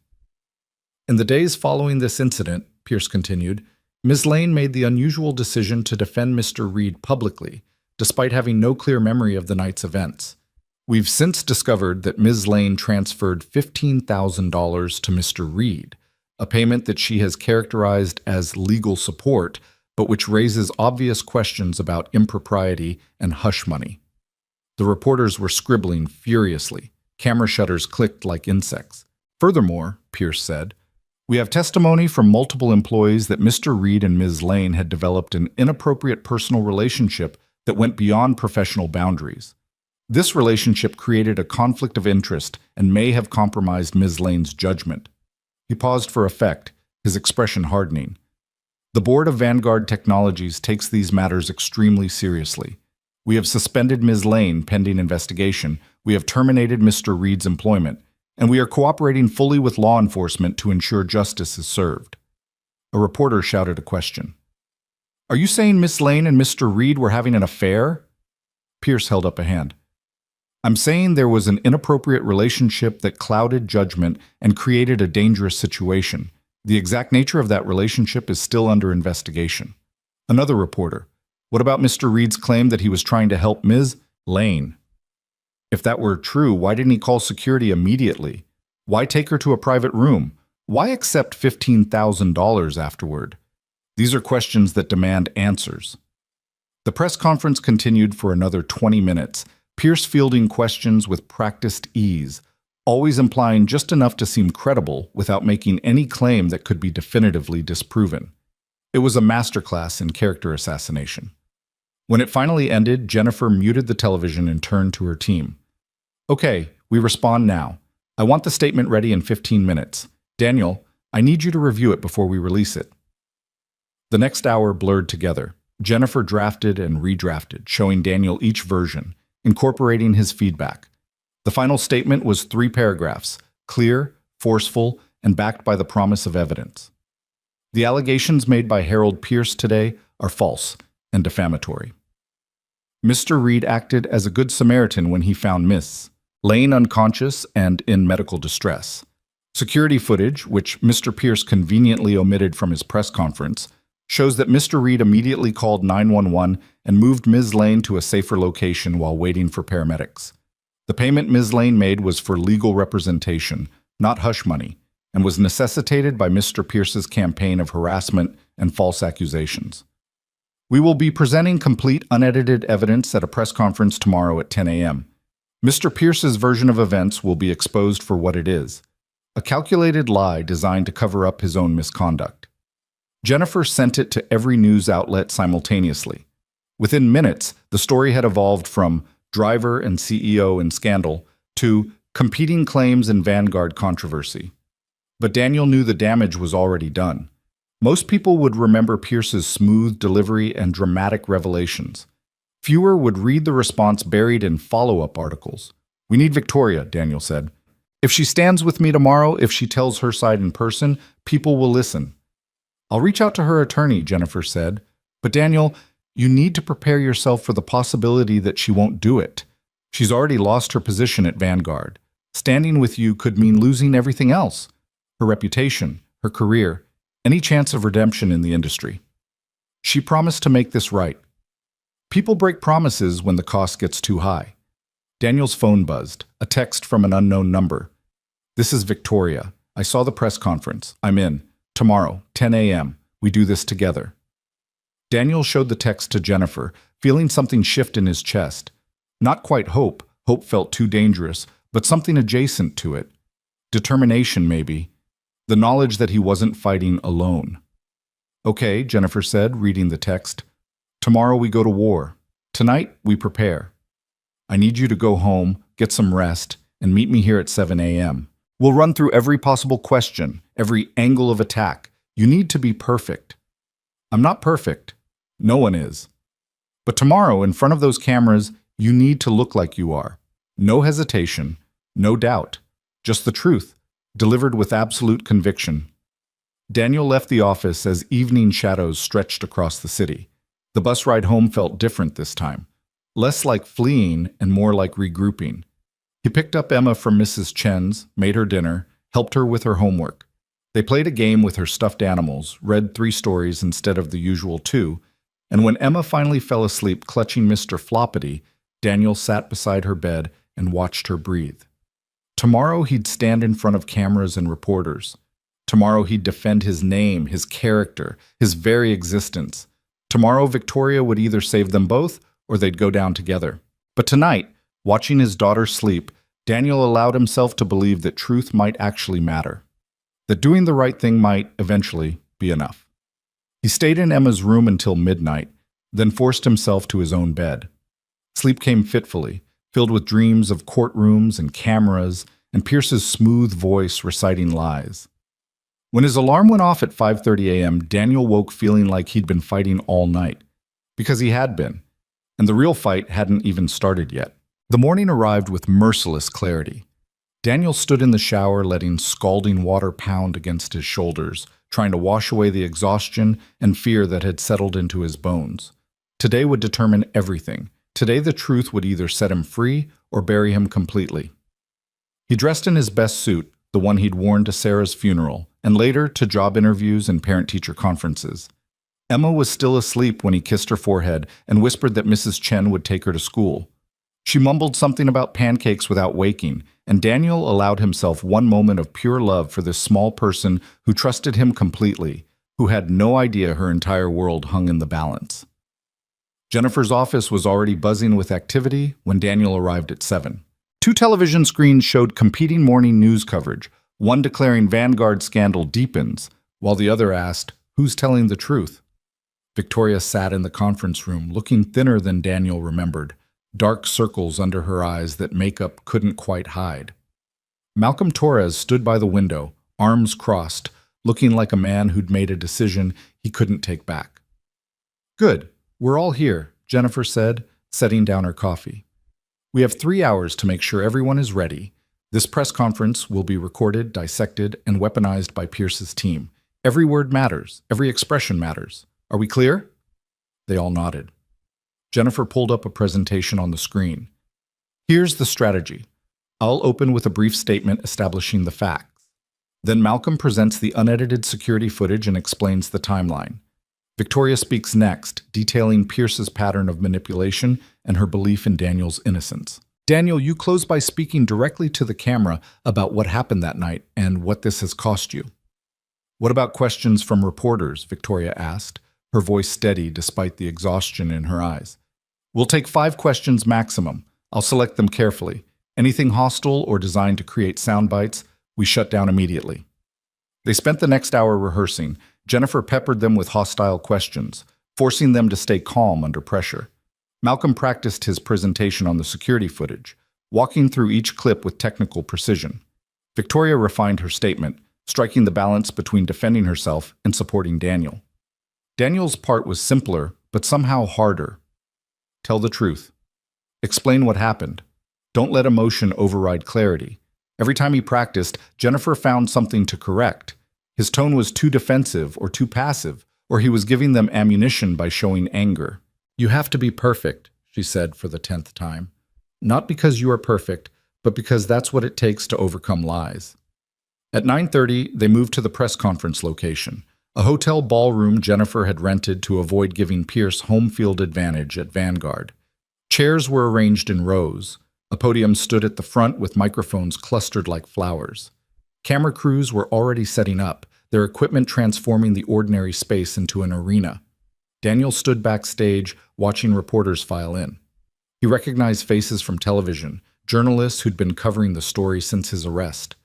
In the days following this incident, Pierce continued, Ms. Lane made the unusual decision to defend Mr. Reed publicly, despite having no clear memory of the night's events. We've since discovered that Ms. Lane transferred $15,000 to Mr. Reed, a payment that she has characterized as legal support, but which raises obvious questions about impropriety and hush money. The reporters were scribbling furiously. Camera shutters clicked like insects. Furthermore, Pierce said, we have testimony from multiple employees that Mr. Reed and Ms. Lane had developed an inappropriate personal relationship that went beyond professional boundaries. This relationship created a conflict of interest and may have compromised Ms. Lane's judgment. He paused for effect, his expression hardening. The board of Vanguard Technologies takes these matters extremely seriously. We have suspended Ms. Lane pending investigation, we have terminated Mr. Reed's employment, and we are cooperating fully with law enforcement to ensure justice is served. A reporter shouted a question. Are you saying Miss Lane and Mr. Reed were having an affair? Pierce held up a hand. I'm saying there was an inappropriate relationship that clouded judgment and created a dangerous situation. The exact nature of that relationship is still under investigation. Another reporter. What about Mr. Reed's claim that he was trying to help Ms. Lane? If that were true, why didn't he call security immediately? Why take her to a private room? Why accept $15,000 afterward? These are questions that demand answers. The press conference continued for another 20 minutes, Pierce fielding questions with practiced ease, always implying just enough to seem credible without making any claim that could be definitively disproven. It was a masterclass in character assassination. When it finally ended, Jennifer muted the television and turned to her team. Okay, we respond now. I want the statement ready in 15 minutes. Daniel, I need you to review it before we release it. The next hour blurred together. Jennifer drafted and redrafted, showing Daniel each version, incorporating his feedback. The final statement was 3 paragraphs, clear, forceful, and backed by the promise of evidence. The allegations made by Harold Pierce today are false and defamatory. Mr. Reed acted as a good Samaritan when he found Miss Lane unconscious and in medical distress. Security footage, which Mr. Pierce conveniently omitted from his press conference, shows that Mr. Reed immediately called 911 and moved Ms. Lane to a safer location while waiting for paramedics. The payment Ms. Lane made was for legal representation, not hush money, and was necessitated by Mr. Pierce's campaign of harassment and false accusations. We will be presenting complete, unedited evidence at a press conference tomorrow at 10 a.m. Mr. Pierce's version of events will be exposed for what it is, a calculated lie designed to cover up his own misconduct. Jennifer sent it to every news outlet simultaneously. Within minutes, the story had evolved from driver and CEO in scandal, to competing claims in Vanguard controversy. But Daniel knew the damage was already done. Most people would remember Pierce's smooth delivery and dramatic revelations. Fewer would read the response buried in follow-up articles. "We need Victoria," Daniel said. "If she stands with me tomorrow, if she tells her side in person, people will listen." "I'll reach out to her attorney," Jennifer said. "But Daniel, you need to prepare yourself for the possibility that she won't do it. She's already lost her position at Vanguard. Standing with you could mean losing everything else: her reputation, her career, any chance of redemption in the industry. She promised to make this right." People break promises when the cost gets too high. Daniel's phone buzzed, a text from an unknown number. "This is Victoria. I saw the press conference. I'm in. Tomorrow, 10 a.m. We do this together." Daniel showed the text to Jennifer, feeling something shift in his chest. Not quite hope. Hope felt too dangerous, but something adjacent to it. Determination, maybe. The knowledge that he wasn't fighting alone. "Okay," Jennifer said, reading the text. "Tomorrow we go to war. Tonight we prepare. I need you to go home, get some rest, and meet me here at 7 a.m. We'll run through every possible question, every angle of attack. You need to be perfect." "I'm not perfect. No one is. But tomorrow, in front of those cameras, you need to look like you are. No hesitation, no doubt. Just the truth, delivered with absolute conviction." Daniel left the office as evening shadows stretched across the city. The bus ride home felt different this time. Less like fleeing and more like regrouping. He picked up Emma from Mrs. Chen's, made her dinner, helped her with her homework. They played a game with her stuffed animals, read 3 stories instead of the usual 2, and when Emma finally fell asleep clutching Mr. Floppity, Daniel sat beside her bed and watched her breathe. Tomorrow he'd stand in front of cameras and reporters. Tomorrow he'd defend his name, his character, his very existence. Tomorrow Victoria would either save them both or they'd go down together. But tonight, watching his daughter sleep, Daniel allowed himself to believe that truth might actually matter. That doing the right thing might, eventually, be enough. He stayed in Emma's room until midnight, then forced himself to his own bed. Sleep came fitfully, filled with dreams of courtrooms and cameras and Pierce's smooth voice reciting lies. When his alarm went off at 5:30 a.m., Daniel woke feeling like he'd been fighting all night. Because he had been. And the real fight hadn't even started yet. The morning arrived with merciless clarity. Daniel stood in the shower, letting scalding water pound against his shoulders, trying to wash away the exhaustion and fear that had settled into his bones. Today would determine everything. Today the truth would either set him free or bury him completely. He dressed in his best suit, the one he'd worn to Sarah's funeral, and later to job interviews and parent-teacher conferences. Emma was still asleep when he kissed her forehead and whispered that Mrs. Chen would take her to school. She mumbled something about pancakes without waking, and Daniel allowed himself one moment of pure love for this small person who trusted him completely, who had no idea her entire world hung in the balance. Jennifer's office was already buzzing with activity when Daniel arrived at 7. 2 television screens showed competing morning news coverage, one declaring Vanguard scandal deepens, while the other asked, "Who's telling the truth?" Victoria sat in the conference room, looking thinner than Daniel remembered, dark circles under her eyes that makeup couldn't quite hide. Malcolm Torres stood by the window, arms crossed, looking like a man who'd made a decision he couldn't take back. "Good, we're all here," Jennifer said, setting down her coffee. "We have 3 hours to make sure everyone is ready. This press conference will be recorded, dissected, and weaponized by Pierce's team. Every word matters. Every expression matters. Are we clear?" They all nodded. Jennifer pulled up a presentation on the screen. "Here's the strategy. I'll open with a brief statement establishing the facts. Then Malcolm presents the unedited security footage and explains the timeline. Victoria speaks next, detailing Pierce's pattern of manipulation and her belief in Daniel's innocence. Daniel, you close by speaking directly to the camera about what happened that night and what this has cost you." "What about questions from reporters?" Victoria asked, her voice steady despite the exhaustion in her eyes. "We'll take 5 questions maximum. I'll select them carefully. Anything hostile or designed to create sound bites, we shut down immediately." They spent the next hour rehearsing. Jennifer peppered them with hostile questions, forcing them to stay calm under pressure. Malcolm practiced his presentation on the security footage, walking through each clip with technical precision. Victoria refined her statement, striking the balance between defending herself and supporting Daniel. Daniel's part was simpler, but somehow harder. Tell the truth. Explain what happened. Don't let emotion override clarity. Every time he practiced, Jennifer found something to correct. His tone was too defensive or too passive, or he was giving them ammunition by showing anger. You have to be perfect, she said for the 10th time. Not because you are perfect, but because that's what it takes to overcome lies. At 9:30, they moved to the press conference location, a hotel ballroom Jennifer had rented to avoid giving Pierce home field advantage at Vanguard. Chairs were arranged in rows. A podium stood at the front with microphones clustered like flowers. Camera crews were already setting up, their equipment transforming the ordinary space into an arena. Daniel stood backstage, watching reporters file in. He recognized faces from television, journalists who'd been covering the story since his arrest.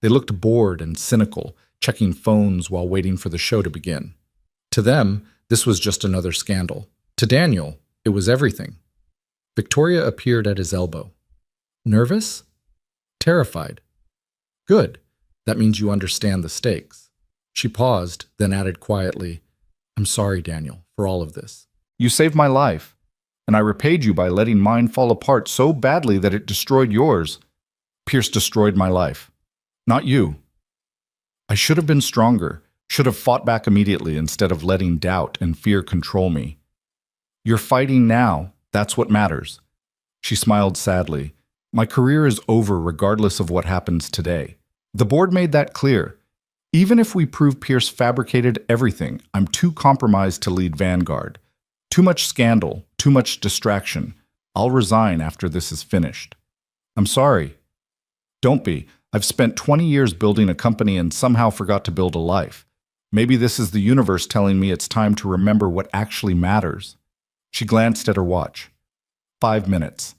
They looked bored and cynical, checking phones while waiting for the show to begin. To them, this was just another scandal. To Daniel, it was everything. Victoria appeared at his elbow. Nervous? Terrified. Good. That means you understand the stakes. She paused, then added quietly, I'm sorry, Daniel, for all of this. You saved my life, and I repaid you by letting mine fall apart so badly that it destroyed yours. Pierce destroyed my life. Not you. I should have been stronger, should have fought back immediately instead of letting doubt and fear control me. You're fighting now. That's what matters. She smiled sadly. My career is over regardless of what happens today. The board made that clear. Even if we prove Pierce fabricated everything, I'm too compromised to lead Vanguard. Too much scandal, too much distraction. I'll resign after this is finished. I'm sorry. Don't be. I've spent 20 years building a company and somehow forgot to build a life. Maybe this is the universe telling me it's time to remember what actually matters. She glanced at her watch. 5 minutes.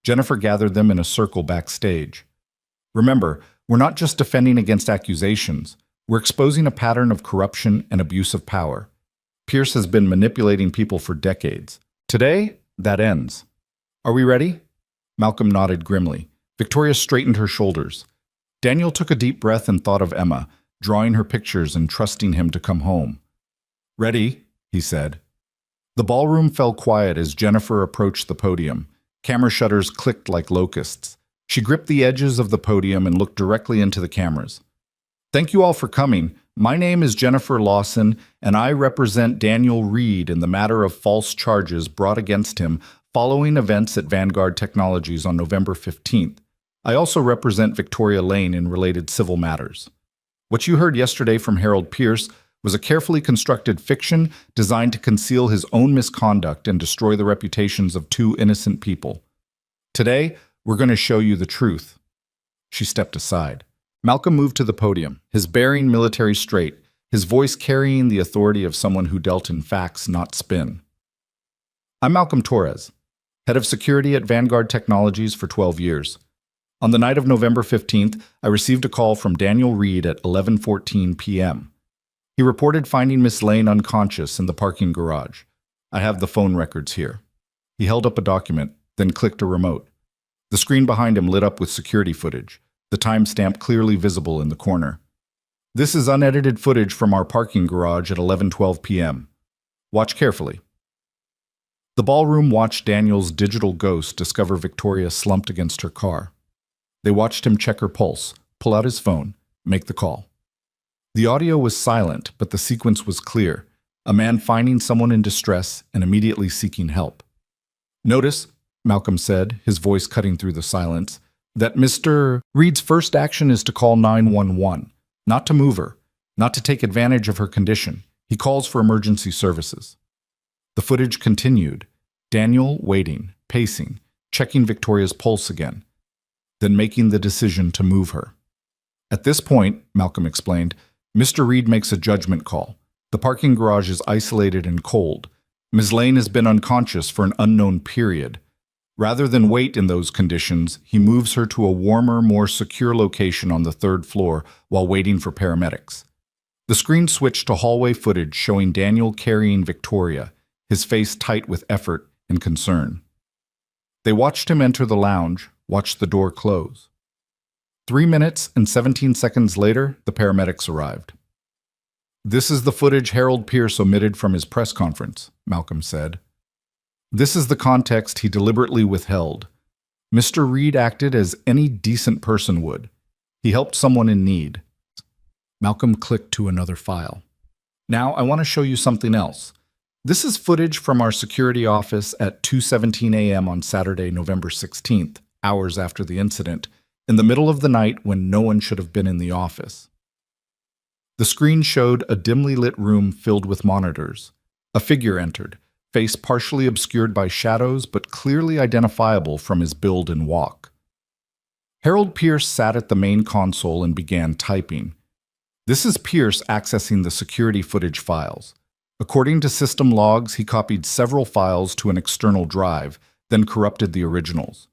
Jennifer gathered them in a circle backstage. Remember, we're not just defending against accusations. We're exposing a pattern of corruption and abuse of power. Pierce has been manipulating people for decades. Today, that ends. Are we ready? Malcolm nodded grimly. Victoria straightened her shoulders. Daniel took a deep breath and thought of Emma, drawing her pictures and trusting him to come home. Ready, he said. The ballroom fell quiet as Jennifer approached the podium. Camera shutters clicked like locusts. She gripped the edges of the podium and looked directly into the cameras. Thank you all for coming. My name is Jennifer Lawson, and I represent Daniel Reed in the matter of false charges brought against him following events at Vanguard Technologies on November 15th. I also represent Victoria Lane in related civil matters. What you heard yesterday from Harold Pierce was a carefully constructed fiction designed to conceal his own misconduct and destroy the reputations of two innocent people. Today, we're going to show you the truth. She stepped aside. Malcolm moved to the podium, his bearing military straight, his voice carrying the authority of someone who dealt in facts, not spin. I'm Malcolm Torres, head of security at Vanguard Technologies for 12 years. On the night of November 15th, I received a call from Daniel Reed at 11:14 p.m. He reported finding Miss Lane unconscious in the parking garage. I have the phone records here. He held up a document, then clicked a remote. The screen behind him lit up with security footage, the timestamp clearly visible in the corner. This is unedited footage from our parking garage at 11:12 p.m. Watch carefully. The ballroom watched Daniel's digital ghost discover Victoria slumped against her car. They watched him check her pulse, pull out his phone, make the call. The audio was silent, but the sequence was clear. A man finding someone in distress and immediately seeking help. Notice, Malcolm said, his voice cutting through the silence, that Mr. Reed's first action is to call 911, not to move her, not to take advantage of her condition. He calls for emergency services. The footage continued, Daniel waiting, pacing, checking Victoria's pulse again, then making the decision to move her. At this point, Malcolm explained, Mr. Reed makes a judgment call. The parking garage is isolated and cold. Ms. Lane has been unconscious for an unknown period. Rather than wait in those conditions, he moves her to a warmer, more secure location on the 3rd floor while waiting for paramedics. The screen switched to hallway footage showing Daniel carrying Victoria, his face tight with effort, and concern. They watched him enter the lounge, watched the door close. 3 minutes and 17 seconds later, the paramedics arrived. "This is the footage Harold Pierce omitted from his press conference," Malcolm said. "This is the context he deliberately withheld. Mr. Reed acted as any decent person would. He helped someone in need." Malcolm clicked to another file. "Now, I want to show you something else. This is footage from our security office at 2:17 a.m. on Saturday, November 16th, hours after the incident, in the middle of the night when no one should have been in the office." The screen showed a dimly lit room filled with monitors. A figure entered, face partially obscured by shadows but clearly identifiable from his build and walk. Harold Pierce sat at the main console and began typing. This is Pierce accessing the security footage files. According to system logs, he copied several files to an external drive, then corrupted the originals.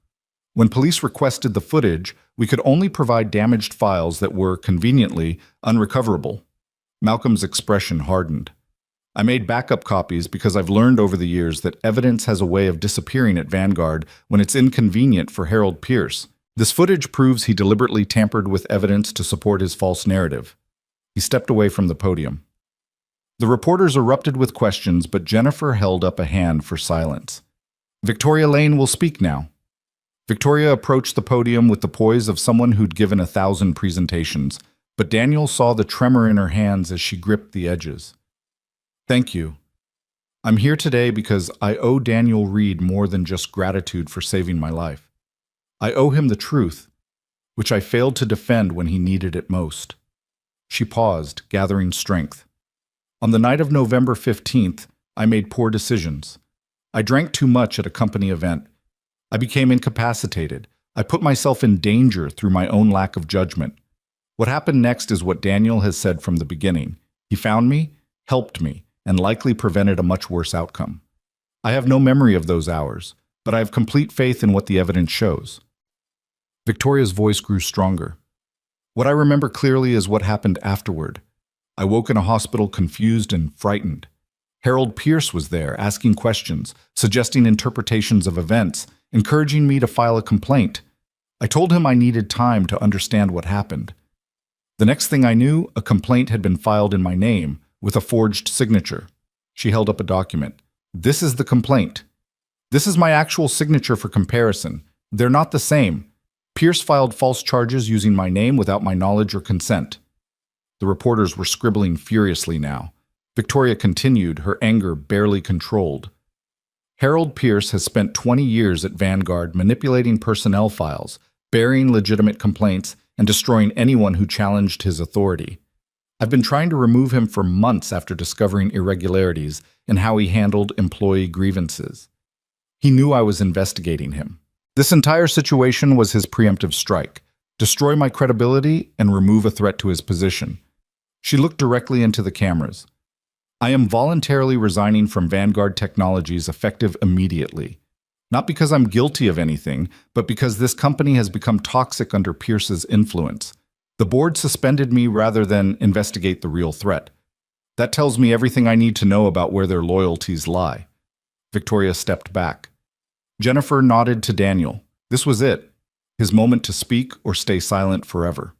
When police requested the footage, we could only provide damaged files that were, conveniently, unrecoverable. Malcolm's expression hardened. "I made backup copies because I've learned over the years that evidence has a way of disappearing at Vanguard when it's inconvenient for Harold Pierce. This footage proves he deliberately tampered with evidence to support his false narrative." He stepped away from the podium. The reporters erupted with questions, but Jennifer held up a hand for silence. "Victoria Lane will speak now." Victoria approached the podium with the poise of someone who'd given 1,000 presentations, but Daniel saw the tremor in her hands as she gripped the edges. "Thank you. I'm here today because I owe Daniel Reed more than just gratitude for saving my life. I owe him the truth, which I failed to defend when he needed it most." She paused, gathering strength. "On the night of November 15th, I made poor decisions. I drank too much at a company event. I became incapacitated. I put myself in danger through my own lack of judgment. What happened next is what Daniel has said from the beginning. He found me, helped me, and likely prevented a much worse outcome. I have no memory of those hours, but I have complete faith in what the evidence shows." Victoria's voice grew stronger. "What I remember clearly is what happened afterward. I woke in a hospital confused and frightened. Harold Pierce was there, asking questions, suggesting interpretations of events, encouraging me to file a complaint. I told him I needed time to understand what happened. The next thing I knew, a complaint had been filed in my name, with a forged signature." She held up a document. "This is the complaint. This is my actual signature for comparison. They're not the same. Pierce filed false charges using my name without my knowledge or consent." The reporters were scribbling furiously now. Victoria continued, her anger barely controlled. "Harold Pierce has spent 20 years at Vanguard manipulating personnel files, burying legitimate complaints, and destroying anyone who challenged his authority. I've been trying to remove him for months after discovering irregularities in how he handled employee grievances. He knew I was investigating him. This entire situation was his preemptive strike: destroy my credibility and remove a threat to his position." She looked directly into the cameras. "I am voluntarily resigning from Vanguard Technologies effective immediately. Not because I'm guilty of anything, but because this company has become toxic under Pierce's influence. The board suspended me rather than investigate the real threat. That tells me everything I need to know about where their loyalties lie." Victoria stepped back. Jennifer nodded to Daniel. This was it, his moment to speak or stay silent forever.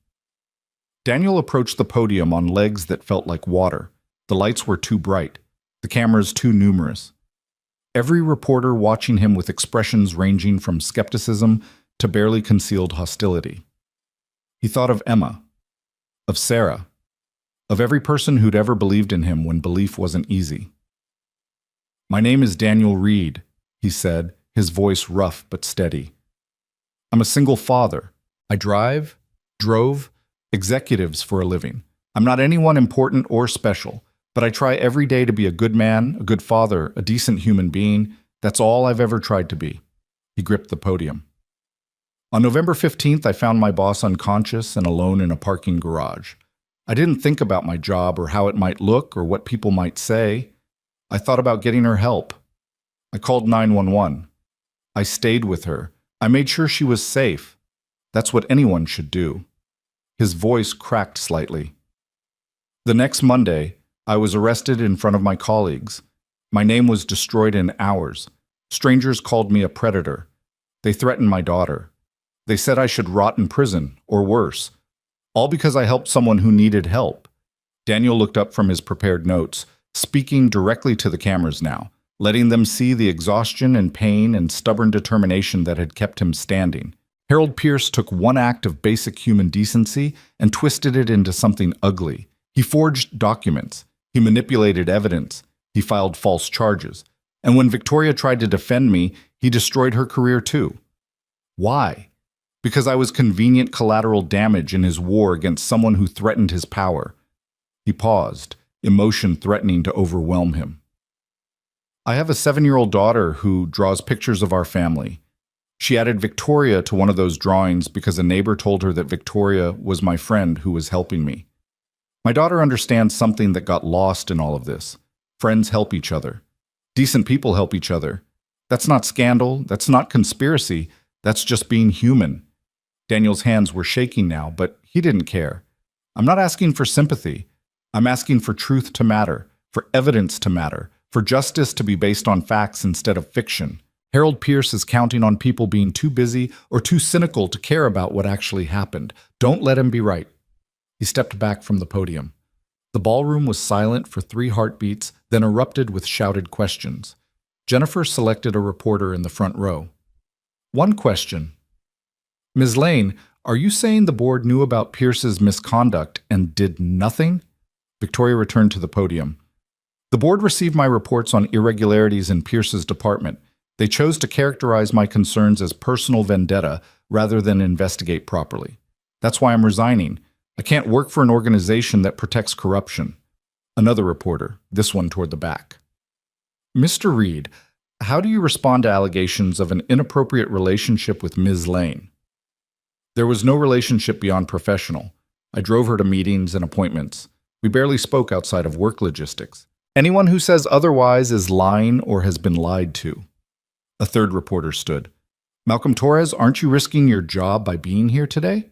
Daniel approached the podium on legs that felt like water. The lights were too bright, the cameras too numerous. Every reporter watching him with expressions ranging from skepticism to barely concealed hostility. He thought of Emma, of Sarah, of every person who'd ever believed in him when belief wasn't easy. "My name is Daniel Reed," he said, his voice rough but steady. "I'm a single father. I drove executives for a living. I'm not anyone important or special, but I try every day to be a good man, a good father, a decent human being. That's all I've ever tried to be." He gripped the podium. "On November 15th, I found my boss unconscious and alone in a parking garage. I didn't think about my job or how it might look or what people might say. I thought about getting her help. I called 911. I stayed with her. I made sure she was safe. That's what anyone should do." His voice cracked slightly. "The next Monday, I was arrested in front of my colleagues. My name was destroyed in hours. Strangers called me a predator. They threatened my daughter. They said I should rot in prison, or worse. All because I helped someone who needed help. Daniel looked up from his prepared notes, speaking directly to the cameras now, letting them see the exhaustion and pain and stubborn determination that had kept him standing. Harold Pierce took one act of basic human decency and twisted it into something ugly. He forged documents. He manipulated evidence. He filed false charges. And when Victoria tried to defend me, he destroyed her career too. Why? Because I was convenient collateral damage in his war against someone who threatened his power. He paused, emotion threatening to overwhelm him. I have a 7-year-old daughter who draws pictures of our family. She added Victoria to one of those drawings because a neighbor told her that Victoria was my friend who was helping me. My daughter understands something that got lost in all of this. Friends help each other. Decent people help each other. That's not scandal, that's not conspiracy, that's just being human. Daniel's hands were shaking now, but he didn't care. I'm not asking for sympathy. I'm asking for truth to matter, for evidence to matter, for justice to be based on facts instead of fiction. Harold Pierce is counting on people being too busy or too cynical to care about what actually happened. Don't let him be right. He stepped back from the podium. The ballroom was silent for 3 heartbeats, then erupted with shouted questions. Jennifer selected a reporter in the front row. One question. Ms. Lane, are you saying the board knew about Pierce's misconduct and did nothing? Victoria returned to the podium. The board received my reports on irregularities in Pierce's department. They chose to characterize my concerns as personal vendetta rather than investigate properly. That's why I'm resigning. I can't work for an organization that protects corruption. Another reporter, this one toward the back. Mr. Reed, how do you respond to allegations of an inappropriate relationship with Ms. Lane? There was no relationship beyond professional. I drove her to meetings and appointments. We barely spoke outside of work logistics. Anyone who says otherwise is lying or has been lied to. A third reporter stood. Malcolm Torres, aren't you risking your job by being here today?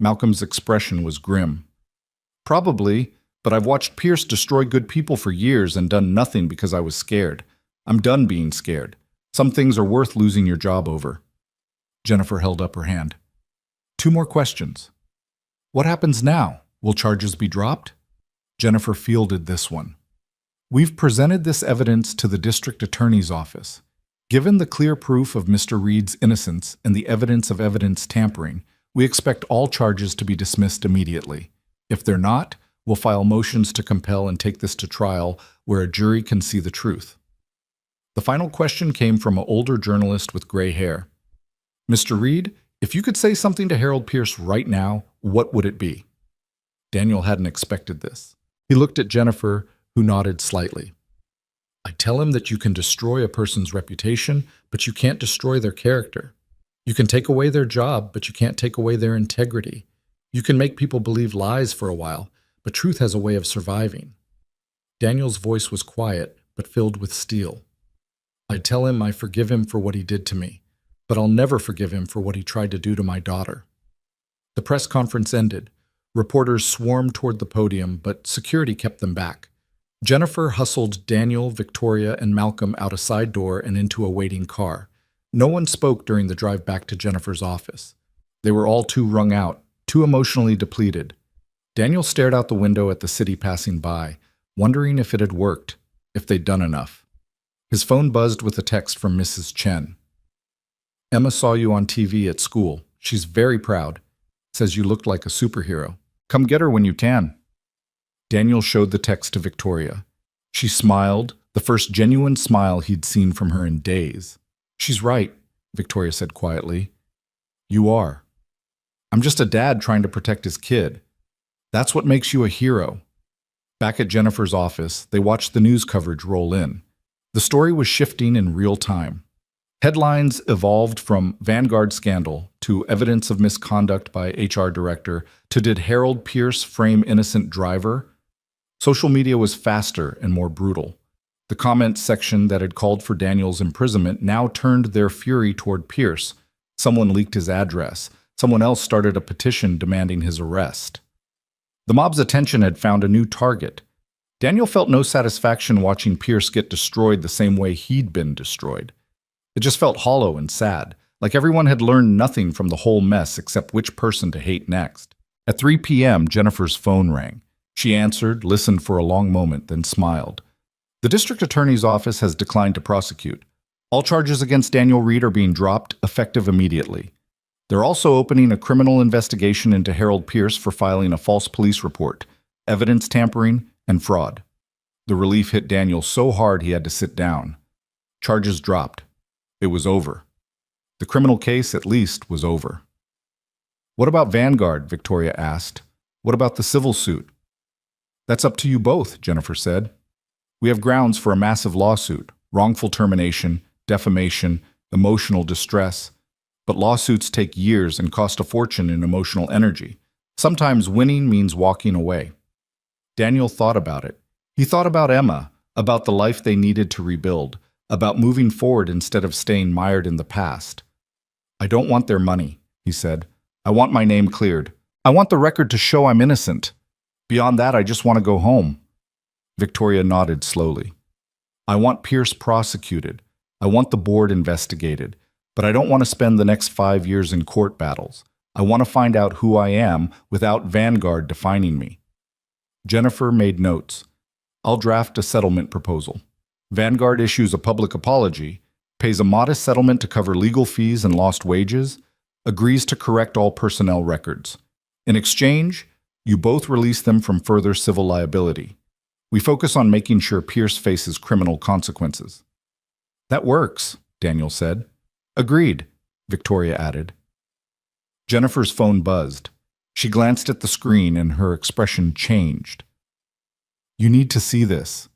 Malcolm's expression was grim. Probably, but I've watched Pierce destroy good people for years and done nothing because I was scared. I'm done being scared. Some things are worth losing your job over. Jennifer held up her hand. 2 more questions. What happens now? Will charges be dropped? Jennifer fielded this one. We've presented this evidence to the district attorney's office. Given the clear proof of Mr. Reed's innocence and the evidence of evidence tampering, we expect all charges to be dismissed immediately. If they're not, we'll file motions to compel and take this to trial where a jury can see the truth. The final question came from an older journalist with gray hair. Mr. Reed, if you could say something to Harold Pierce right now, what would it be? Daniel hadn't expected this. He looked at Jennifer, who nodded slightly. I tell him that you can destroy a person's reputation, but you can't destroy their character. You can take away their job, but you can't take away their integrity. You can make people believe lies for a while, but truth has a way of surviving. Daniel's voice was quiet, but filled with steel. I tell him I forgive him for what he did to me, but I'll never forgive him for what he tried to do to my daughter. The press conference ended. Reporters swarmed toward the podium, but security kept them back. Jennifer hustled Daniel, Victoria, and Malcolm out a side door and into a waiting car. No one spoke during the drive back to Jennifer's office. They were all too wrung out, too emotionally depleted. Daniel stared out the window at the city passing by, wondering if it had worked, if they'd done enough. His phone buzzed with a text from Mrs. Chen. Emma saw you on TV at school. She's very proud. Says you looked like a superhero. Come get her when you can. Daniel showed the text to Victoria. She smiled, the first genuine smile he'd seen from her in days. She's right, Victoria said quietly. You are. I'm just a dad trying to protect his kid. That's what makes you a hero. Back at Jennifer's office, they watched the news coverage roll in. The story was shifting in real time. Headlines evolved from Vanguard scandal to evidence of misconduct by HR director to did Harold Pierce frame innocent driver? Social media was faster and more brutal. The comments section that had called for Daniel's imprisonment now turned their fury toward Pierce. Someone leaked his address. Someone else started a petition demanding his arrest. The mob's attention had found a new target. Daniel felt no satisfaction watching Pierce get destroyed the same way he'd been destroyed. It just felt hollow and sad, like everyone had learned nothing from the whole mess except which person to hate next. At 3 p.m., Jennifer's phone rang. She answered, listened for a long moment, then smiled. The district attorney's office has declined to prosecute. All charges against Daniel Reed are being dropped, effective immediately. They're also opening a criminal investigation into Harold Pierce for filing a false police report, evidence tampering, and fraud. The relief hit Daniel so hard he had to sit down. Charges dropped. It was over. The criminal case, at least, was over. What about Vanguard? Victoria asked. What about the civil suit? That's up to you both, Jennifer said. We have grounds for a massive lawsuit, wrongful termination, defamation, emotional distress. But lawsuits take years and cost a fortune in emotional energy. Sometimes winning means walking away. Daniel thought about it. He thought about Emma, about the life they needed to rebuild, about moving forward instead of staying mired in the past. I don't want their money, he said. I want my name cleared. I want the record to show I'm innocent. Beyond that, I just want to go home. Victoria nodded slowly. I want Pierce prosecuted. I want the board investigated. But I don't want to spend the next 5 years in court battles. I want to find out who I am without Vanguard defining me. Jennifer made notes. I'll draft a settlement proposal. Vanguard issues a public apology, pays a modest settlement to cover legal fees and lost wages, agrees to correct all personnel records. In exchange, you both release them from further civil liability. We focus on making sure Pierce faces criminal consequences. That works, Daniel said. Agreed, Victoria added. Jennifer's phone buzzed. She glanced at the screen and her expression changed. You need to see this.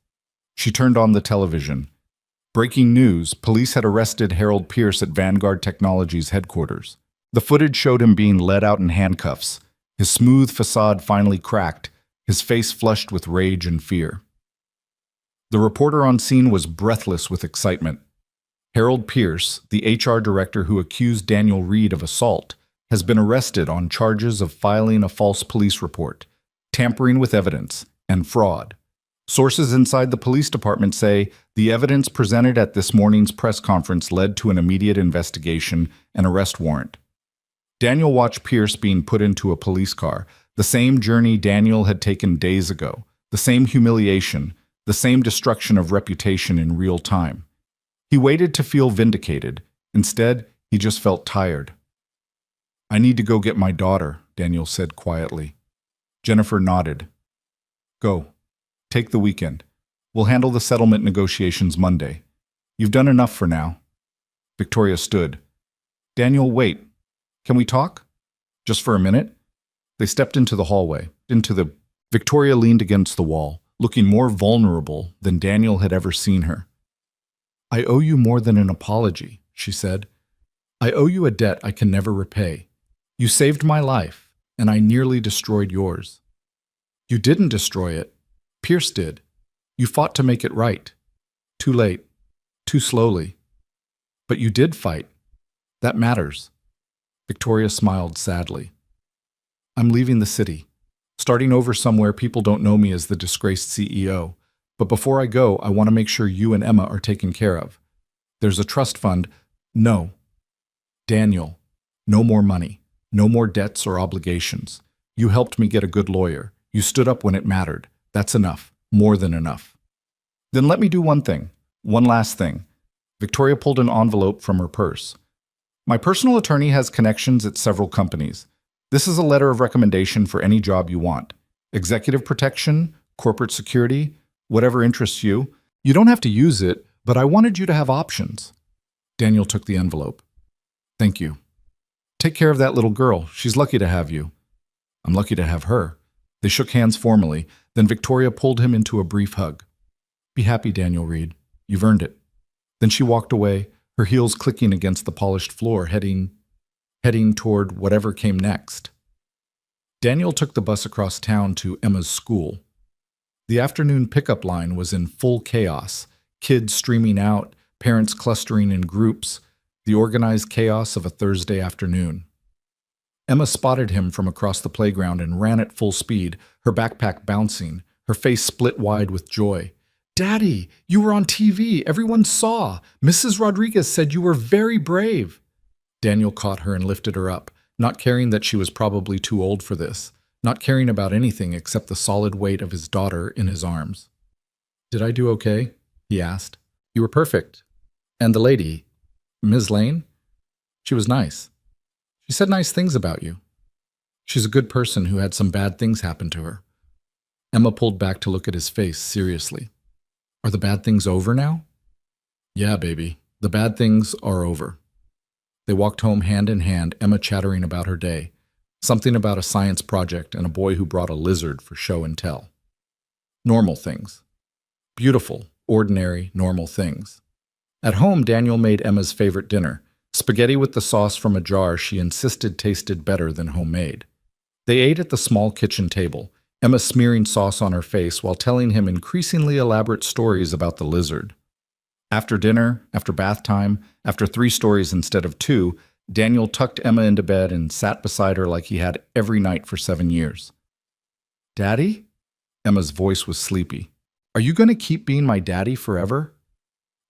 She turned on the television. Breaking news, police had arrested Harold Pierce at Vanguard Technologies headquarters. The footage showed him being led out in handcuffs, his smooth facade finally cracked, his face flushed with rage and fear. The reporter on scene was breathless with excitement. Harold Pierce, the HR director who accused Daniel Reed of assault, has been arrested on charges of filing a false police report, tampering with evidence, and fraud. Sources inside the police department say the evidence presented at this morning's press conference led to an immediate investigation and arrest warrant. Daniel watched Pierce being put into a police car, the same journey Daniel had taken days ago, the same humiliation, the same destruction of reputation in real time. He waited to feel vindicated. Instead, he just felt tired. I need to go get my daughter, Daniel said quietly. Jennifer nodded. Go. Take the weekend. We'll handle the settlement negotiations Monday. You've done enough for now. Victoria stood. Daniel, wait. Can we talk? Just for a minute? They stepped into the hallway, Victoria leaned against the wall, looking more vulnerable than Daniel had ever seen her. I owe you more than an apology, she said. I owe you a debt I can never repay. You saved my life, and I nearly destroyed yours. You didn't destroy it. Pierce did. You fought to make it right. Too late. Too slowly. But you did fight. That matters. Victoria smiled sadly. I'm leaving the city. Starting over somewhere people don't know me as the disgraced CEO. But before I go, I want to make sure you and Emma are taken care of. There's a trust fund. No. Daniel, no more money. No more debts or obligations. You helped me get a good lawyer. You stood up when it mattered. That's enough. More than enough. Then let me do one thing. One last thing. Victoria pulled an envelope from her purse. My personal attorney has connections at several companies. This is a letter of recommendation for any job you want. Executive protection, corporate security, whatever interests you. You don't have to use it, but I wanted you to have options. Daniel took the envelope. Thank you. Take care of that little girl. She's lucky to have you. I'm lucky to have her. They shook hands formally, then Victoria pulled him into a brief hug. Be happy, Daniel Reed. You've earned it. Then she walked away, her heels clicking against the polished floor, heading toward whatever came next. Daniel took the bus across town to Emma's school. The afternoon pickup line was in full chaos, kids streaming out, parents clustering in groups, the organized chaos of a Thursday afternoon. Emma spotted him from across the playground and ran at full speed, her backpack bouncing, her face split wide with joy. Daddy, you were on TV. Everyone saw. Mrs. Rodriguez said you were very brave. Daniel caught her and lifted her up, not caring that she was probably too old for this, not caring about anything except the solid weight of his daughter in his arms. Did I do okay? He asked. You were perfect. And the lady, Ms. Lane? She was nice. She said nice things about you. She's a good person who had some bad things happen to her. Emma pulled back to look at his face seriously. Are the bad things over now? Yeah, baby. The bad things are over. They walked home hand in hand, Emma chattering about her day, something about a science project and a boy who brought a lizard for show and tell. Normal things. Beautiful, ordinary, normal things. At home, Daniel made Emma's favorite dinner, spaghetti with the sauce from a jar she insisted tasted better than homemade. They ate at the small kitchen table, Emma smearing sauce on her face while telling him increasingly elaborate stories about the lizard. After dinner, after bath time, after 3 stories instead of 2, Daniel tucked Emma into bed and sat beside her like he had every night for 7 years. Daddy? Emma's voice was sleepy. Are you going to keep being my daddy forever?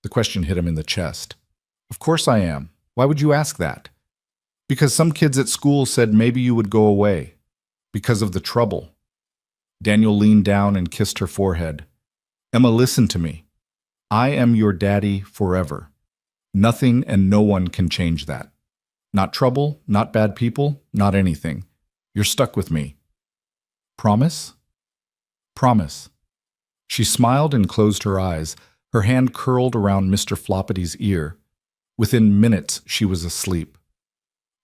The question hit him in the chest. Of course I am. Why would you ask that? Because some kids at school said maybe you would go away. Because of the trouble. Daniel leaned down and kissed her forehead. Emma, listen to me. I am your daddy forever. Nothing and no one can change that. Not trouble, not bad people, not anything. You're stuck with me. Promise? Promise. She smiled and closed her eyes, her hand curled around Mr. Floppity's ear. Within minutes, she was asleep.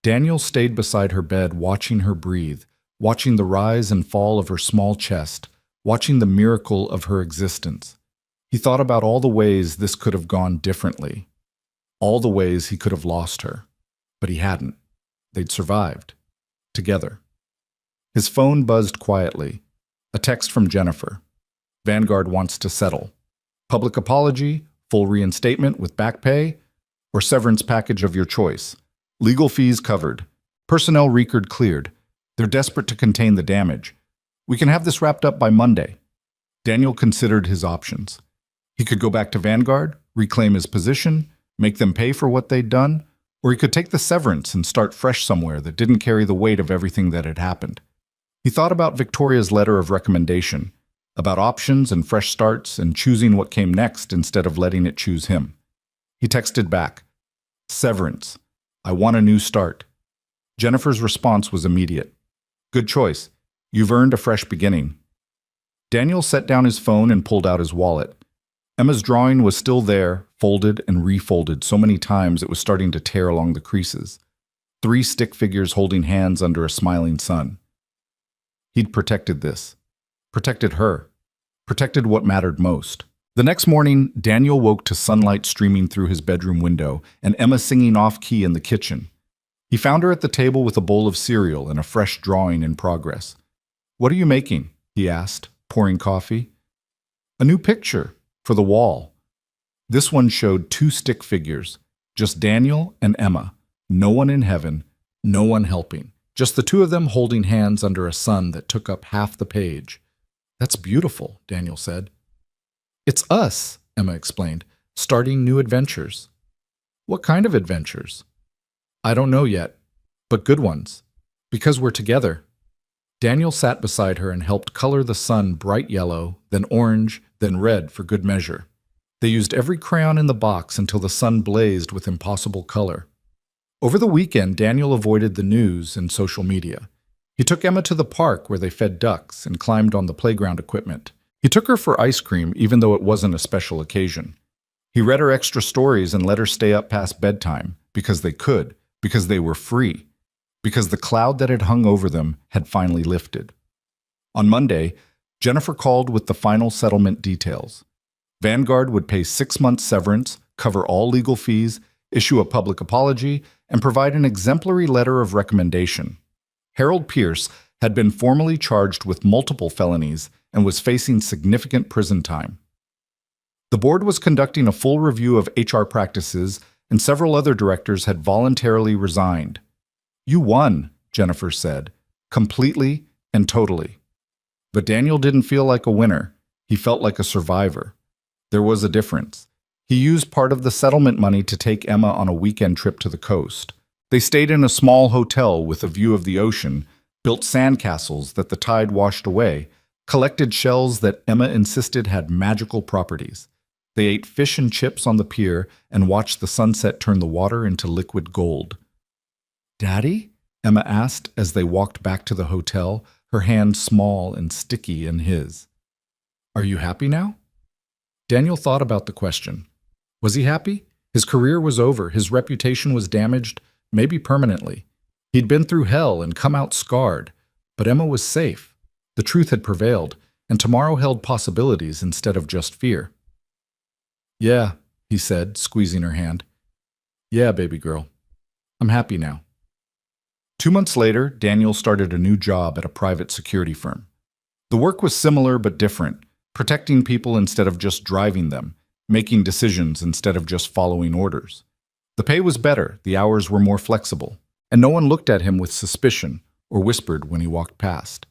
Daniel stayed beside her bed, watching her breathe, watching the rise and fall of her small chest, watching the miracle of her existence. He thought about all the ways this could have gone differently, all the ways he could have lost her. But he hadn't. They'd survived. Together. His phone buzzed quietly. A text from Jennifer. Vanguard wants to settle. Public apology, full reinstatement with back pay, or severance package of your choice. Legal fees covered. Personnel record cleared. They're desperate to contain the damage. We can have this wrapped up by Monday. Daniel considered his options. He could go back to Vanguard, reclaim his position, make them pay for what they'd done, or he could take the severance and start fresh somewhere that didn't carry the weight of everything that had happened. He thought about Victoria's letter of recommendation, about options and fresh starts and choosing what came next instead of letting it choose him. He texted back, "Severance. I want a new start." Jennifer's response was immediate. "Good choice. You've earned a fresh beginning." Daniel set down his phone and pulled out his wallet. Emma's drawing was still there, folded and refolded so many times it was starting to tear along the creases. 3 stick figures holding hands under a smiling sun. He'd protected this. Protected her. Protected what mattered most. The next morning, Daniel woke to sunlight streaming through his bedroom window and Emma singing off-key in the kitchen. He found her at the table with a bowl of cereal and a fresh drawing in progress. "What are you making?" he asked, pouring coffee. "A new picture. For the wall." This one showed 2 stick figures, just Daniel and Emma, no one in heaven, no one helping, just the 2 of them holding hands under a sun that took up half the page. "That's beautiful," Daniel said. "It's us," Emma explained, "starting new adventures." "What kind of adventures?" "I don't know yet, but good ones, because we're together." Daniel sat beside her and helped color the sun bright yellow, then orange, then red for good measure. They used every crayon in the box until the sun blazed with impossible color. Over the weekend, Daniel avoided the news and social media. He took Emma to the park where they fed ducks and climbed on the playground equipment. He took her for ice cream even though it wasn't a special occasion. He read her extra stories and let her stay up past bedtime because they could, because they were free, because the cloud that had hung over them had finally lifted. On Monday, Jennifer called with the final settlement details. Vanguard would pay 6 months severance, cover all legal fees, issue a public apology, and provide an exemplary letter of recommendation. Harold Pierce had been formally charged with multiple felonies and was facing significant prison time. The board was conducting a full review of HR practices, and several other directors had voluntarily resigned. "You won," Jennifer said, "completely and totally." But Daniel didn't feel like a winner. He felt like a survivor. There was a difference. He used part of the settlement money to take Emma on a weekend trip to the coast. They stayed in a small hotel with a view of the ocean, built sandcastles that the tide washed away, collected shells that Emma insisted had magical properties. They ate fish and chips on the pier and watched the sunset turn the water into liquid gold. "Daddy?" Emma asked as they walked back to the hotel, her hand small and sticky in his. "Are you happy now?" Daniel thought about the question. Was he happy? His career was over, his reputation was damaged, maybe permanently. He'd been through hell and come out scarred, but Emma was safe. The truth had prevailed, and tomorrow held possibilities instead of just fear. "Yeah," he said, squeezing her hand. "Yeah, baby girl. I'm happy now." 2 months later, Daniel started a new job at a private security firm. The work was similar but different, protecting people instead of just driving them, making decisions instead of just following orders. The pay was better, the hours were more flexible, and no one looked at him with suspicion or whispered when he walked past.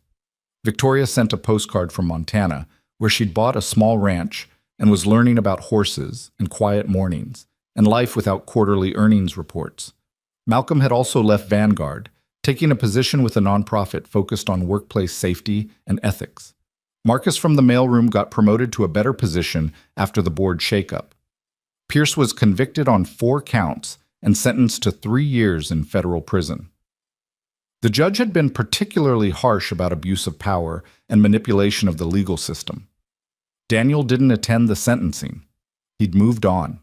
Victoria sent a postcard from Montana, where she'd bought a small ranch and was learning about horses and quiet mornings and life without quarterly earnings reports. Malcolm had also left Vanguard, taking a position with a nonprofit focused on workplace safety and ethics. Marcus from the mailroom got promoted to a better position after the board shakeup. Pierce was convicted on 4 counts and sentenced to 3 years in federal prison. The judge had been particularly harsh about abuse of power and manipulation of the legal system. Daniel didn't attend the sentencing. He'd moved on.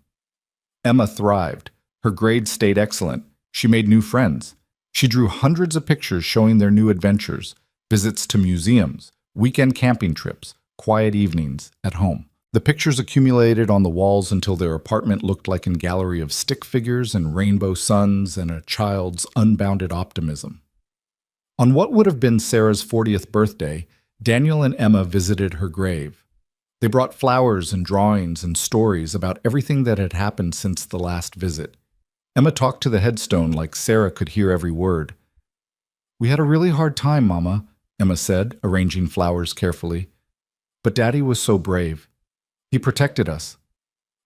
Emma thrived. Her grades stayed excellent. She made new friends. She drew hundreds of pictures showing their new adventures, visits to museums, weekend camping trips, quiet evenings at home. The pictures accumulated on the walls until their apartment looked like a gallery of stick figures and rainbow suns and a child's unbounded optimism. On what would have been Sarah's 40th birthday, Daniel and Emma visited her grave. They brought flowers and drawings and stories about everything that had happened since the last visit. Emma talked to the headstone like Sarah could hear every word. "We had a really hard time, Mama," Emma said, arranging flowers carefully. "But Daddy was so brave. He protected us,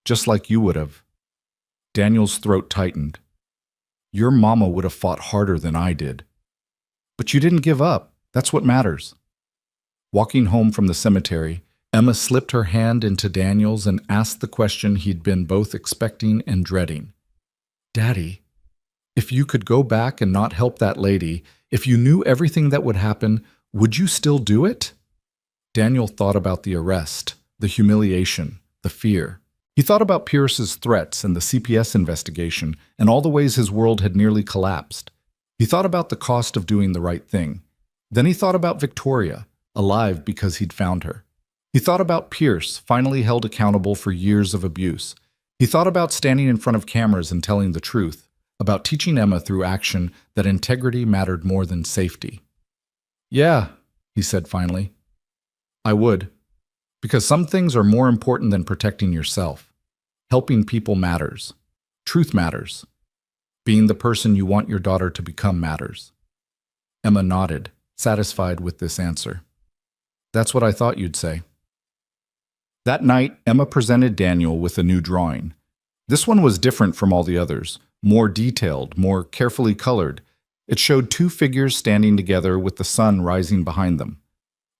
just like you would have." Daniel's throat tightened. "Your mama would have fought harder than I did. But you didn't give up. That's what matters." Walking home from the cemetery, Emma slipped her hand into Daniel's and asked the question he'd been both expecting and dreading. "Daddy, if you could go back and not help that lady, if you knew everything that would happen, would you still do it?" Daniel thought about the arrest, the humiliation, the fear. He thought about Pierce's threats and the CPS investigation and all the ways his world had nearly collapsed. He thought about the cost of doing the right thing. Then he thought about Victoria, alive because he'd found her. He thought about Pierce, finally held accountable for years of abuse. He thought about standing in front of cameras and telling the truth, about teaching Emma through action that integrity mattered more than safety. "Yeah," he said finally, "I would. Because some things are more important than protecting yourself. Helping people matters. Truth matters. Being the person you want your daughter to become matters." Emma nodded, satisfied with this answer. "That's what I thought you'd say." That night, Emma presented Daniel with a new drawing. This one was different from all the others, more detailed, more carefully colored. It showed 2 figures standing together with the sun rising behind them.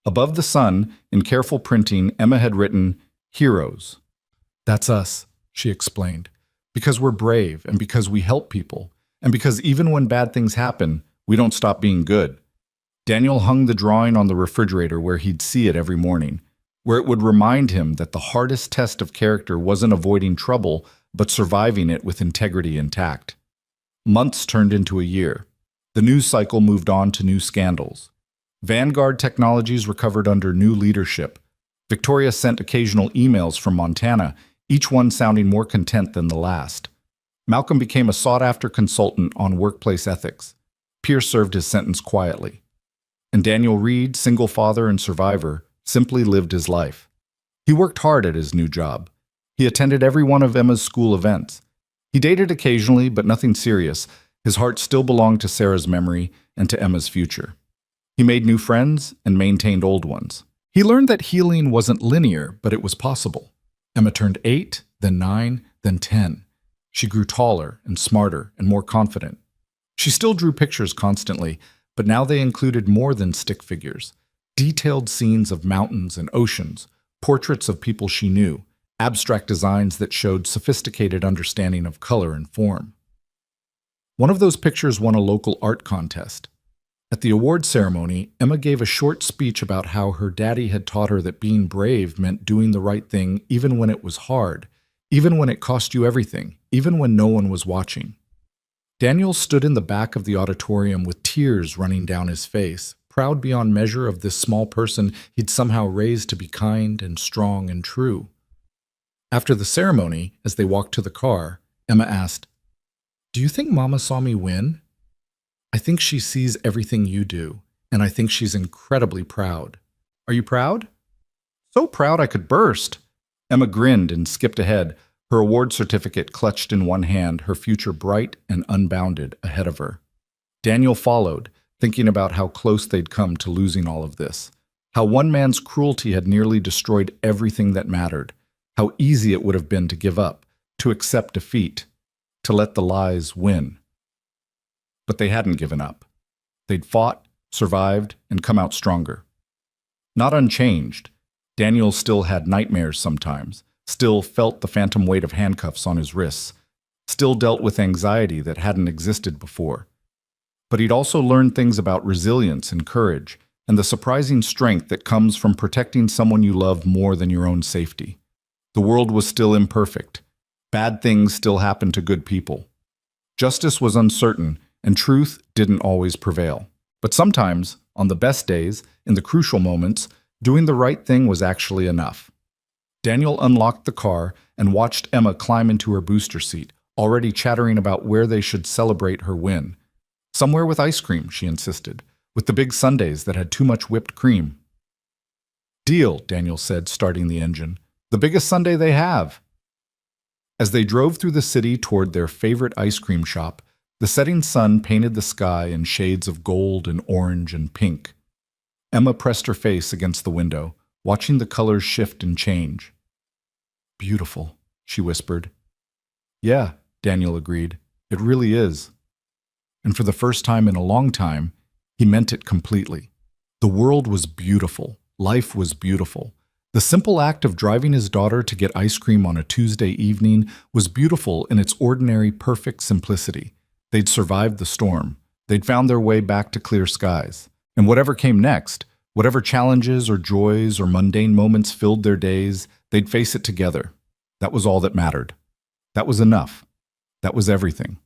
Above the sun, in careful printing, Emma had written, "Heroes." "That's us," she explained. "Because we're brave, and because we help people, and because even when bad things happen, we don't stop being good." Daniel hung the drawing on the refrigerator where he'd see it every morning, where it would remind him that the hardest test of character wasn't avoiding trouble, but surviving it with integrity intact. Months turned into a year. The news cycle moved on to new scandals. Vanguard Technologies recovered under new leadership. Victoria sent occasional emails from Montana, each one sounding more content than the last. Malcolm became a sought-after consultant on workplace ethics. Pierce served his sentence quietly. And Daniel Reed, single father and survivor, simply lived his life. He worked hard at his new job. He attended every one of Emma's school events. He dated occasionally, but nothing serious. His heart still belonged to Sarah's memory and to Emma's future. He made new friends and maintained old ones. He learned that healing wasn't linear, but it was possible. Emma turned 8, then 9, then 10. She grew taller and smarter and more confident. She still drew pictures constantly, but now they included more than stick figures. Detailed scenes of mountains and oceans, portraits of people she knew, abstract designs that showed sophisticated understanding of color and form. One of those pictures won a local art contest. At the award ceremony, Emma gave a short speech about how her daddy had taught her that being brave meant doing the right thing even when it was hard, even when it cost you everything, even when no one was watching. Daniel stood in the back of the auditorium with tears running down his face, proud beyond measure of this small person he'd somehow raised to be kind and strong and true. After the ceremony, as they walked to the car, Emma asked, "Do you think Mama saw me win?" "I think she sees everything you do, and I think she's incredibly proud." "Are you proud?" "So proud I could burst." Emma grinned and skipped ahead, her award certificate clutched in one hand, her future bright and unbounded ahead of her. Daniel followed, thinking about how close they'd come to losing all of this, how one man's cruelty had nearly destroyed everything that mattered, how easy it would have been to give up, to accept defeat, to let the lies win. But they hadn't given up. They'd fought, survived, and come out stronger. Not unchanged. Daniel still had nightmares sometimes, still felt the phantom weight of handcuffs on his wrists, still dealt with anxiety that hadn't existed before. But he'd also learned things about resilience and courage, and the surprising strength that comes from protecting someone you love more than your own safety. The world was still imperfect. Bad things still happened to good people. Justice was uncertain, and truth didn't always prevail. But sometimes, on the best days, in the crucial moments, doing the right thing was actually enough. Daniel unlocked the car and watched Emma climb into her booster seat, already chattering about where they should celebrate her win. "Somewhere with ice cream," she insisted, "with the big sundaes that had too much whipped cream." "Deal," Daniel said, starting the engine. "The biggest sundae they have." As they drove through the city toward their favorite ice cream shop, the setting sun painted the sky in shades of gold and orange and pink. Emma pressed her face against the window, watching the colors shift and change. "Beautiful," she whispered. "Yeah," Daniel agreed. "It really is." And for the first time in a long time, he meant it completely. The world was beautiful. Life was beautiful. The simple act of driving his daughter to get ice cream on a Tuesday evening was beautiful in its ordinary, perfect simplicity. They'd survived the storm. They'd found their way back to clear skies. And whatever came next, whatever challenges or joys or mundane moments filled their days, they'd face it together. That was all that mattered. That was enough. That was everything.